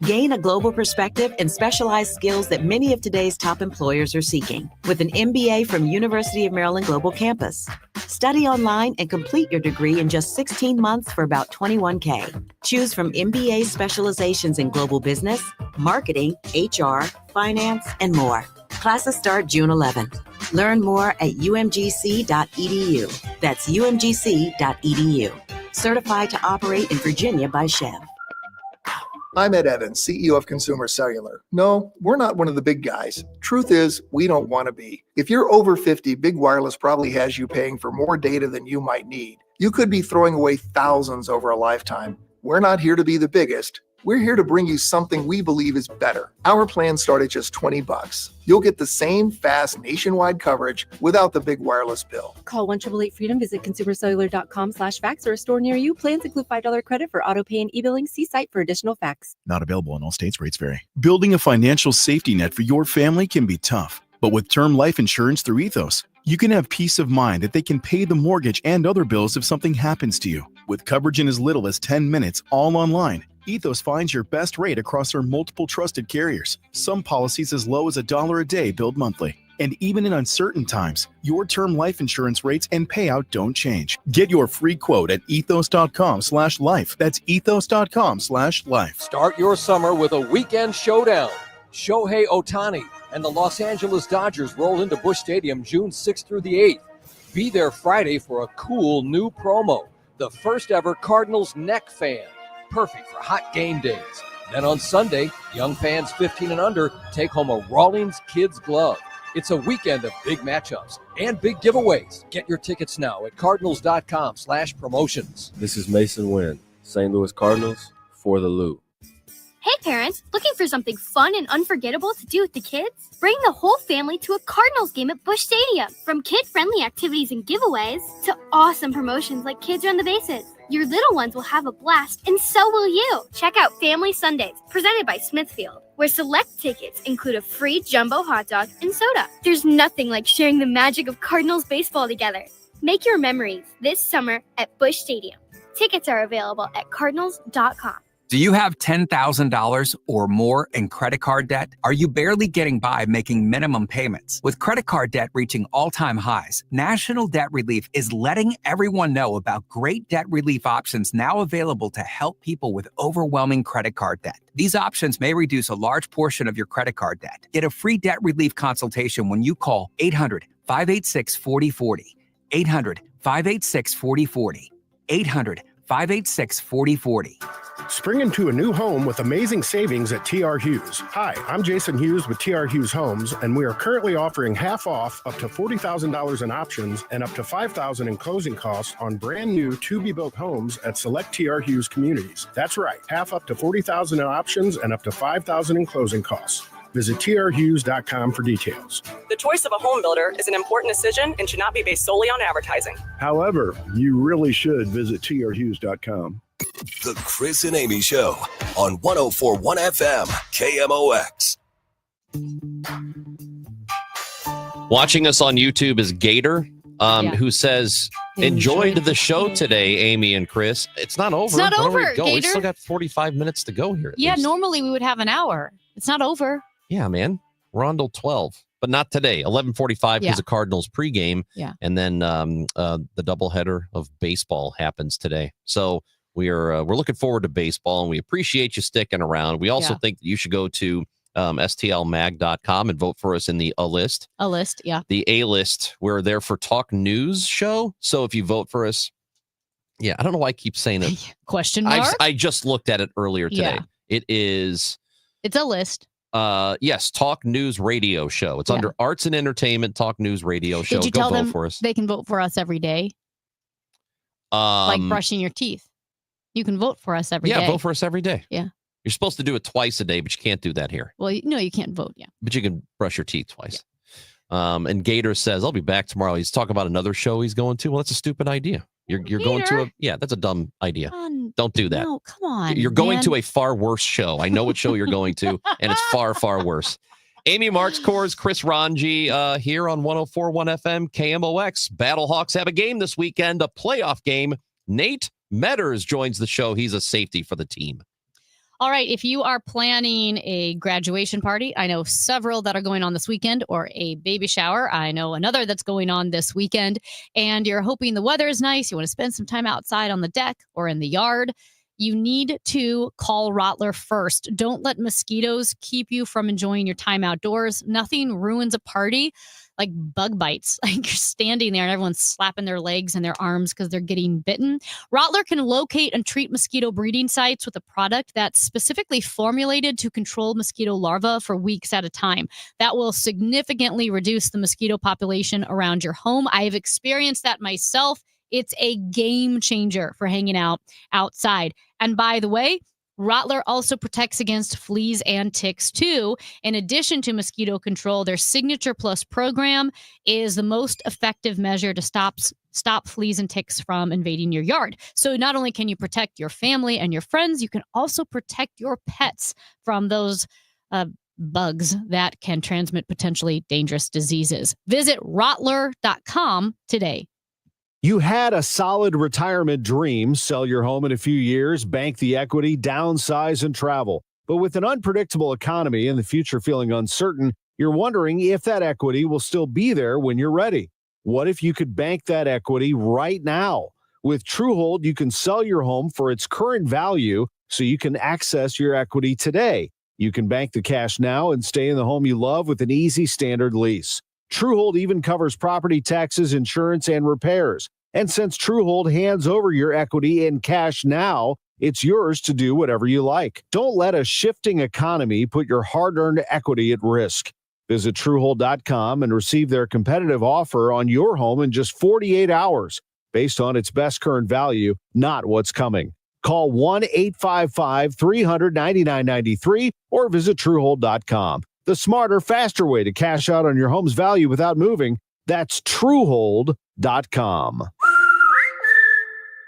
Gain a global perspective and specialized skills that many of today's top employers are seeking with an MBA from University of Maryland Global Campus. Study online and complete your degree in just 16 months for about $21K. Choose from MBA specializations in global business, marketing, HR, finance, and more. Classes start June 11th. Learn more at umgc.edu. That's umgc.edu. Certified to operate in Virginia by Chev. I'm Ed Evans, CEO of Consumer Cellular. No, we're not one of the big guys. Truth is, we don't want to be. If you're over 50, Big Wireless probably has you paying for more data than you might need. You could be throwing away thousands over a lifetime. We're not here to be the biggest. We're here to bring you something we believe is better. Our plans start at just $20. You'll get the same fast nationwide coverage without the big wireless bill. Call 1-888-FREEDOM, visit consumercellular.com/facts or a store near you. Plans include $5 credit for auto pay and e-billing. See site for additional facts. Not available in all states. Rates vary. Building a financial safety net for your family can be tough, but with term life insurance through Ethos, you can have peace of mind that they can pay the mortgage and other bills if something happens to you. With coverage in as little as 10 minutes, all online, Ethos finds your best rate across our multiple trusted carriers. Some policies as low as $1 a day billed monthly. And even in uncertain times, your term life insurance rates and payout don't change. Get your free quote at ethos.com/life. That's ethos.com/life. Start your summer with a weekend showdown. Shohei Ohtani and the Los Angeles Dodgers roll into Busch Stadium June 6th through the 8th. Be there Friday for a cool new promo, the first ever Cardinals neck fan. Perfect for hot game days. Then on Sunday, young fans 15 and under take home a Rawlings Kids Glove. It's a weekend of big matchups and big giveaways. Get your tickets now at cardinals.com/promotions. This is Mason Wynn, St. Louis Cardinals, for the Lou. Hey parents, looking for something fun and unforgettable to do with the kids? Bring the whole family to a Cardinals game at Busch Stadium. From kid-friendly activities and giveaways to awesome promotions like Kids Run the Bases. Your little ones will have a blast, and so will you. Check out Family Sundays, presented by Smithfield, where select tickets include a free jumbo hot dog and soda. There's nothing like sharing the magic of Cardinals baseball together. Make your memories this summer at Busch Stadium. Tickets are available at cardinals.com. Do you have $10,000 or more in credit card debt? Are you barely getting by making minimum payments? With credit card debt reaching all-time highs, National Debt Relief is letting everyone know about great debt relief options now available to help people with overwhelming credit card debt. These options may reduce a large portion of your credit card debt. Get a free debt relief consultation when you call 800-586-4040. 800-586-4040. 800-586-4040. Spring into a new home with amazing savings at TR Hughes. Hi, I'm Jason Hughes with TR Hughes Homes, and we are currently offering half off up to $40,000 in options and up to $5,000 in closing costs on brand new to-be-built homes at select TR Hughes communities. That's right, half up to $40,000 in options and up to $5,000 in closing costs. Visit trhughes.com for details. The choice of a home builder is an important decision and should not be based solely on advertising. However, you really should visit trhughes.com. The Chris and Amy Show on 104.1 FM KMOX. Watching us on YouTube is Gator, who says, enjoyed the show today, Amy and Chris. It's not over. It's not over, Gator. We Gator. still got 45 minutes to go here. Yeah, normally we would have an hour. It's not over. Yeah, man. We're on till 12, but not today. 11:45 because of Cardinals pregame. Yeah. And then the doubleheader of baseball happens today. So we're looking forward to baseball, and we appreciate you sticking around. We also think that you should go to stlmag.com and vote for us in the A list. A list, yeah. The A list. We're there for Talk News Show. So if you vote for us, I don't know why I keep saying it. Question mark? I just looked at it earlier today. Yeah. It is... It's a list. Yes, Talk News Radio Show. It's under Arts and Entertainment, Talk News Radio Show. Did you Go tell vote them for us. they can vote for us every day? Like brushing your teeth. You can vote for us every day. Yeah, vote for us every day. Yeah. You're supposed to do it twice a day, but you can't do that here. Well, no, you can't vote. Yeah. But you can brush your teeth twice. And Gator says, I'll be back tomorrow. He's talking about another show he's going to. Well, that's a stupid idea. You're going to that's a dumb idea. Don't do that. No, come on. You're going to a far worse show. I know what show you're going to, and it's far, far worse. Amy Marks Kors, Chris Ranji here on 104.1 FM KMOX. Battlehawks have a game this weekend, a playoff game. Nate Metters joins the show. He's a safety for the team. All right. If you are planning a graduation party, I know several that are going on this weekend, or a baby shower. I know another that's going on this weekend, and you're hoping the weather is nice. You want to spend some time outside on the deck or in the yard. You need to call Rottler first. Don't let mosquitoes keep you from enjoying your time outdoors. Nothing ruins a party like bug bites. Like you're standing there and everyone's slapping their legs and their arms because they're getting bitten. Rottler can locate and treat mosquito breeding sites with a product that's specifically formulated to control mosquito larvae for weeks at a time. That will significantly reduce the mosquito population around your home. I have experienced that myself. It's a game changer for hanging out outside. And by the way, Rottler also protects against fleas and ticks too. In addition to mosquito control, their Signature Plus program is the most effective measure to stop fleas and ticks from invading your yard. So not only can you protect your family and your friends, you can also protect your pets from those bugs that can transmit potentially dangerous diseases. Visit Rottler.com today. You had a solid retirement dream, sell your home in a few years, bank the equity, downsize, and travel. But with an unpredictable economy and the future feeling uncertain, You're wondering if that equity will still be there when you're ready. What if you could bank that equity right now? With Truehold, you can sell your home for its current value so you can access your equity today. You can bank the cash now and stay in the home you love with an easy standard lease. Truehold even covers property taxes, insurance, and repairs. And since Truehold hands over your equity in cash now, it's yours to do whatever you like. Don't let a shifting economy put your hard-earned equity at risk. Visit Truehold.com and receive their competitive offer on your home in just 48 hours, based on its best current value, not what's coming. Call 1-855-300-9993 or visit Truehold.com. The smarter, faster way to cash out on your home's value without moving. That's Truehold.com.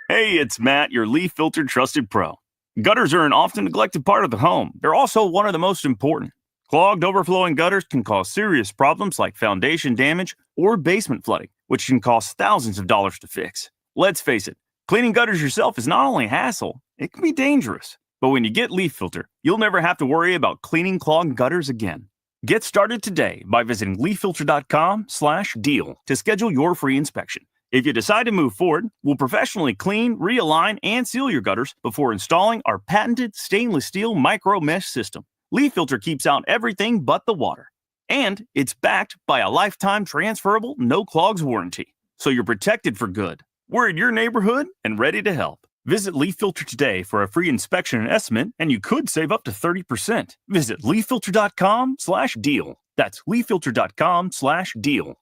Hey, it's Matt, your Leaf Filter Trusted Pro. Gutters are an often neglected part of the home. They're also one of the most important. Clogged, overflowing gutters can cause serious problems like foundation damage or basement flooding, which can cost thousands of dollars to fix. Let's face it, cleaning gutters yourself is not only a hassle, it can be dangerous. But when you get Leaf Filter, you'll never have to worry about cleaning clogged gutters again. Get started today by visiting leaffilter.com/deal to schedule your free inspection. If you decide to move forward, we'll professionally clean, realign, and seal your gutters before installing our patented stainless steel micro mesh system. Leaf Filter keeps out everything but the water. And it's backed by a lifetime transferable no clogs warranty. So you're protected for good. We're in your neighborhood and ready to help. Visit Leaf Filter today for a free inspection and estimate, and you could save up to 30%. Visit leaffilter.com/deal. That's leaffilter.com/deal.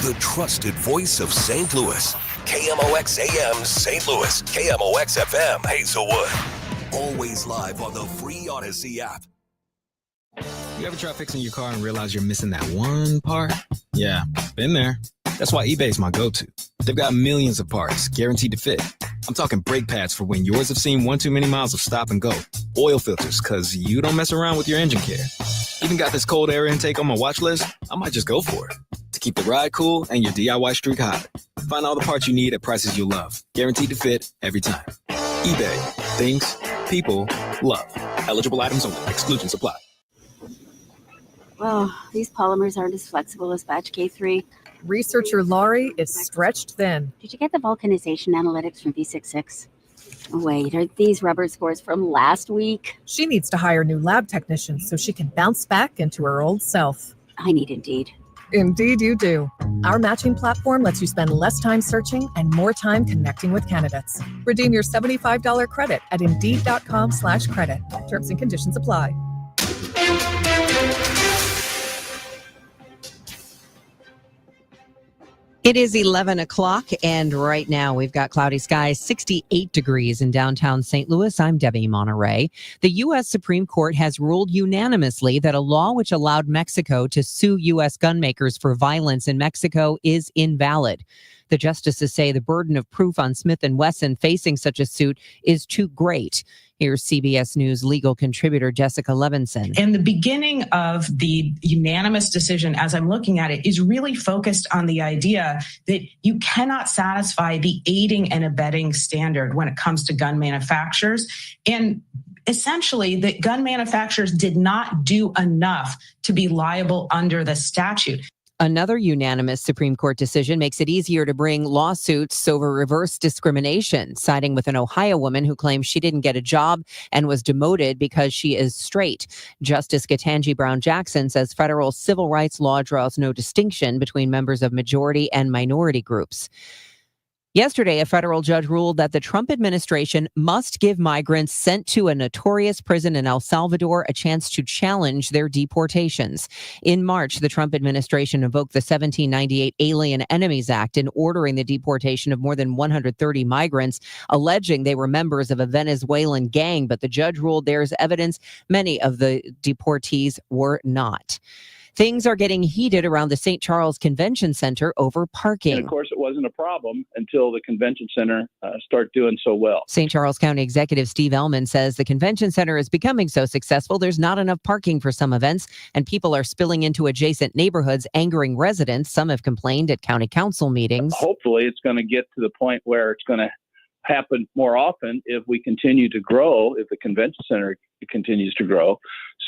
The trusted voice of St. Louis. KMOX AM St. Louis. KMOX FM Hazelwood. Always live on the free Odyssey app. You ever try fixing your car and realize you're missing that one part? Yeah, been there. That's why eBay's my go-to. They've got millions of parts, guaranteed to fit. I'm talking brake pads for when yours have seen one too many miles of stop and go. Oil filters, because you don't mess around with your engine care. Even got this cold air intake on my watch list. I might just go for it. To keep the ride cool and your DIY streak hot. Find all the parts you need at prices you love. Guaranteed to fit every time. eBay. Things people love. Eligible items only. Exclusions apply. Well, these polymers aren't as flexible as batch K3. Researcher Laurie is stretched thin. Did you get the vulcanization analytics from V66? Wait, are these rubber scores from last week? She needs to hire new lab technicians so she can bounce back into her old self. I need Indeed. Indeed you do. Our matching platform lets you spend less time searching and more time connecting with candidates. Redeem your $75 credit at Indeed.com/credit. Terms and conditions apply. It is 11 o'clock, and right now we've got cloudy skies, 68 degrees in downtown St. Louis. I'm Debbie Monterey. The U.S. Supreme Court has ruled unanimously that a law which allowed Mexico to sue U.S. gun makers for violence in Mexico is invalid. The justices say the burden of proof on Smith & Wesson facing such a suit is too great. Here's CBS News legal contributor Jessica Levinson. And the beginning of the unanimous decision, as I'm looking at it, is really focused on the idea that you cannot satisfy the aiding and abetting standard when it comes to gun manufacturers. And essentially, the gun manufacturers did not do enough to be liable under the statute. Another unanimous Supreme Court decision makes it easier to bring lawsuits over reverse discrimination, siding with an Ohio woman who claims she didn't get a job and was demoted because she is straight. Justice Ketanji Brown Jackson says federal civil rights law draws no distinction between members of majority and minority groups. Yesterday, a federal judge ruled that the Trump administration must give migrants sent to a notorious prison in El Salvador a chance to challenge their deportations. In March, the Trump administration invoked the 1798 Alien Enemies Act in ordering the deportation of more than 130 migrants, alleging they were members of a Venezuelan gang, but the judge ruled there is evidence many of the deportees were not. Things are getting heated around the St. Charles Convention Center over parking. And of course, it wasn't a problem until the convention center started doing so well. St. Charles County Executive Steve Ellman says the convention center is becoming so successful, there's not enough parking for some events, and people are spilling into adjacent neighborhoods, angering residents. Some have complained at county council meetings. Hopefully, it's going to get to the point where it's going to happen more often if we continue to grow, if the convention center continues to grow.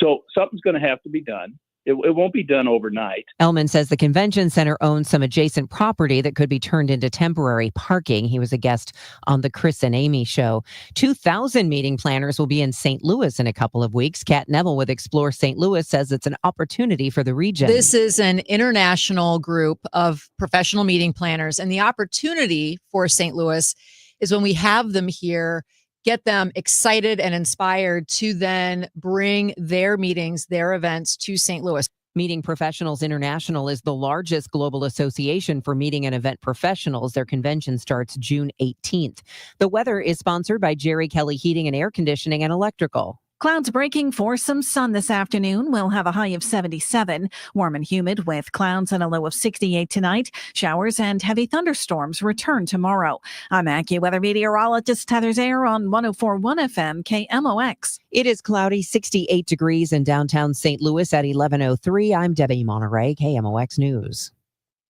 So something's going to have to be done. It won't be done overnight. Ellman says the convention center owns some adjacent property that could be turned into temporary parking. He was a guest on the Chris and Amy show. 2,000 meeting planners will be in St. Louis in a couple of weeks. Kat Neville with Explore St. Louis says it's an opportunity for the region. This is an international group of professional meeting planners, and the opportunity for St. Louis is when we have them here, get them excited and inspired to then bring their meetings, their events to St. Louis. Meeting Professionals International is the largest global association for meeting and event professionals. Their convention starts June 18th. The weather is sponsored by Jerry Kelly Heating and Air Conditioning and Electrical. Clouds breaking for some sun this afternoon. We'll have a high of 77. Warm and humid with clouds and a low of 68 tonight. Showers and heavy thunderstorms return tomorrow. I'm AccuWeather meteorologist Heather Zayer on 104.1 FM KMOX. It is cloudy, 68 degrees in downtown St. Louis at 11:03. I'm Debbie Monterey, KMOX News.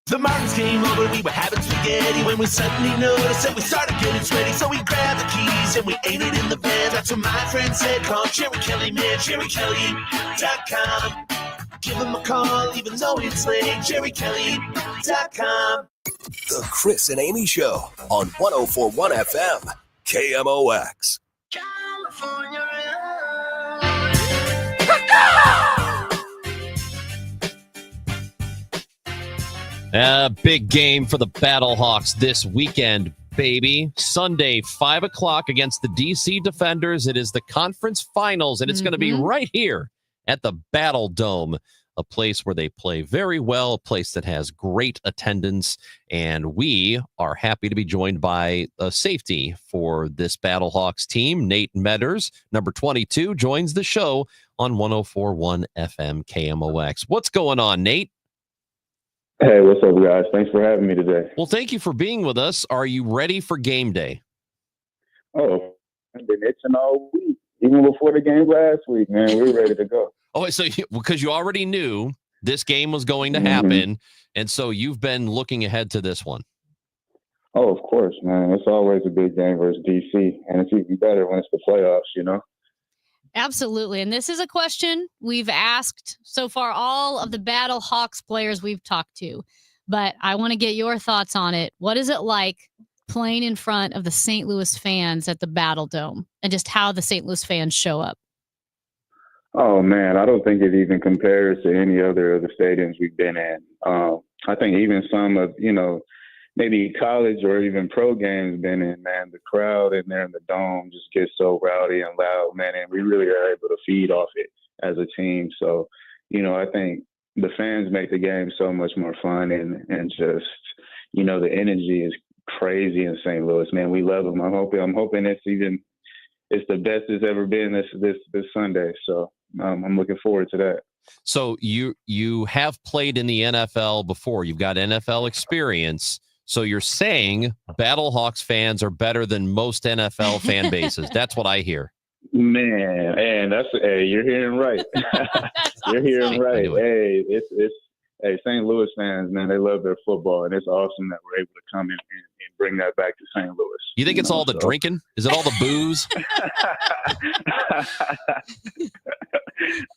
The Martins came over, we were having spaghetti when we suddenly noticed that we started getting sweaty. So we grabbed the keys and we ate it in the van. That's what my friend said, call Jerry Kelly, man, JerryKelly.com. Give him a call, even though it's late, JerryKelly.com. The Chris and Amy Show on 104.1 FM, KMOX. California. Big game for the Battlehawks this weekend, baby. Sunday, 5 o'clock against the DC Defenders. It is the conference finals, and it's going to be right here at the Battle Dome, a place where they play very well, a place that has great attendance, and we are happy to be joined by a safety for this Battlehawks team. Nate Medders, number 22, joins the show on 104.1 FM KMOX. What's going on, Nate? Hey, what's up, guys? Thanks for having me today. Well, thank you for being with us. Are you ready for game day? Oh, I've been itching all week. Even before the game last week, man, we were ready to go. Oh, so because you already knew this game was going to happen, and so you've been looking ahead to this one. Oh, of course, man. It's always a big game versus DC, and it's even better when it's the playoffs, you know? Absolutely. And this is a question we've asked so far all of the Battle Hawks players we've talked to. But I want to get your thoughts on it. What is it like playing in front of the St. Louis fans at the Battle Dome and just how the St. Louis fans show up? Oh, man, I don't think it even compares to any other of the stadiums we've been in. I think even some of, maybe college or even pro games been in, man, the crowd in there in the dome just gets so rowdy and loud, man, and we really are able to feed off it as a team. So, I think the fans make the game so much more fun and just, the energy is crazy in St. Louis, man. We love them. I'm hoping it's the best it's ever been this Sunday. So I'm looking forward to that. So you have played in the NFL before. You've got NFL experience. So you're saying Battlehawks fans are better than most NFL fan bases. That's what I hear. Man, you're hearing right. You're hearing right. Hey, it's St. Louis fans, man, they love their football, and it's awesome that we're able to come in and bring that back to St. Louis. You think it's all the drinking? Is it all the booze?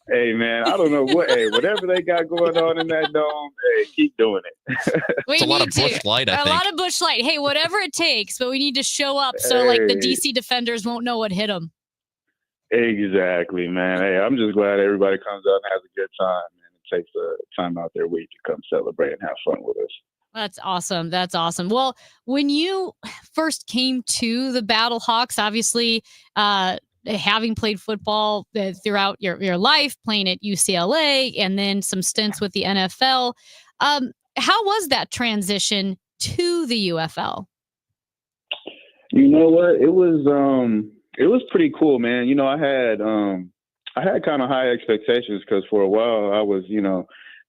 Hey, man, I don't know whatever they got going on in that dome, keep doing it. It's a lot of Busch Light, I think. A lot of Busch Light. Hey, whatever it takes, but we need to show up so the DC Defenders won't know what hit them. Exactly, man. Hey, I'm just glad everybody comes out and has a good time, and takes time out their week to come celebrate and have fun with us. That's awesome. That's awesome. Well, when you first came to the Battlehawks, obviously having played football throughout your life, playing at UCLA and then some stints with the NFL, how was that transition to the UFL? You know what? It was pretty cool, man. I had kind of high expectations because for a while I was,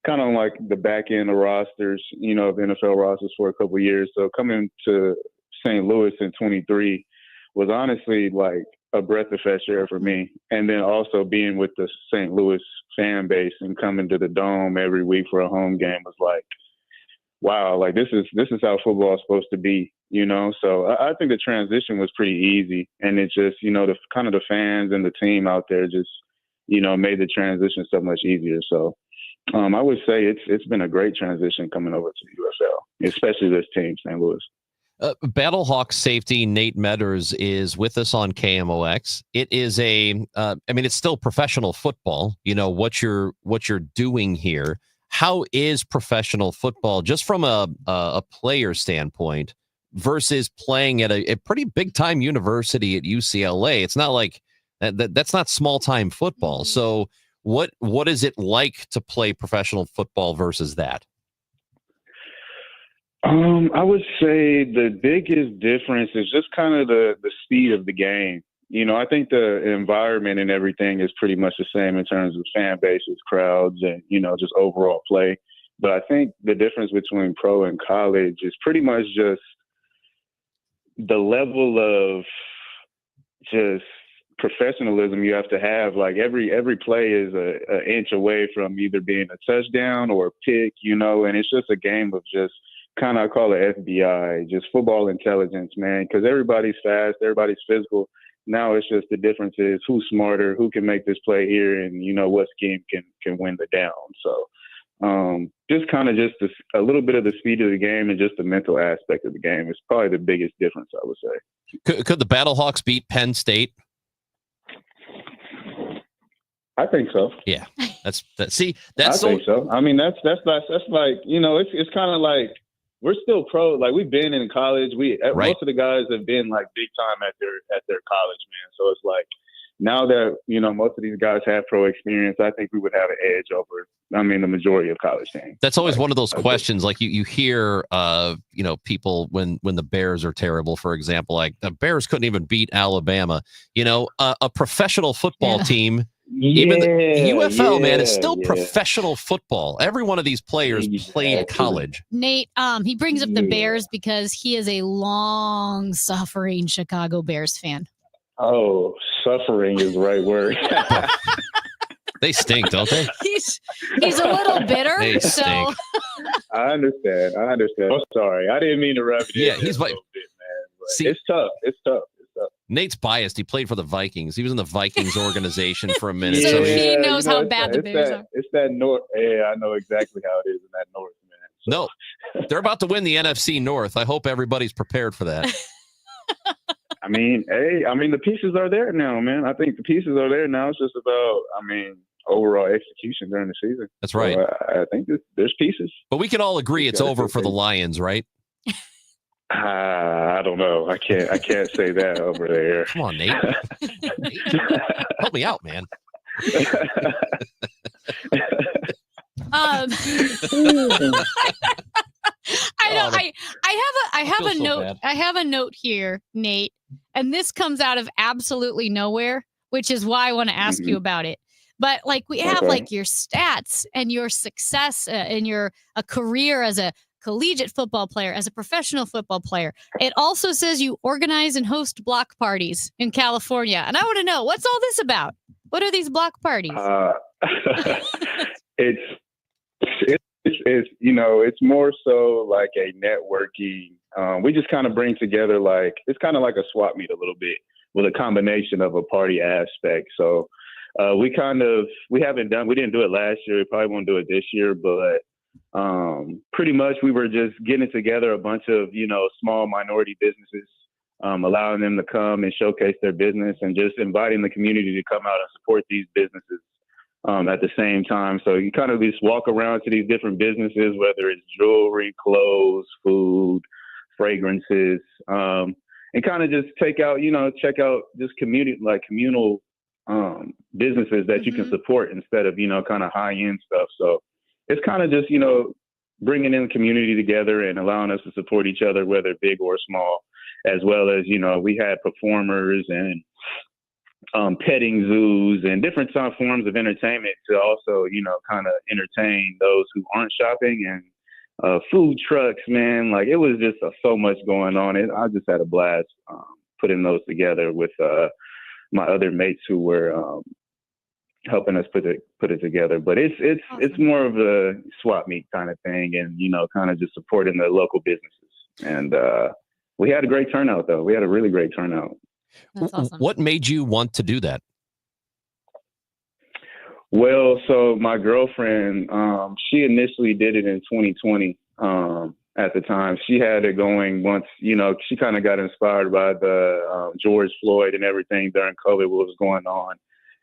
kind of like the back end of rosters, of NFL rosters for a couple of years. So coming to St. Louis in 23 was honestly like a breath of fresh air for me. And then also being with the St. Louis fan base and coming to the Dome every week for a home game was like, wow, like this is how football is supposed to be. So I think the transition was pretty easy, and it's just, the fans and the team out there just, made the transition so much easier. So I would say it's been a great transition coming over to UFL, especially this team, St. Louis. Battlehawks safety Nate Medders is with us on KMOX. It is it's still professional football. What you're doing here. How is professional football, just from a player standpoint, versus playing at a pretty big time university at UCLA? It's not like that's not small time football. So what is it like to play professional football versus that? I would say the biggest difference is just kind of the speed of the game. I think the environment and everything is pretty much the same in terms of fan bases, crowds, and, just overall play. But I think the difference between pro and college is pretty much just the level of just professionalism you have to have. Like every play is an inch away from either being a touchdown or a pick, and it's just a game of just kind of, I call it FBI, just football intelligence, man, because everybody's fast, everybody's physical. Now it's just the difference is who's smarter, who can make this play here, and, what scheme can win the down. So just kind of a little bit of the speed of the game and just the mental aspect of the game is probably the biggest difference, I would say. Could the Battlehawks beat Penn State? I think so. Yeah, that's I think so. I mean, that's like, it's kind of like, we're still pro. Like, we've been in college. Most of the guys have been like big time at their college, man. So it's like, now that, most of these guys have pro experience, I think we would have an edge over, the majority of college teams. That's always one of those questions. Like you hear, people when the Bears are terrible, for example, like the Bears couldn't even beat Alabama, a professional football team. Even the UFL, man, it's still professional football. Every one of these players played college. Nate, he brings up the Bears because he is a long-suffering Chicago Bears fan. Oh, suffering is the right word. They stink, don't they? He's a little bitter. They so stink. I understand. I'm sorry. I didn't mean to rub it in. Yeah, he's like, it's tough. It's tough. Nate's biased. He played for the Vikings. He was in the Vikings organization for a minute. So he knows how bad the Bears are. It's that North. Yeah, I know exactly how it is in that North, man. So. No, they're about to win the NFC North. I hope everybody's prepared for that. The pieces are there now, man. I think the pieces are there now. It's just about, overall execution during the season. That's right. So I think there's pieces. But we can all agree it's over for the Lions, right? I don't know. I can't say that over there. Come on, Nate. Help me out, man. I have a note. Bad. I have a note here, Nate, and this comes out of absolutely nowhere, which is why I want to ask you about it. But we have your stats and your success in a career as a collegiate football player, as a professional football player. It also says you organize and host block parties in California. And I want to know, what's all this about? What are these block parties? It's more so like a networking. We just kind of bring together, it's kind of like a swap meet a little bit with a combination of a party aspect. So we didn't do it last year. We probably won't do it this year, but pretty much we were just getting together a bunch of, small minority businesses, allowing them to come and showcase their business and just inviting the community to come out and support these businesses at the same time. So you kind of just walk around to these different businesses, whether it's jewelry, clothes, food, fragrances, and kind of just check out just communal businesses that you can support instead of, kind of high-end stuff. So it's kind of just, bringing in the community together and allowing us to support each other, whether big or small, as well as, we had performers and petting zoos and different forms of entertainment to also, kind of entertain those who aren't shopping, and food trucks, man. It was just so much going on. I just had a blast putting those together with my other mates who were helping us put it together. But it's more of a swap meet kind of thing, and kind of just supporting the local businesses. And we had a great turnout, though. We had a really great turnout. That's awesome. What made you want to do that? Well, so my girlfriend, she initially did it in 2020. At the time, she had it going once, she kind of got inspired by the George Floyd and everything during COVID, what was going on.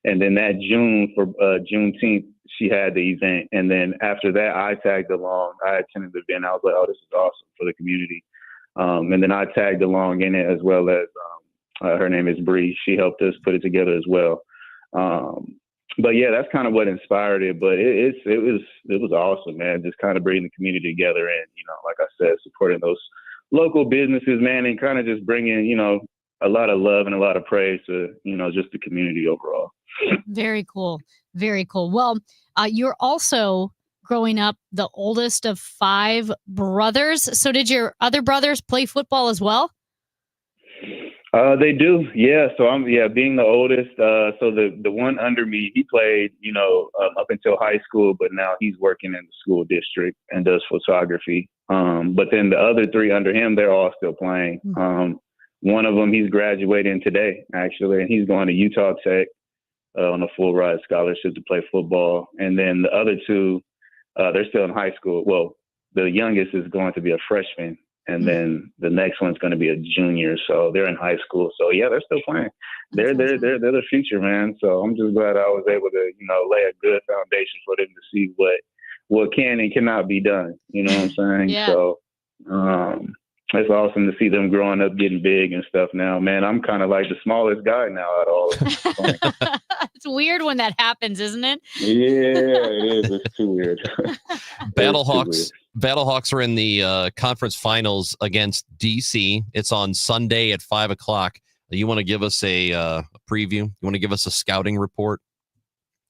And then that June, for Juneteenth, she had the event. And then after that, I tagged along. I attended the event. I was like, oh, this is awesome for the community. And then I tagged along in it, as well as her name is Bree. She helped us put it together as well. But yeah, that's kind of what inspired it. But it was awesome, man. Just kind of bringing the community together, and like I said, supporting those local businesses, man, and kind of just bringing a lot of love and a lot of praise to just the community overall. Very cool. Very cool. Well, you're also growing up the oldest of 5 brothers. So did your other brothers play football as well? They do, yeah. So I'm, being the oldest. So the one under me, he played, up until high school, but now he's working in the school district and does photography. But then the other 3 under him, they're all still playing. One of them, he's graduating today, actually, and he's going to Utah Tech on a full ride scholarship to play football. And then the other 2, they're still in high school. Well, the youngest is going to be a freshman. And then the next one's going to be a junior, so they're in high school. So yeah, they're still playing. They're the future, man. So I'm just glad I was able to, lay a good foundation for them to see what can and cannot be done. You know what I'm saying? Yeah. So it's awesome to see them growing up, getting big and stuff. Now, man, I'm kind of like the smallest guy now out of all of them. It's weird when that happens, isn't it? Yeah, it is. It's too weird. Battlehawks are in the conference finals against DC. It's on Sunday at 5:00. You want to give us a preview? You want to give us a scouting report?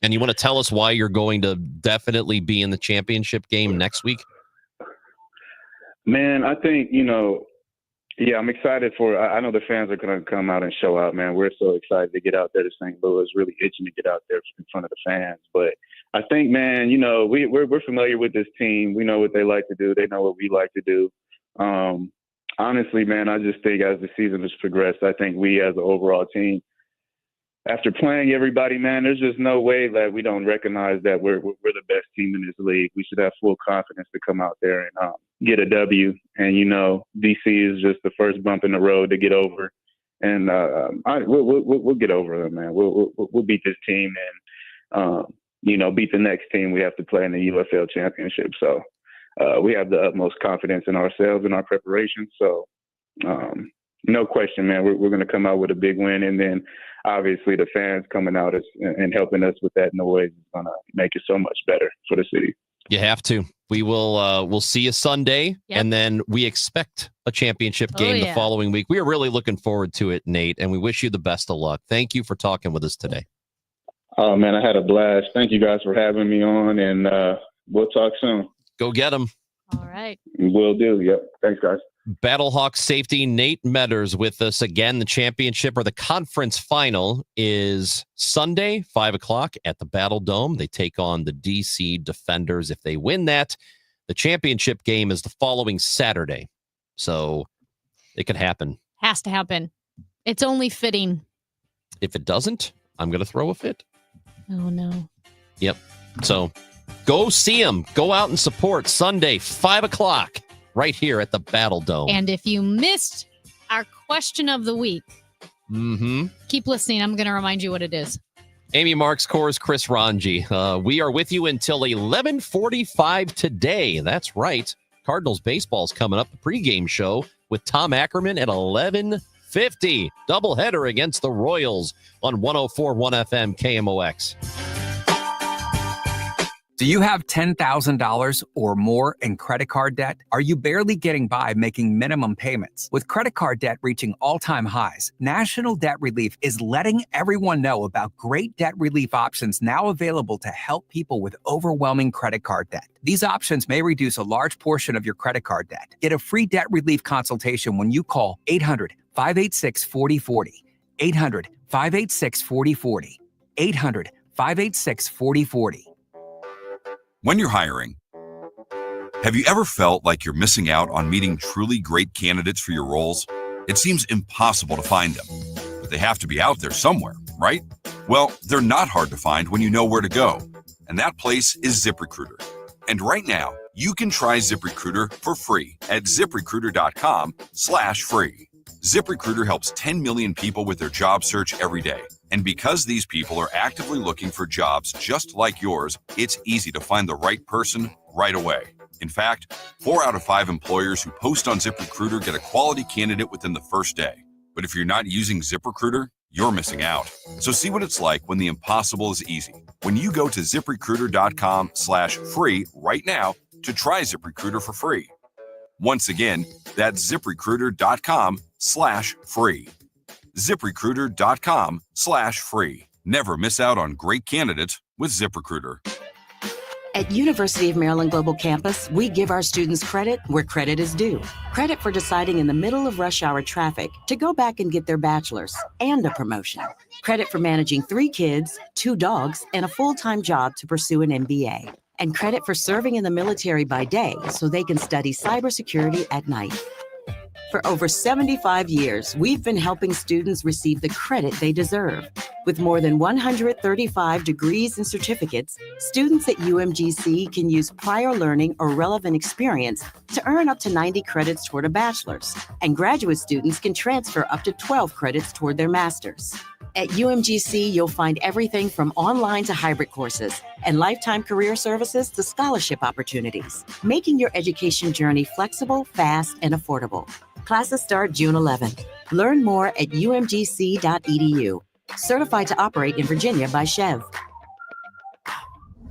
And you want to tell us why you're going to definitely be in the championship game next week? Man, I think, I'm excited I know the fans are going to come out and show out, man. We're so excited to get out there to St. Louis, really itching to get out there in front of the fans. But I think, man, we're familiar with this team. We know what they like to do. They know what we like to do. Honestly, man, I just think as the season has progressed, I think we as an overall team, after playing everybody, man, there's just no way that we don't recognize that we're the best team in this league. We should have full confidence to come out there and get a W. And, DC is just the first bump in the road to get over. And we'll get over them, man. We'll beat this team and, beat the next team we have to play in the UFL championship. So we have the utmost confidence in ourselves and our preparation. So no question, man, we're going to come out with a big win. And then obviously the fans coming out and helping us with that noise is going to make it so much better for the city. You have to. We will we'll see you Sunday, and then we expect a championship game the following week. We are really looking forward to it, Nate, and we wish you the best of luck. Thank you for talking with us today. Oh, man, I had a blast. Thank you guys for having me on, and we'll talk soon. Go get them. All right. Will do. Yep. Thanks, guys. Battlehawks safety Nate Medders with us again. The championship or the conference final is Sunday, 5:00 at the Battle Dome. They take on the DC Defenders. If they win that, the championship game is the following Saturday. So it could happen. Has to happen. It's only fitting. If it doesn't, I'm going to throw a fit. Oh, no. Yep. So go see them. Go out and support Sunday, 5:00. Right here at the Battle Dome. And if you missed our question of the week, keep listening. I'm going to remind you what it is. Amy Marks, Kors, Chris Ranji. We are with you until 11:45 today. That's right. Cardinals baseball is coming up. The pregame show with Tom Ackerman at 11:50. Doubleheader against the Royals on 104.1 FM KMOX. Do you have $10,000 or more in credit card debt? Are you barely getting by making minimum payments? With credit card debt reaching all-time highs, National Debt Relief is letting everyone know about great debt relief options now available to help people with overwhelming credit card debt. These options may reduce a large portion of your credit card debt. Get a free debt relief consultation when you call 800-586-4040. 800-586-4040. 800-586-4040. When you're hiring, Have you ever felt like you're missing out on meeting truly great candidates for your roles? It seems impossible to find them, but they have to be out there somewhere, right? Well, they're not hard to find when you know where to go, and that place is ZipRecruiter. And right now, you can try ZipRecruiter for free at ZipRecruiter.com/free. ZipRecruiter helps 10 million people with their job search every day. And because these people are actively looking for jobs just like yours, it's easy to find the right person right away. In fact, 4 out of 5 employers who post on ZipRecruiter get a quality candidate within the first day. But if you're not using ZipRecruiter, you're missing out. So see what it's like when the impossible is easy. When you go to ZipRecruiter.com/free right now to try ZipRecruiter for free. Once again, that's ZipRecruiter.com/free. ZipRecruiter.com/free. Never miss out on great candidates with ZipRecruiter. At University of Maryland Global Campus, we give our students credit where credit is due. Credit for deciding in the middle of rush hour traffic to go back and get their bachelor's and a promotion. Credit for managing 3 kids, 2 dogs, and a full-time job to pursue an MBA. And credit for serving in the military by day so they can study cybersecurity at night. For over 75 years, we've been helping students receive the credit they deserve. With more than 135 degrees and certificates, students at UMGC can use prior learning or relevant experience to earn up to 90 credits toward a bachelor's, and graduate students can transfer up to 12 credits toward their master's. At UMGC, you'll find everything from online to hybrid courses and lifetime career services to scholarship opportunities, making your education journey flexible, fast, and affordable. Classes start June 11th. Learn more at umgc.edu. Certified to operate in Virginia by Chev.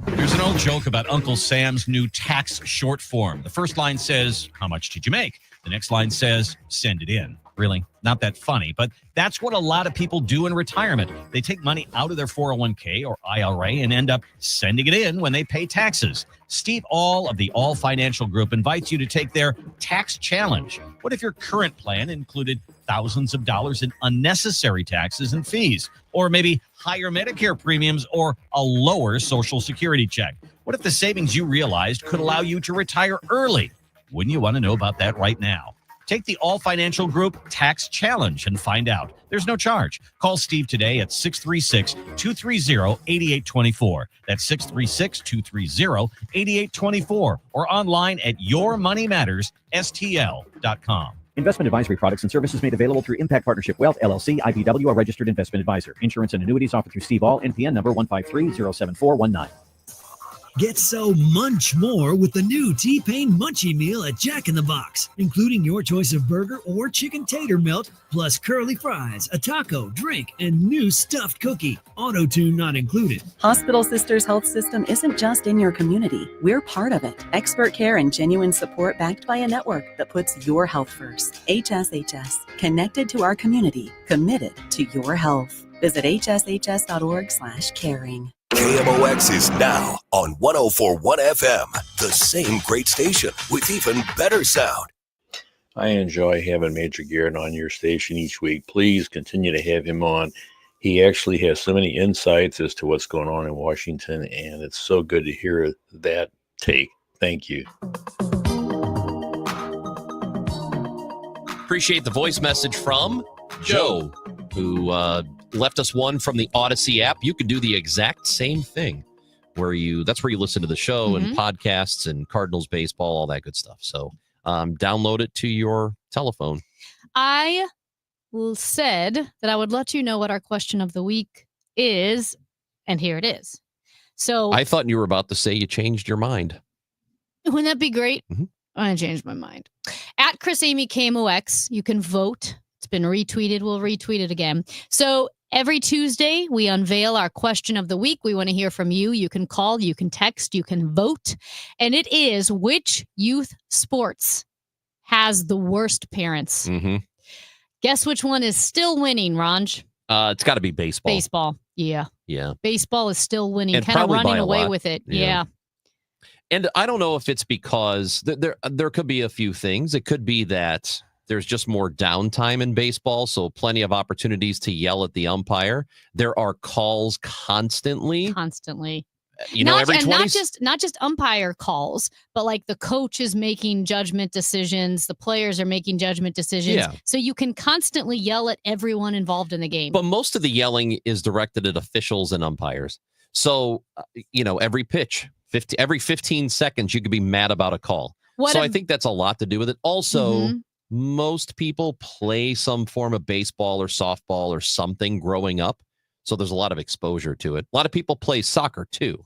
There's an old joke about Uncle Sam's new tax short form. The first line says, "How much did you make?" The next line says, "Send it in." Really, not that funny, but that's what a lot of people do in retirement. They take money out of their 401k or IRA and end up sending it in when they pay taxes. Steve All of the All Financial Group invites you to take their tax challenge. What if your current plan included thousands of dollars in unnecessary taxes and fees, or maybe higher Medicare premiums or a lower Social Security check? What if the savings you realized could allow you to retire early? Wouldn't you want to know about that right now? Take the All Financial Group Tax Challenge and find out. There's no charge. Call Steve today at 636-230-8824. That's 636-230-8824 or online at yourmoneymattersstl.com. Investment advisory products and services made available through Impact Partnership Wealth, LLC, IPW, a registered investment advisor. Insurance and annuities offered through Steve All, NPN number 153-07419. Get so munch more with the new T-Pain Munchie Meal at Jack in the Box, including your choice of burger or chicken tater melt, plus curly fries, a taco, drink, and new stuffed cookie. Auto-tune not included. Hospital Sisters Health System isn't just in your community. We're part of it. Expert care and genuine support backed by a network that puts your health first. HSHS, connected to our community, committed to your health. Visit hshs.org/caring. KMOX is now on 104.1 FM, the same great station with even better sound. I enjoy having Major Garrett on your station each week. Please continue to have him on. He actually has so many insights as to what's going on in Washington, and it's so good to hear that take. Thank you. Appreciate the voice message from Joe, who left us one from the Odyssey app. You can do the exact same thing that's where you listen to the show and podcasts and Cardinals baseball, all that good stuff. So download it to your telephone. I said that I would let you know what our question of the week is, and here it is. So I thought you were about to say you changed your mind. Wouldn't that be great? I changed my mind. At Chris Amy KMOX, you can vote. It's been retweeted. We'll retweet it again. So every Tuesday, we unveil our question of the week. We want to hear from you. You can call, you can text, you can vote. And it is, which youth sports has the worst parents? Guess which one is still winning, Ranj? It's got to be baseball. Baseball. Yeah. Yeah. Baseball is still winning, And kind of probably by running a away lot. with it. Yeah. And I don't know if it's because there could be a few things. It could be that there's just more downtime in baseball, so plenty of opportunities to yell at the umpire. There are calls constantly. every 20 not just umpire calls, but like the coach is making judgment decisions, the players are making judgment decisions. Yeah. So you can constantly yell at everyone involved in the game. But most of the yelling is directed at officials and umpires. So, every pitch, every 15 seconds, you could be mad about a call. I think that's a lot to do with it. Also, most people play some form of baseball or softball or something growing up. So there's a lot of exposure to it. A lot of people play soccer too.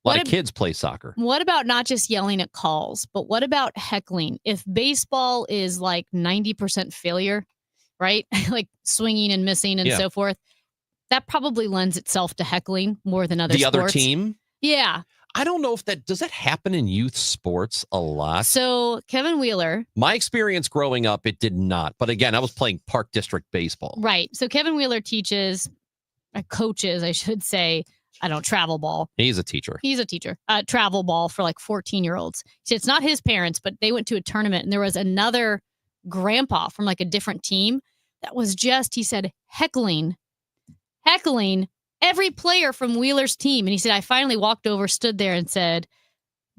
A lot of kids play soccer. What about not just yelling at calls, but what about heckling? If baseball is like 90% failure, right? Like swinging and missing and so forth, that probably lends itself to heckling more than other sports. The other team? Yeah. I don't know if does that happen in youth sports a lot? So Kevin Wheeler. My experience growing up, it did not. But again, I was playing Park District baseball. Right. So Kevin Wheeler coaches, I should say, travel ball. He's a teacher. He's a teacher. Travel ball for like 14-year-olds. So it's not his parents, but they went to a tournament and there was another grandpa from like a different team that was he said, heckling every player from Wheeler's team. And he said, I finally walked over, stood there and said,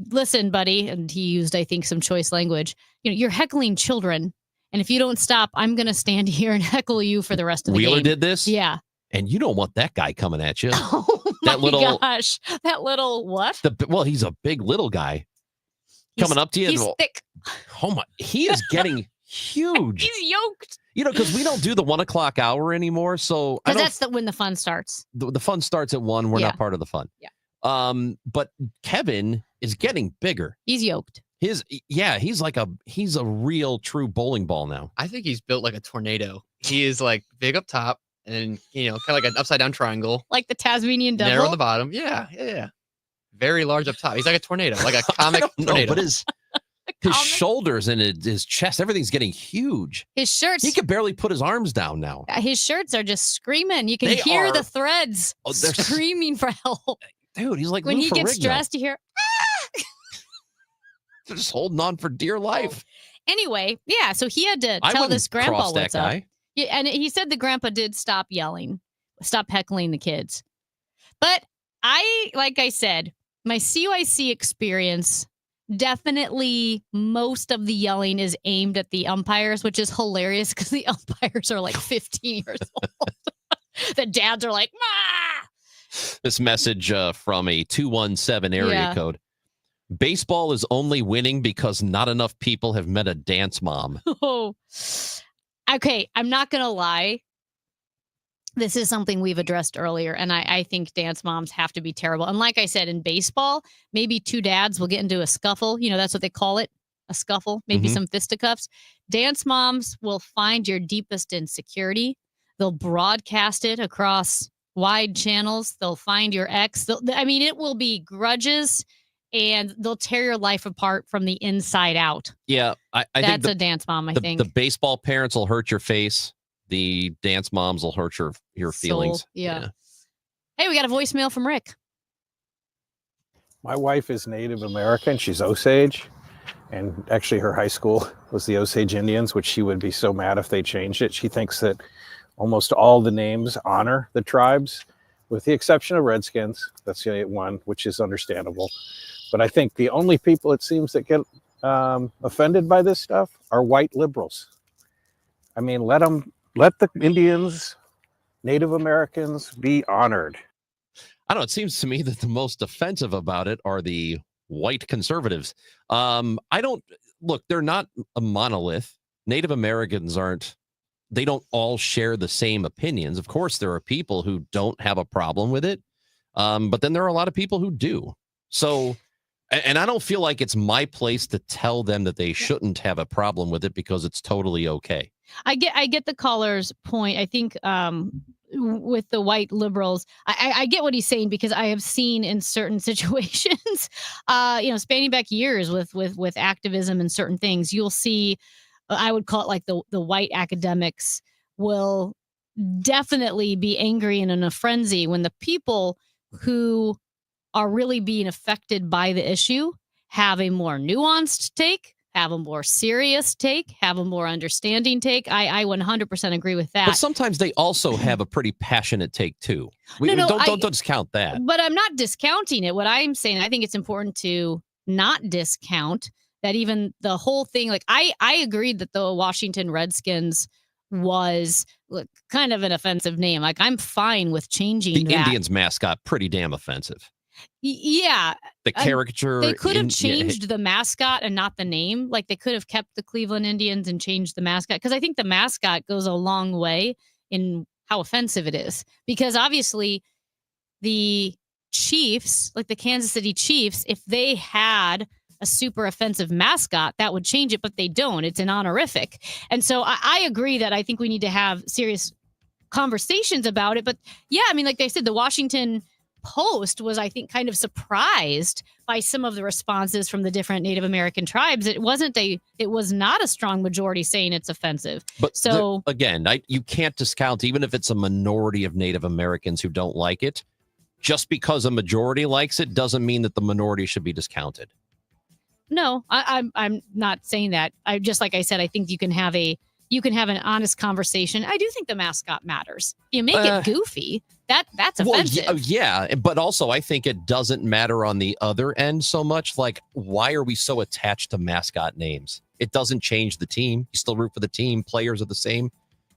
listen, buddy. And he used, I think, some choice language. You're heckling children. And if you don't stop, I'm going to stand here and heckle you for the rest of the game. Wheeler did this? Yeah. And you don't want that guy coming at you. Oh my gosh. That little what? He's a big little guy coming up to you. He's thick. Oh my, he is getting huge. He's yoked. Because we don't do the 1 o'clock hour anymore. So because that's when the fun starts. The fun starts at 1. We're not part of the fun. Yeah. But Kevin is getting bigger. He's yoked. He's a real true bowling ball now. I think he's built like a tornado. He is like big up top and kind of like an upside down triangle. Like the Tasmanian devil. Narrow on the bottom. Yeah. Very large up top. He's like a tornado, like a comic tornado. But his shoulders and his chest, everything's getting huge. His shirts. He can barely put his arms down now. His shirts are just screaming. You can hear the threads screaming for help. Dude, he's like when Lou he gets Ferrigno. stressed, you hear, They're just holding on for dear life. Anyway, yeah. So he had to tell this grandpa what's up. Yeah, and he said the grandpa did stop yelling, stop heckling the kids. But like I said, my CYC experience, definitely most of the yelling is aimed at the umpires, which is hilarious because the umpires are like 15 years old. The dads are like, "Ma!" This message from a 217 area code. Baseball is only winning because not enough people have met a dance mom. Oh, okay. I'm not going to lie. This is something we've addressed earlier, and I think dance moms have to be terrible. And like I said, in baseball, maybe two dads will get into a scuffle. That's what they call it, a scuffle, maybe some fisticuffs. Dance moms will find your deepest insecurity. They'll broadcast it across wide channels. They'll find your ex. It will be grudges, and they'll tear your life apart from the inside out. Yeah, I think that's a dance mom, I think. The baseball parents will hurt your face. The dance moms will hurt your feelings. Yeah. Hey, we got a voicemail from Rick. My wife is Native American. She's Osage. And actually her high school was the Osage Indians, which she would be so mad if they changed it. She thinks that almost all the names honor the tribes, with the exception of Redskins. That's the only one, which is understandable. But I think the only people, it seems, that get offended by this stuff are white liberals. I mean, let the Indians, Native Americans be honored. I don't know. It seems to me that the most offensive about it are the white conservatives. They're not a monolith. Native Americans they don't all share the same opinions. Of course, there are people who don't have a problem with it. But then there are a lot of people who do. So, and I don't feel like it's my place to tell them that they shouldn't have a problem with it because it's totally okay. I get the caller's point. I think with the white liberals, I get what he's saying because I have seen in certain situations, spanning back years with activism and certain things, you'll see, I would call it like the white academics will definitely be angry and in a frenzy when the people who are really being affected by the issue have a more nuanced take, have a more serious take, have a more understanding take. I 100% agree with that. But sometimes they also have a pretty passionate take too. Don't discount that. But I'm not discounting it. What I'm saying, I think it's important to not discount that even the whole thing. Like I agreed that the Washington Redskins was kind of an offensive name. Like I'm fine with changing The that. Indians mascot, pretty damn offensive. Yeah. The caricature. They could have changed the mascot and not the name. Like they could have kept the Cleveland Indians and changed the mascot. Because I think the mascot goes a long way in how offensive it is. Because obviously the Chiefs, like the Kansas City Chiefs, if they had a super offensive mascot, that would change it, but they don't. It's an honorific. And so I agree that I think we need to have serious conversations about it. But yeah, I mean, like they said, the Washington Post was, I think, kind of surprised by some of the responses from the different Native American tribes. It was not a strong majority saying it's offensive. But so again, you can't discount, even if it's a minority of Native Americans who don't like it, just because a majority likes it doesn't mean that the minority should be discounted. no, I'm not saying that. I just, like I said, I think you can have an honest conversation. I do think the mascot matters. You make it goofy. That's offensive. Well, yeah, but also I think it doesn't matter on the other end so much. Like, why are we so attached to mascot names? It doesn't change the team. You still root for the team. Players are the same.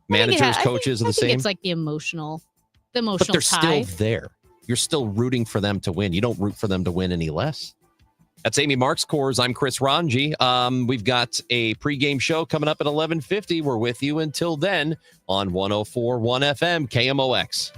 Managers, coaches are the same. It's like the emotional but they're tie. still there. You're still rooting for them to win. You don't root for them to win any less. That's Amy Marks Scores. I'm Chris Ranji. We've got a pregame show coming up at 11:50. We're with you until then on 104.1 FM KMOX.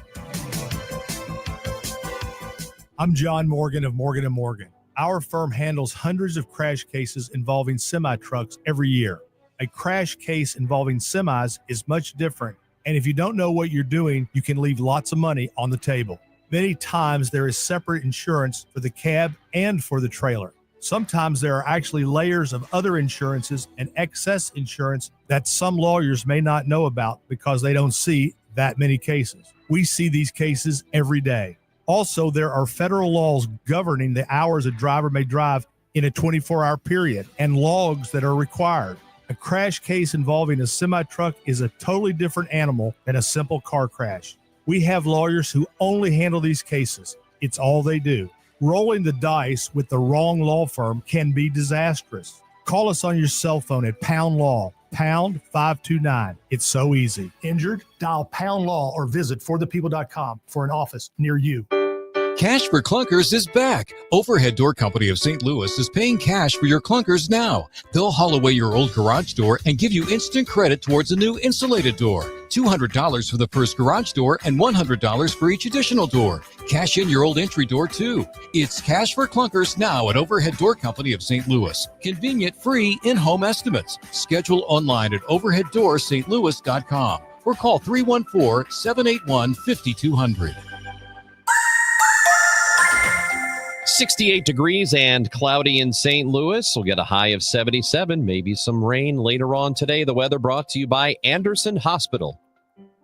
I'm John Morgan of Morgan & Morgan. Our firm handles hundreds of crash cases involving semi-trucks every year. A crash case involving semis is much different, and if you don't know what you're doing, you can leave lots of money on the table. Many times there is separate insurance for the cab and for the trailer. Sometimes there are actually layers of other insurances and excess insurance that some lawyers may not know about because they don't see that many cases. We see these cases every day. Also, there are federal laws governing the hours a driver may drive in a 24-hour period and logs that are required. A crash case involving a semi-truck is a totally different animal than a simple car crash. We have lawyers who only handle these cases. It's all they do. Rolling the dice with the wrong law firm can be disastrous. Call us on your cell phone at Pound Law, pound 529. It's so easy. Injured? Dial Pound Law or visit forthepeople.com for an office near you. Cash for Clunkers is back. Overhead Door Company of St. Louis is paying cash for your clunkers now. They'll haul away your old garage door and give you instant credit towards a new insulated door. $200 for the first garage door and $100 for each additional door. Cash in your old entry door too. It's Cash for Clunkers now at Overhead Door Company of St. Louis. Convenient, free, in-home estimates. Schedule online at overheaddoorstlouis.com or call 314-781-5200. 68 degrees and cloudy in St. Louis. We'll get a high of 77, maybe some rain later on today. The weather brought to you by Anderson Hospital.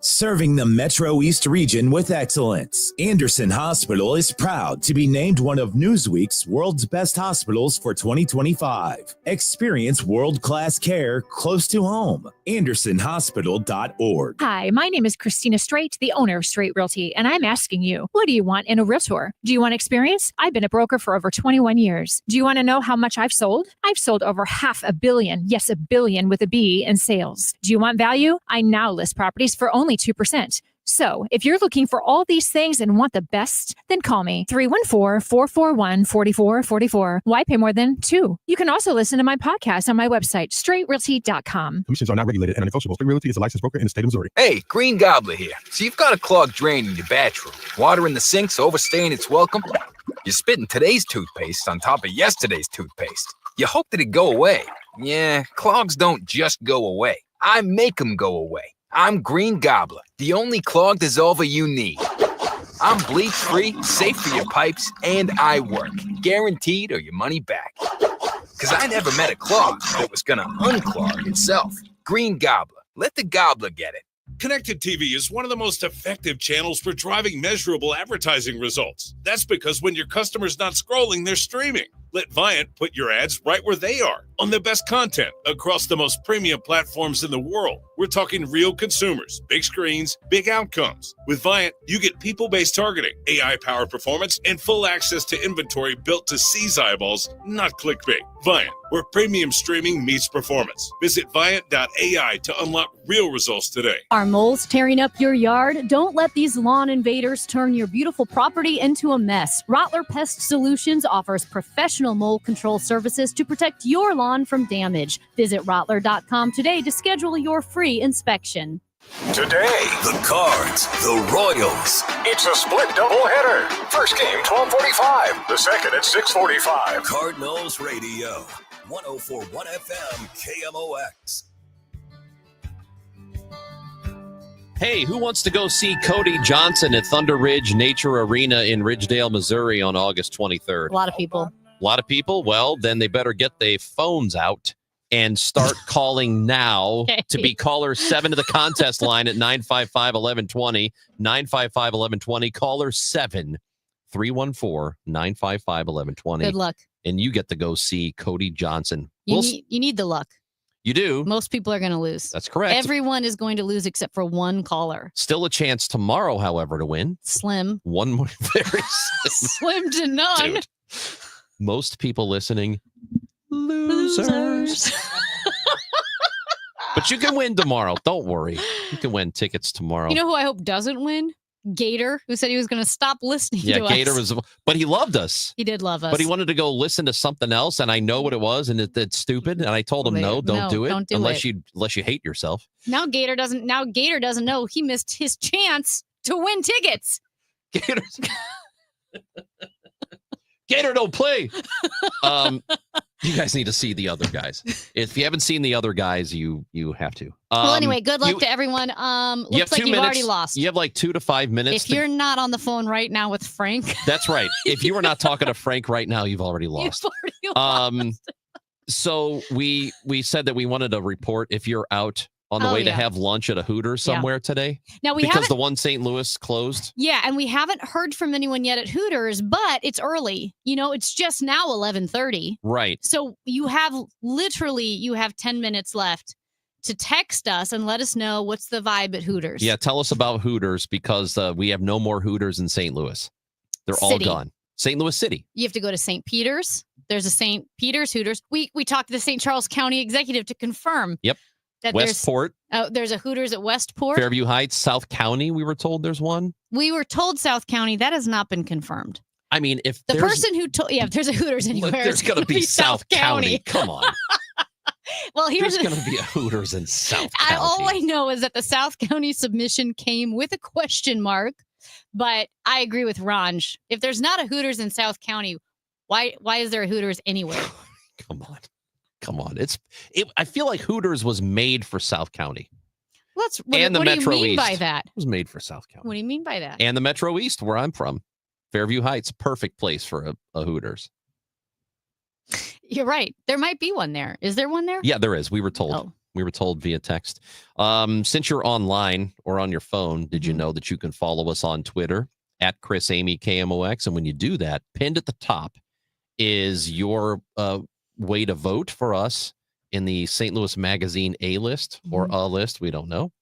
Serving the Metro East region with excellence, Anderson Hospital is proud to be named one of Newsweek's World's Best Hospitals for 2025. Experience world-class care close to home. AndersonHospital.org. Hi, my name is Christina Straight, the owner of Straight Realty, and I'm asking you, what do you want in a realtor? Do you want experience? I've been a broker for over 21 years. Do you want to know how much I've sold? I've sold over $500 million, yes, $1 billion with a B, in sales. Do you want value? I now list properties for only 2%. So if you're looking for all these things and want the best, then call me 314-441-4444. Why pay more than 2? You can also listen to my podcast on my website, straightrealty.com. Commissions are not regulated and negotiable. Straight Realty is a licensed broker in the state of Missouri. Hey, Green Gobbler here. So you've got a clogged drain in your bathroom. Water in the sink's overstaying its welcome. You're spitting today's toothpaste on top of yesterday's toothpaste. You hope that it go away. Yeah, clogs don't just go away. I make them go away. I'm Green Gobbler, the only clog dissolver you need. I'm bleach-free, safe for your pipes, and I work. Guaranteed or your money back. Because I never met a clog that was going to unclog itself. Green Gobbler. Let the gobbler get it. Connected TV is one of the most effective channels for driving measurable advertising results. That's because when your customer's not scrolling, they're streaming. Let Viant put your ads right where they are, on the best content across the most premium platforms in the world. We're talking real consumers, big screens, big outcomes. With Viant, you get people-based targeting, AI-powered performance, and full access to inventory built to seize eyeballs, not clickbait. Viant, where premium streaming meets performance. Visit Viant.ai to unlock real results today. Are moles tearing up your yard? Don't let these lawn invaders turn your beautiful property into a mess. Rottler Pest Solutions offers professional mole control services to protect your lawn from damage. Visit Rottler.com today to schedule your free inspection. Today, the Cards, the Royals. It's a split doubleheader. First game 12:45. The second at 6:45. Cardinals Radio, 104.1 FM, KMOX. Hey, who wants to go see Cody Johnson at Thunder Ridge Nature Arena in Ridgedale, Missouri on August 23rd? A lot of people. A lot of people? Well, then they better get their phones out and start calling now to be caller 7 to the contest line at 955-1120. 955-1120. Caller 7, 314-955-1120. Good luck. And you get to go see Cody Johnson. You need the luck. You do. Most people are going to lose. That's correct. Everyone is going to lose except for one caller. Still a chance tomorrow, however, to win. Slim. One more. Very slim to none. Dude. Most people listening, losers. But you can win tomorrow. Don't worry. You can win tickets tomorrow. You know who I hope doesn't win? Gator, who said he was going to stop listening to us. Gator was, but he loved us. He did love us. But he wanted to go listen to something else, and I know what it was, and it's stupid. And I told him, don't do it unless you hate yourself. Now Gator doesn't know he missed his chance to win tickets. Gator don't play. You guys need to see the other guys. If you haven't seen the other guys, you have to. Well, anyway, good luck to everyone. Looks like you've already lost. You have like 2 to 5 minutes. If you're not on the phone right now with Frank. That's right. If you were not talking to Frank right now, you've already lost. So we said that we wanted to report if you're out on the way to have lunch at a Hooters somewhere today. Now because the one St. Louis closed. Yeah, and we haven't heard from anyone yet at Hooters, but it's early. It's just now 11:30. Right. So you have 10 minutes left to text us and let us know what's the vibe at Hooters. Yeah, tell us about Hooters because we have no more Hooters in St. Louis. They're all gone. St. Louis City. You have to go to St. Peter's. There's a St. Peter's Hooters. We talked to the St. Charles County executive to confirm. Yep. Westport. There's a Hooters at Westport. Fairview Heights, South County, we were told there's one. We were told South County. That has not been confirmed. I mean, if the person who told, if there's a Hooters anywhere, there's going to be South County. Come on. Well, there's going to be a Hooters in South County. All I know is that the South County submission came with a question mark, but I agree with Ranj. If there's not a Hooters in South County, why is there a Hooters anywhere? Come on. I feel like Hooters was made for South County. What the Metro do you mean East by that? It was made for South County. What do you mean by that? And the Metro East, where I'm from. Fairview Heights, perfect place for a Hooters. You're right. There might be one there. Is there one there? Yeah, there is. We were told. Oh. We were told via text. Since you're online or on your phone, did you know that you can follow us on Twitter at Chris Amy KMOX? And when you do that, pinned at the top is your way to vote for us in the St. Louis Magazine A-list or A list. We don't know.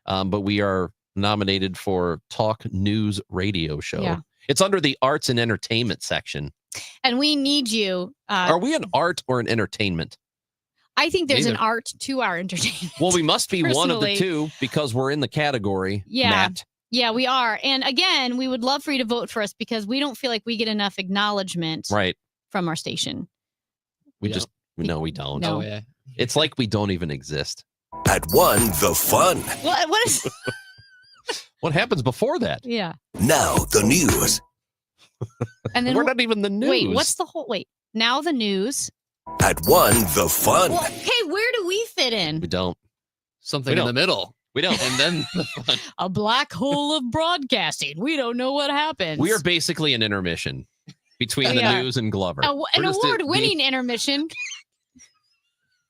But we are nominated for Talk News Radio Show. Yeah. It's under the arts and entertainment section. And we need you. Are we an art or an entertainment? I think there's Neither. an art to our entertainment. Well, we must be one of the Personally. two because we're in the category. Yeah. Matt. Yeah, we are. And again, we would love for you to vote for us because we don't feel like we get enough acknowledgement Right. from our station. We don't. No. Oh, yeah. It's like we don't even exist. At 1, the fun. What is? What happens before that? Yeah. Now, the news. And then We're not even the news. Wait, what's the whole? Wait, now the news. At 1, the fun. Well, hey, where do we fit in? We don't. Something in the middle. We don't. And then the fun. A black hole of broadcasting. We don't know what happens. We are basically an intermission between the Yeah. news and Glover. An We're just award-winning intermission.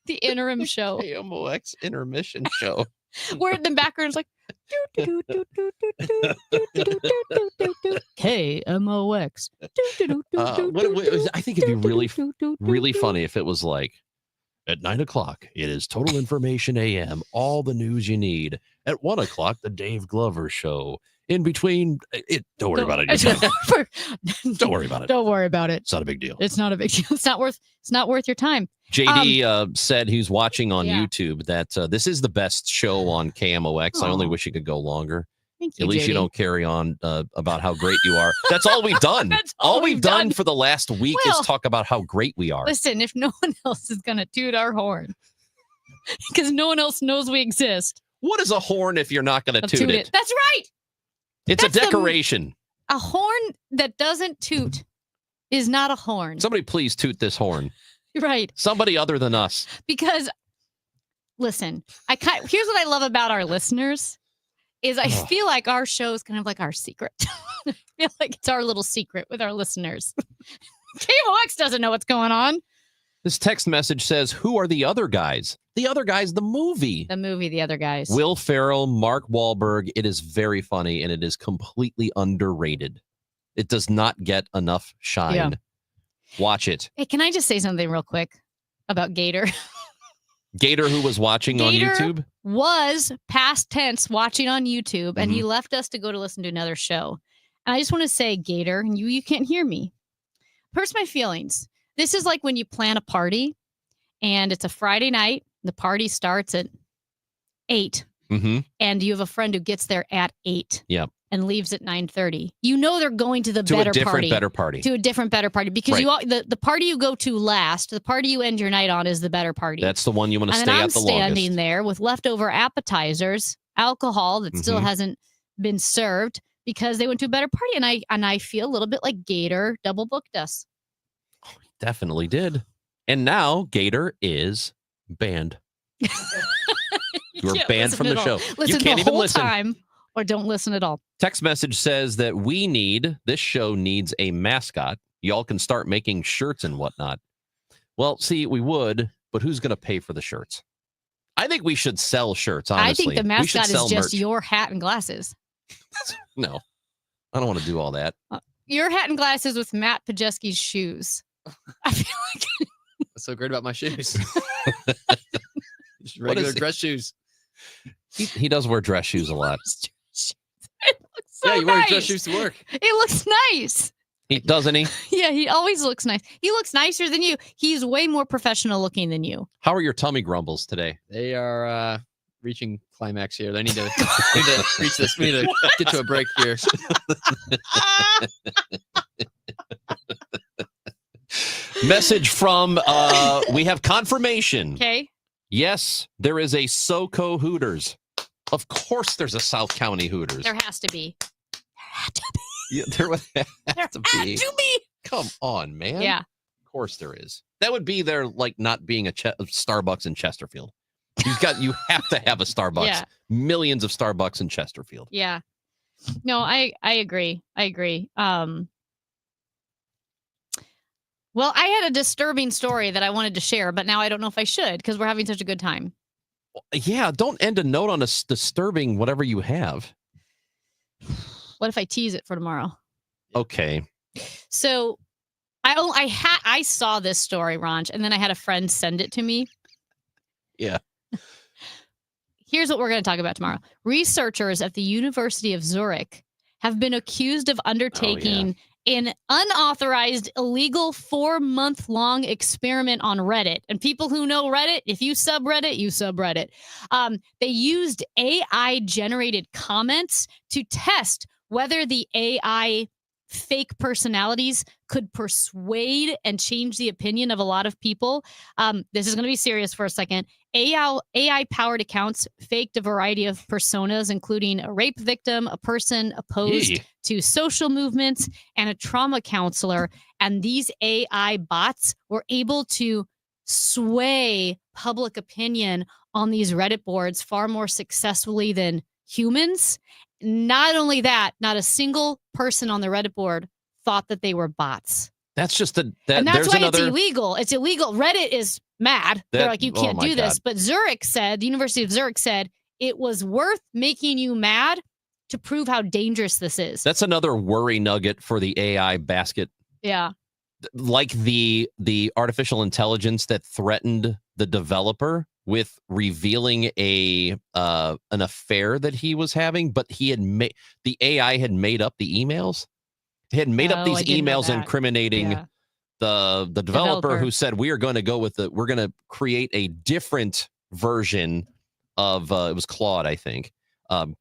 The interim show. KMOX intermission show. Where in the background's like. KMOX. I think it'd be really funny if it was like, at 9 o'clock, it is Total Information AM, all the news you need. At 1 o'clock, the Dave Glover Show. In between, don't worry about it. Don't worry about it. Don't worry about it. It's not a big deal. It's not a big deal. It's not worth your time. JD said he's watching on YouTube that this is the best show on KMOX. I only wish it could go longer. Thank you, At least JD. you don't carry on about how great you are. That's all we've done. That's all we've done done. for the last week Well, is talk about how great we are. Listen, if no one else is going to toot our horn, because no one else knows we exist. What is a horn if you're not going to toot it? That's right. It's That's a decoration. A horn that doesn't toot is not a horn. Somebody please toot this horn. Right. Somebody other than us. Because, listen, here's what I love about our listeners is I feel like our show is kind of like our secret. I feel like it's our little secret with our listeners. KMOX doesn't know what's going on. This text message says, who are the other guys? The other guys, the movie. The movie, The Other Guys. Will Ferrell, Mark Wahlberg. It is very funny and it is completely underrated. It does not get enough shine. Yeah. Watch it. Hey, can I just say something real quick about Gator? Gator, who was watching on Gator YouTube. was past tense watching on YouTube, and he left us to go to listen to another show. And I just want to say, Gator, and you can't hear me. Hurts my feelings. This is like when you plan a party, and it's a Friday night. The party starts at 8, and you have a friend who gets there at 8. Yep. And leaves at 9:30. You know they're going to the To a better different party. better party. To a different better party. Because Right. the party you go to last, the party you end your night on is the better party. That's the one you want to And stay then I'm at the standing longest. there with leftover appetizers, alcohol that still Mhm. hasn't been served because they went to a better party. And I feel a little bit like Gator double booked us. Definitely did. And now Gator is banned. You were can't banned listen from at the all. show. Listen You can't the even whole listen. time or don't listen at all. Text message says that this show needs a mascot. Y'all can start making shirts and whatnot. Well, see, we would, but who's going to pay for the shirts? I think we should sell shirts, honestly. I think the We should mascot is sell just merch. your hat and glasses. No, I don't want to do all that. Your hat and glasses with Matt Pajeski's shoes. I feel like What's so great about my shoes? Just What regular is it? dress shoes. He does wear dress shoes a lot. so Yeah, you wear nice. dress shoes to work. It looks nice. Doesn't he? Yeah, he always looks nice. He looks nicer than you. He's way more professional looking than you. How are your tummy grumbles today? They are reaching climax here. They need to reach this. We need to get to a break here. Message from we have confirmation. Okay. Yes, there is a SoCo Hooters. Of course there's a South County Hooters. There has to be. Yeah, there would have to be. To be. Come on, man. Yeah. Of course there is. That would be there like not being a Starbucks in Chesterfield. You have to have a Starbucks. Yeah. Millions of Starbucks in Chesterfield. Yeah. No, I agree. I agree. Well, I had a disturbing story that I wanted to share, but now I don't know if I should because we're having such a good time. Yeah, don't end a note on a disturbing whatever you have. What if I tease it for tomorrow? Okay. So I saw this story, Ronch, and then I had a friend send it to me. Yeah. Here's what we're going to talk about tomorrow. Researchers at the University of Zurich have been accused of undertaking an unauthorized, illegal 4-month-long experiment on Reddit. And people who know Reddit, if you subreddit, you subreddit. They used AI-generated comments to test whether the AI fake personalities could persuade and change the opinion of a lot of people. This is going to be serious for a second. AI-powered accounts faked a variety of personas, including a rape victim, a person opposed to social movements, and a trauma counselor. And these AI bots were able to sway public opinion on these Reddit boards far more successfully than humans. Not only that, not a single person on the Reddit board thought that they were bots. That's just And that's there's why another it's illegal. It's illegal. Reddit is mad. They're like, you can't do this. God. But Zurich said, the University of Zurich said, it was worth making you mad to prove how dangerous this is. That's another worry nugget for the AI basket. Yeah. Like the artificial intelligence that threatened the developer with revealing an affair that he was having, but the AI had made up the emails. It had made up these emails incriminating the developer who said, we're going to create a different version of it was Claude, I think.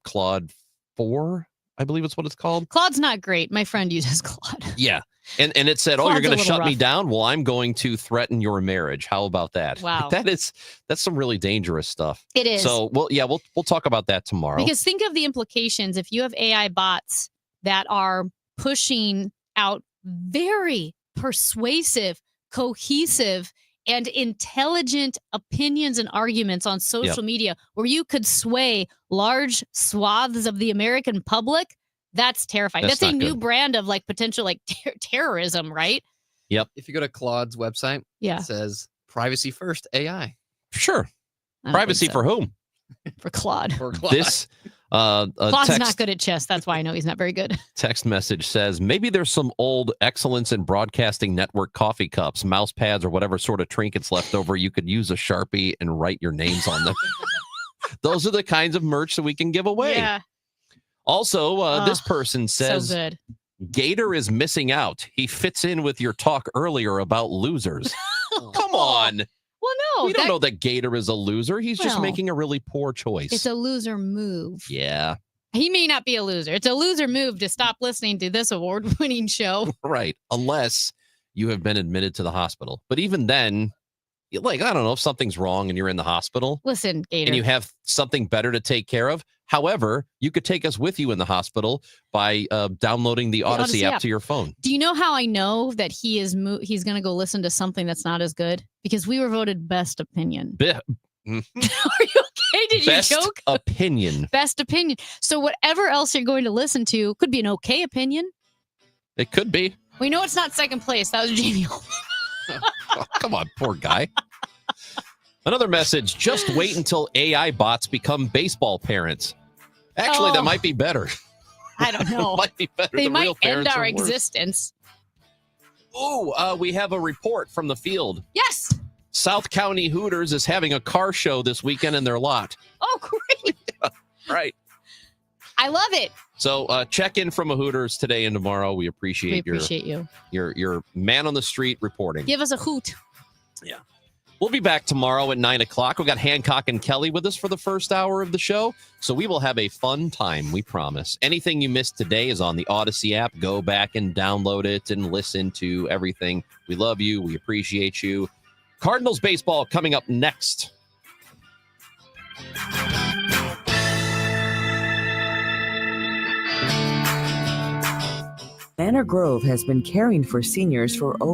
Claude 4, I believe it's what it's called. Claude's not great. My friend uses Claude. Yeah. And it said, Claude's you're going a to little shut me rough. down? Well, I'm going to threaten your marriage. How about that? Wow. That's some really dangerous stuff. It is. So, we'll talk about that tomorrow. Because think of the implications if you have AI bots that are pushing out very persuasive, cohesive, and intelligent opinions and arguments on social media where you could sway large swaths of the American public. That's terrifying. That's a new brand of like potential like terrorism, right? Yep. If you go to Claude's website, Yeah. it says privacy first AI. Sure. I don't Privacy think so. for whom? For Claude. For Claude. This Claude's not good at chess. That's why I know he's not very good. text message says maybe there's some old Excellence in Broadcasting Network coffee cups, mouse pads, or whatever sort of trinkets left over. You could use a Sharpie and write your names on them. Those are the kinds of merch that we can give away. Yeah. Also, this person says, so good. Gator is missing out. He fits in with your talk earlier about losers. Come on. Well, no. We don't know that Gator is a loser. He's just Well, making a really poor choice. It's a loser move. Yeah. He may not be a loser. It's a loser move to stop listening to this award-winning show. Right. Unless you have been admitted to the hospital. But even then, like, I don't know, if something's wrong and you're in the hospital Listen, Gator. and you have something better to take care of. However, you could take us with you in the hospital by downloading the Odyssey app to your phone. Do you know how I know that he's going to go listen to something that's not as good? Because we were voted best opinion. Are you okay? Did Best you joke? opinion. Best opinion. So whatever else you're going to listen to could be an okay opinion. It could be. We know it's not second place. That was Jamie. Oh, come on, poor guy. Another message. Just wait until AI bots become baseball parents. Actually, that might be better. I don't know. Might be better. They The might real end parents our are worse. existence. Oh, we have a report from the field. Yes. South County Hooters is having a car show this weekend in their lot. Oh, great. Right. I love it. So check in from a Hooters today and tomorrow. We appreciate, We appreciate you. your man on the street reporting. Give us a hoot. Yeah. We'll be back tomorrow at 9 o'clock. We've got Hancock and Kelly with us for the first hour of the show. So we will have a fun time, we promise. Anything you missed today is on the Odyssey app. Go back and download it and listen to everything. We love you. We appreciate you. Cardinals baseball coming up next. Banner Grove has been caring for seniors for over